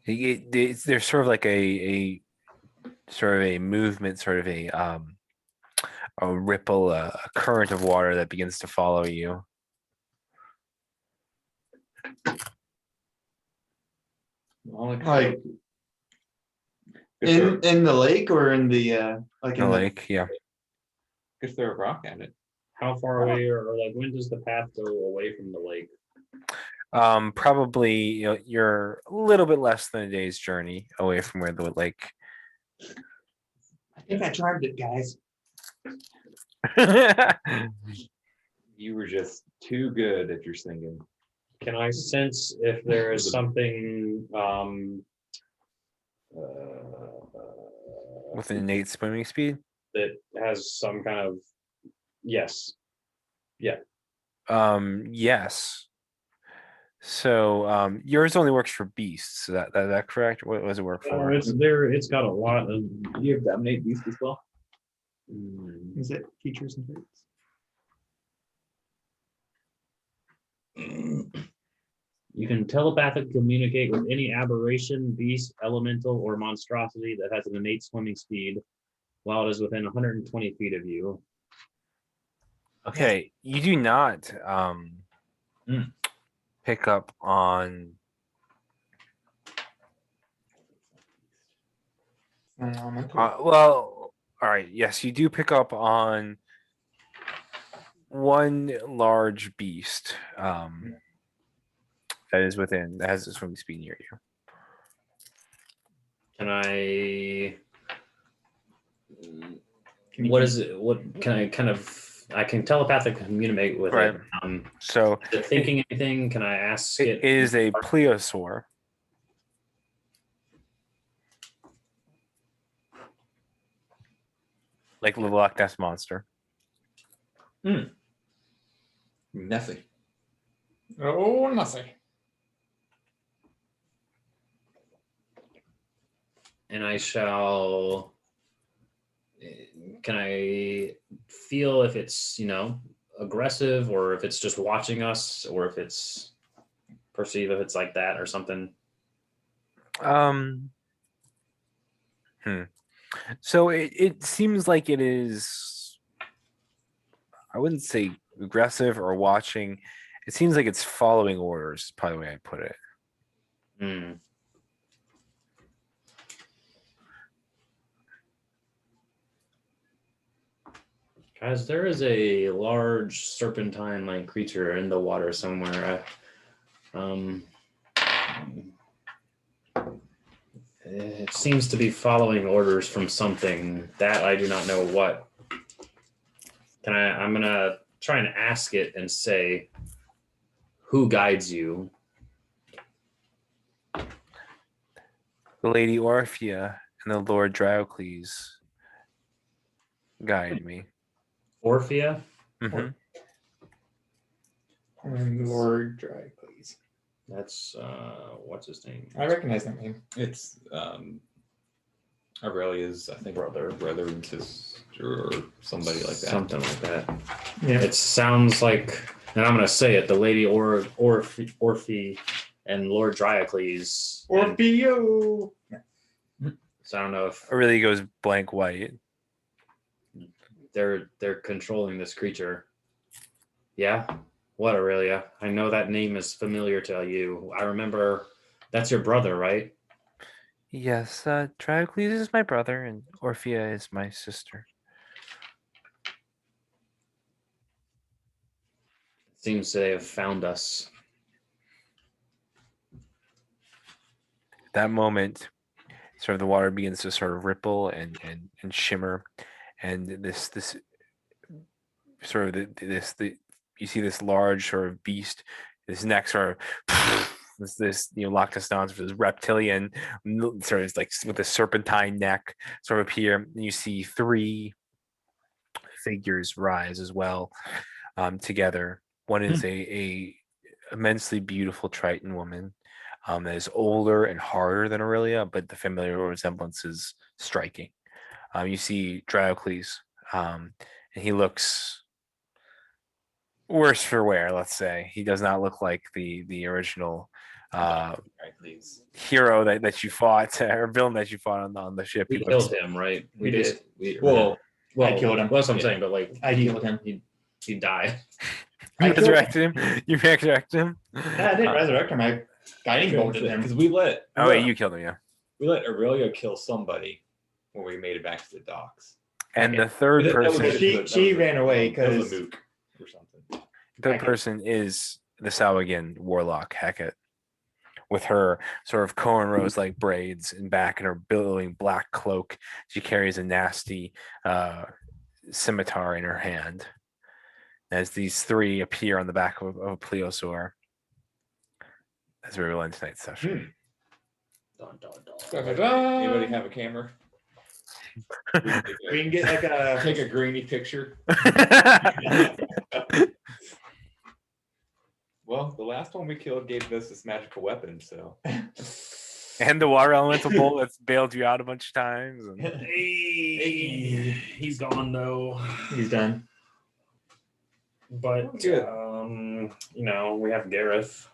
Right. There's sort of like a sort of a movement, sort of a ripple, a current of water that begins to follow you. Like in the lake or in the like The in lake, yeah. If throw a rock at it. How far away, or like when does the path go away from the lake? Probably you're a little bit less than a day's journey away from where the lake. I think I charmed it, guys. You were just too good at your singing. Can I sense if there is something With an innate swimming speed. that has some kind of yes? Yes. So yours only works for beasts. Is that correct? What does it work Or for? it's there. It's got a lot of. You have dominate beast as well. Is it features and traits? You can telepathically communicate with any aberration, beast, elemental, or monstrosity that has an innate swimming speed while it is within 120 feet of you. Okay, you do not pick up on well, all right, yes, you do pick up on one large beast that is within that has a swimming speed near you. Can I? What is it? What can I kind of? I can telepathically communicate with Right. it. So Is it thinking anything? Can I ask it it? is a plesiosaur. Like the Loch Ness monster. Nothing. Oh, nothing. And I shall. Can I feel if it's aggressive, or if it's just watching us, or if it's perceive if it's like that or something? So it seems like it is, I wouldn't say aggressive or watching. It seems like it's following orders, is probably the way I put it. Hmm. Guys, there is a large serpentine-like creature in the water somewhere. It seems to be following orders from something that I do not know what. I'm gonna try and ask it and say, who guides you? The Lady Orphea and the Lord Diocles guide me. Orphea? Mhm. And Lord Dry, please. That's what's his name? I recognize that name. It's Aurelia's, I think, brother and sister or somebody like that. Something like that. Yeah. It sounds like, and I'm gonna say it, the Lady Orphe and Lord Diocles. and- Orfeo. So I don't know if It really goes blank white. they're controlling this creature. Yeah? What, Aurelia? I know that name is familiar to you. I remember that's your brother, right? Yes, Diocles is my brother and Orphea is my sister. Seems they have found us. That moment, sort of the water begins to sort of ripple and shimmer, and this sort of you see this large sort of beast, this neck sort of this Loch Ness monster, this reptilian sort of like with a serpentine neck sort of appear, and you see three figures rise as well together. One is a immensely beautiful Triton woman that is older and harder than Aurelia, but the familiar resemblance is striking. You see Diocles, and he looks worse for wear. Let's say he does not look like the original Right, please. hero that you fought or villain that you fought on the ship. We He looks- killed him, right? We did. Well, Well, killed him. That's what I'm Yeah. saying, but like I killed him. he died. I You killed him. resurrected him. You resurrected him. Yeah, I didn't resurrect him. I guiding bolted him. because we let Oh wait, you killed him, yeah. we let Aurelia kill somebody when we made it back to the docks. And Okay. the third That was person, a- She- that she was a- ran away that was 'cause- a mook or something. third Hackett. person is the Salagan warlock Hackett, with her sort of cornrows like braids and back and her billowing black cloak. She carries a nasty scimitar in her hand. As these three appear on the back of a plesiosaur, as we will end tonight's session. Dun, dun, dun. Anybody have a camera? We can get like a. Take a grainy picture. Well, the last one we killed gave us this magical weapon, so And the water elemental bolt that's bailed you out a bunch of times. And Hey, he's gone though. He's done. But Good. we have Gareth.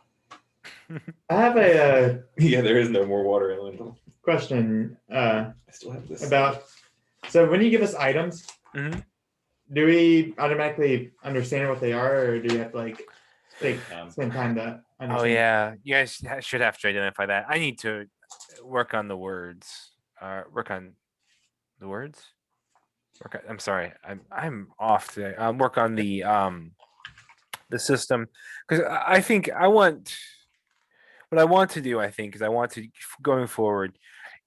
I have a yeah, there is no more water elemental. question I still have this. about. So when you give us items, Mhm. do we automatically understand what they are, or do you have to like Um, spend time to understand? Oh yeah, you guys should have to identify that. I need to work on the words. Work on the words. I'm sorry. I'm off today. Work on the system, because I think I want what I want to do. I think is I want to, going forward.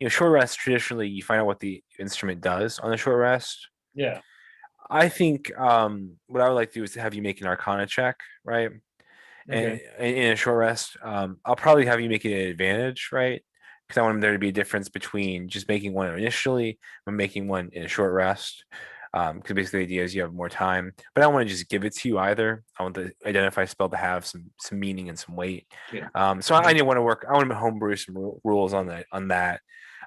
Short rest traditionally you find out what the instrument does on the short rest. Yeah. I think what I would like to do is to have you make an Arcana check, right? And Okay. in a short rest, I'll probably have you make it an advantage, right? Because I want there to be a difference between just making one initially and making one in a short rest. Because basically the idea is you have more time, but I don't want to just give it to you either. I want the identify spell to have some meaning and some weight. Yeah. So I want to work. I want to homebrew some rules on that.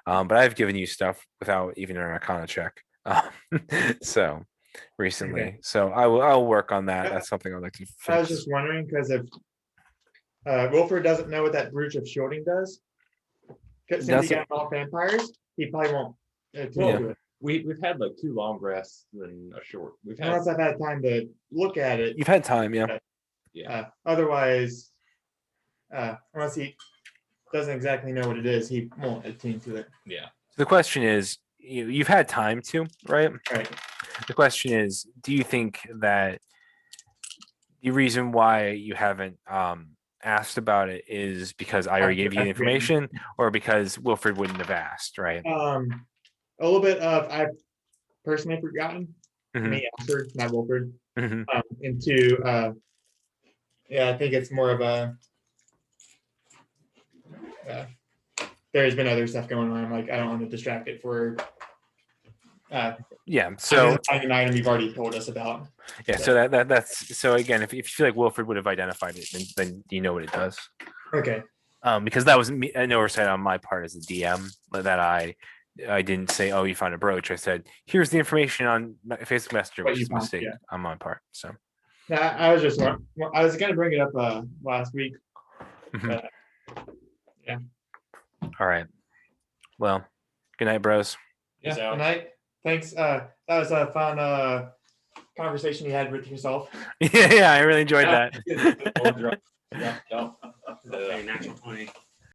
But I've given you stuff without even an Arcana check. So recently, Okay. so I'll work on that. That's something I'd like to fix. I was just wondering because if Wilford doesn't know what that Brooch of Shielding does, 'cause since he Doesn't- got all vampires, he probably won't attend Well, to it. we've had like 2 long rests and a short. We've had Unless I've had time to look at it. You've had time, yeah. Otherwise, unless he doesn't exactly know what it is, he won't attend to it. yeah. The question is, you've had time to, right? Right. The question is, do you think that the reason why you haven't asked about it is because I already gave you the information, or because Wilfred wouldn't have asked, right? A little bit of I've personally forgotten. Mhm. Me, Alfred, not Wilford. Mhm. Into yeah, I think it's more of a. There's been other stuff going on. Like I don't want to distract it for. Yeah. So an item you've already told us about. yeah. So that's so again, if you feel like Wilfred would have identified it, then you know what it does. Okay. Because that was an oversight on my part as a DM that I didn't say, oh, you found a brooch. I said, here's the information on Facebook Messenger, What which you is a found, mistake yeah. on my part. So Now, I was just I was gonna bring it up last week. Mhm. Yeah. All right. Well, good night, bros. Yeah. Peace out. Good night. Thanks. That was a fun conversation you had with yourself. Yeah, I really enjoyed that. Yeah. Hey, natural 20.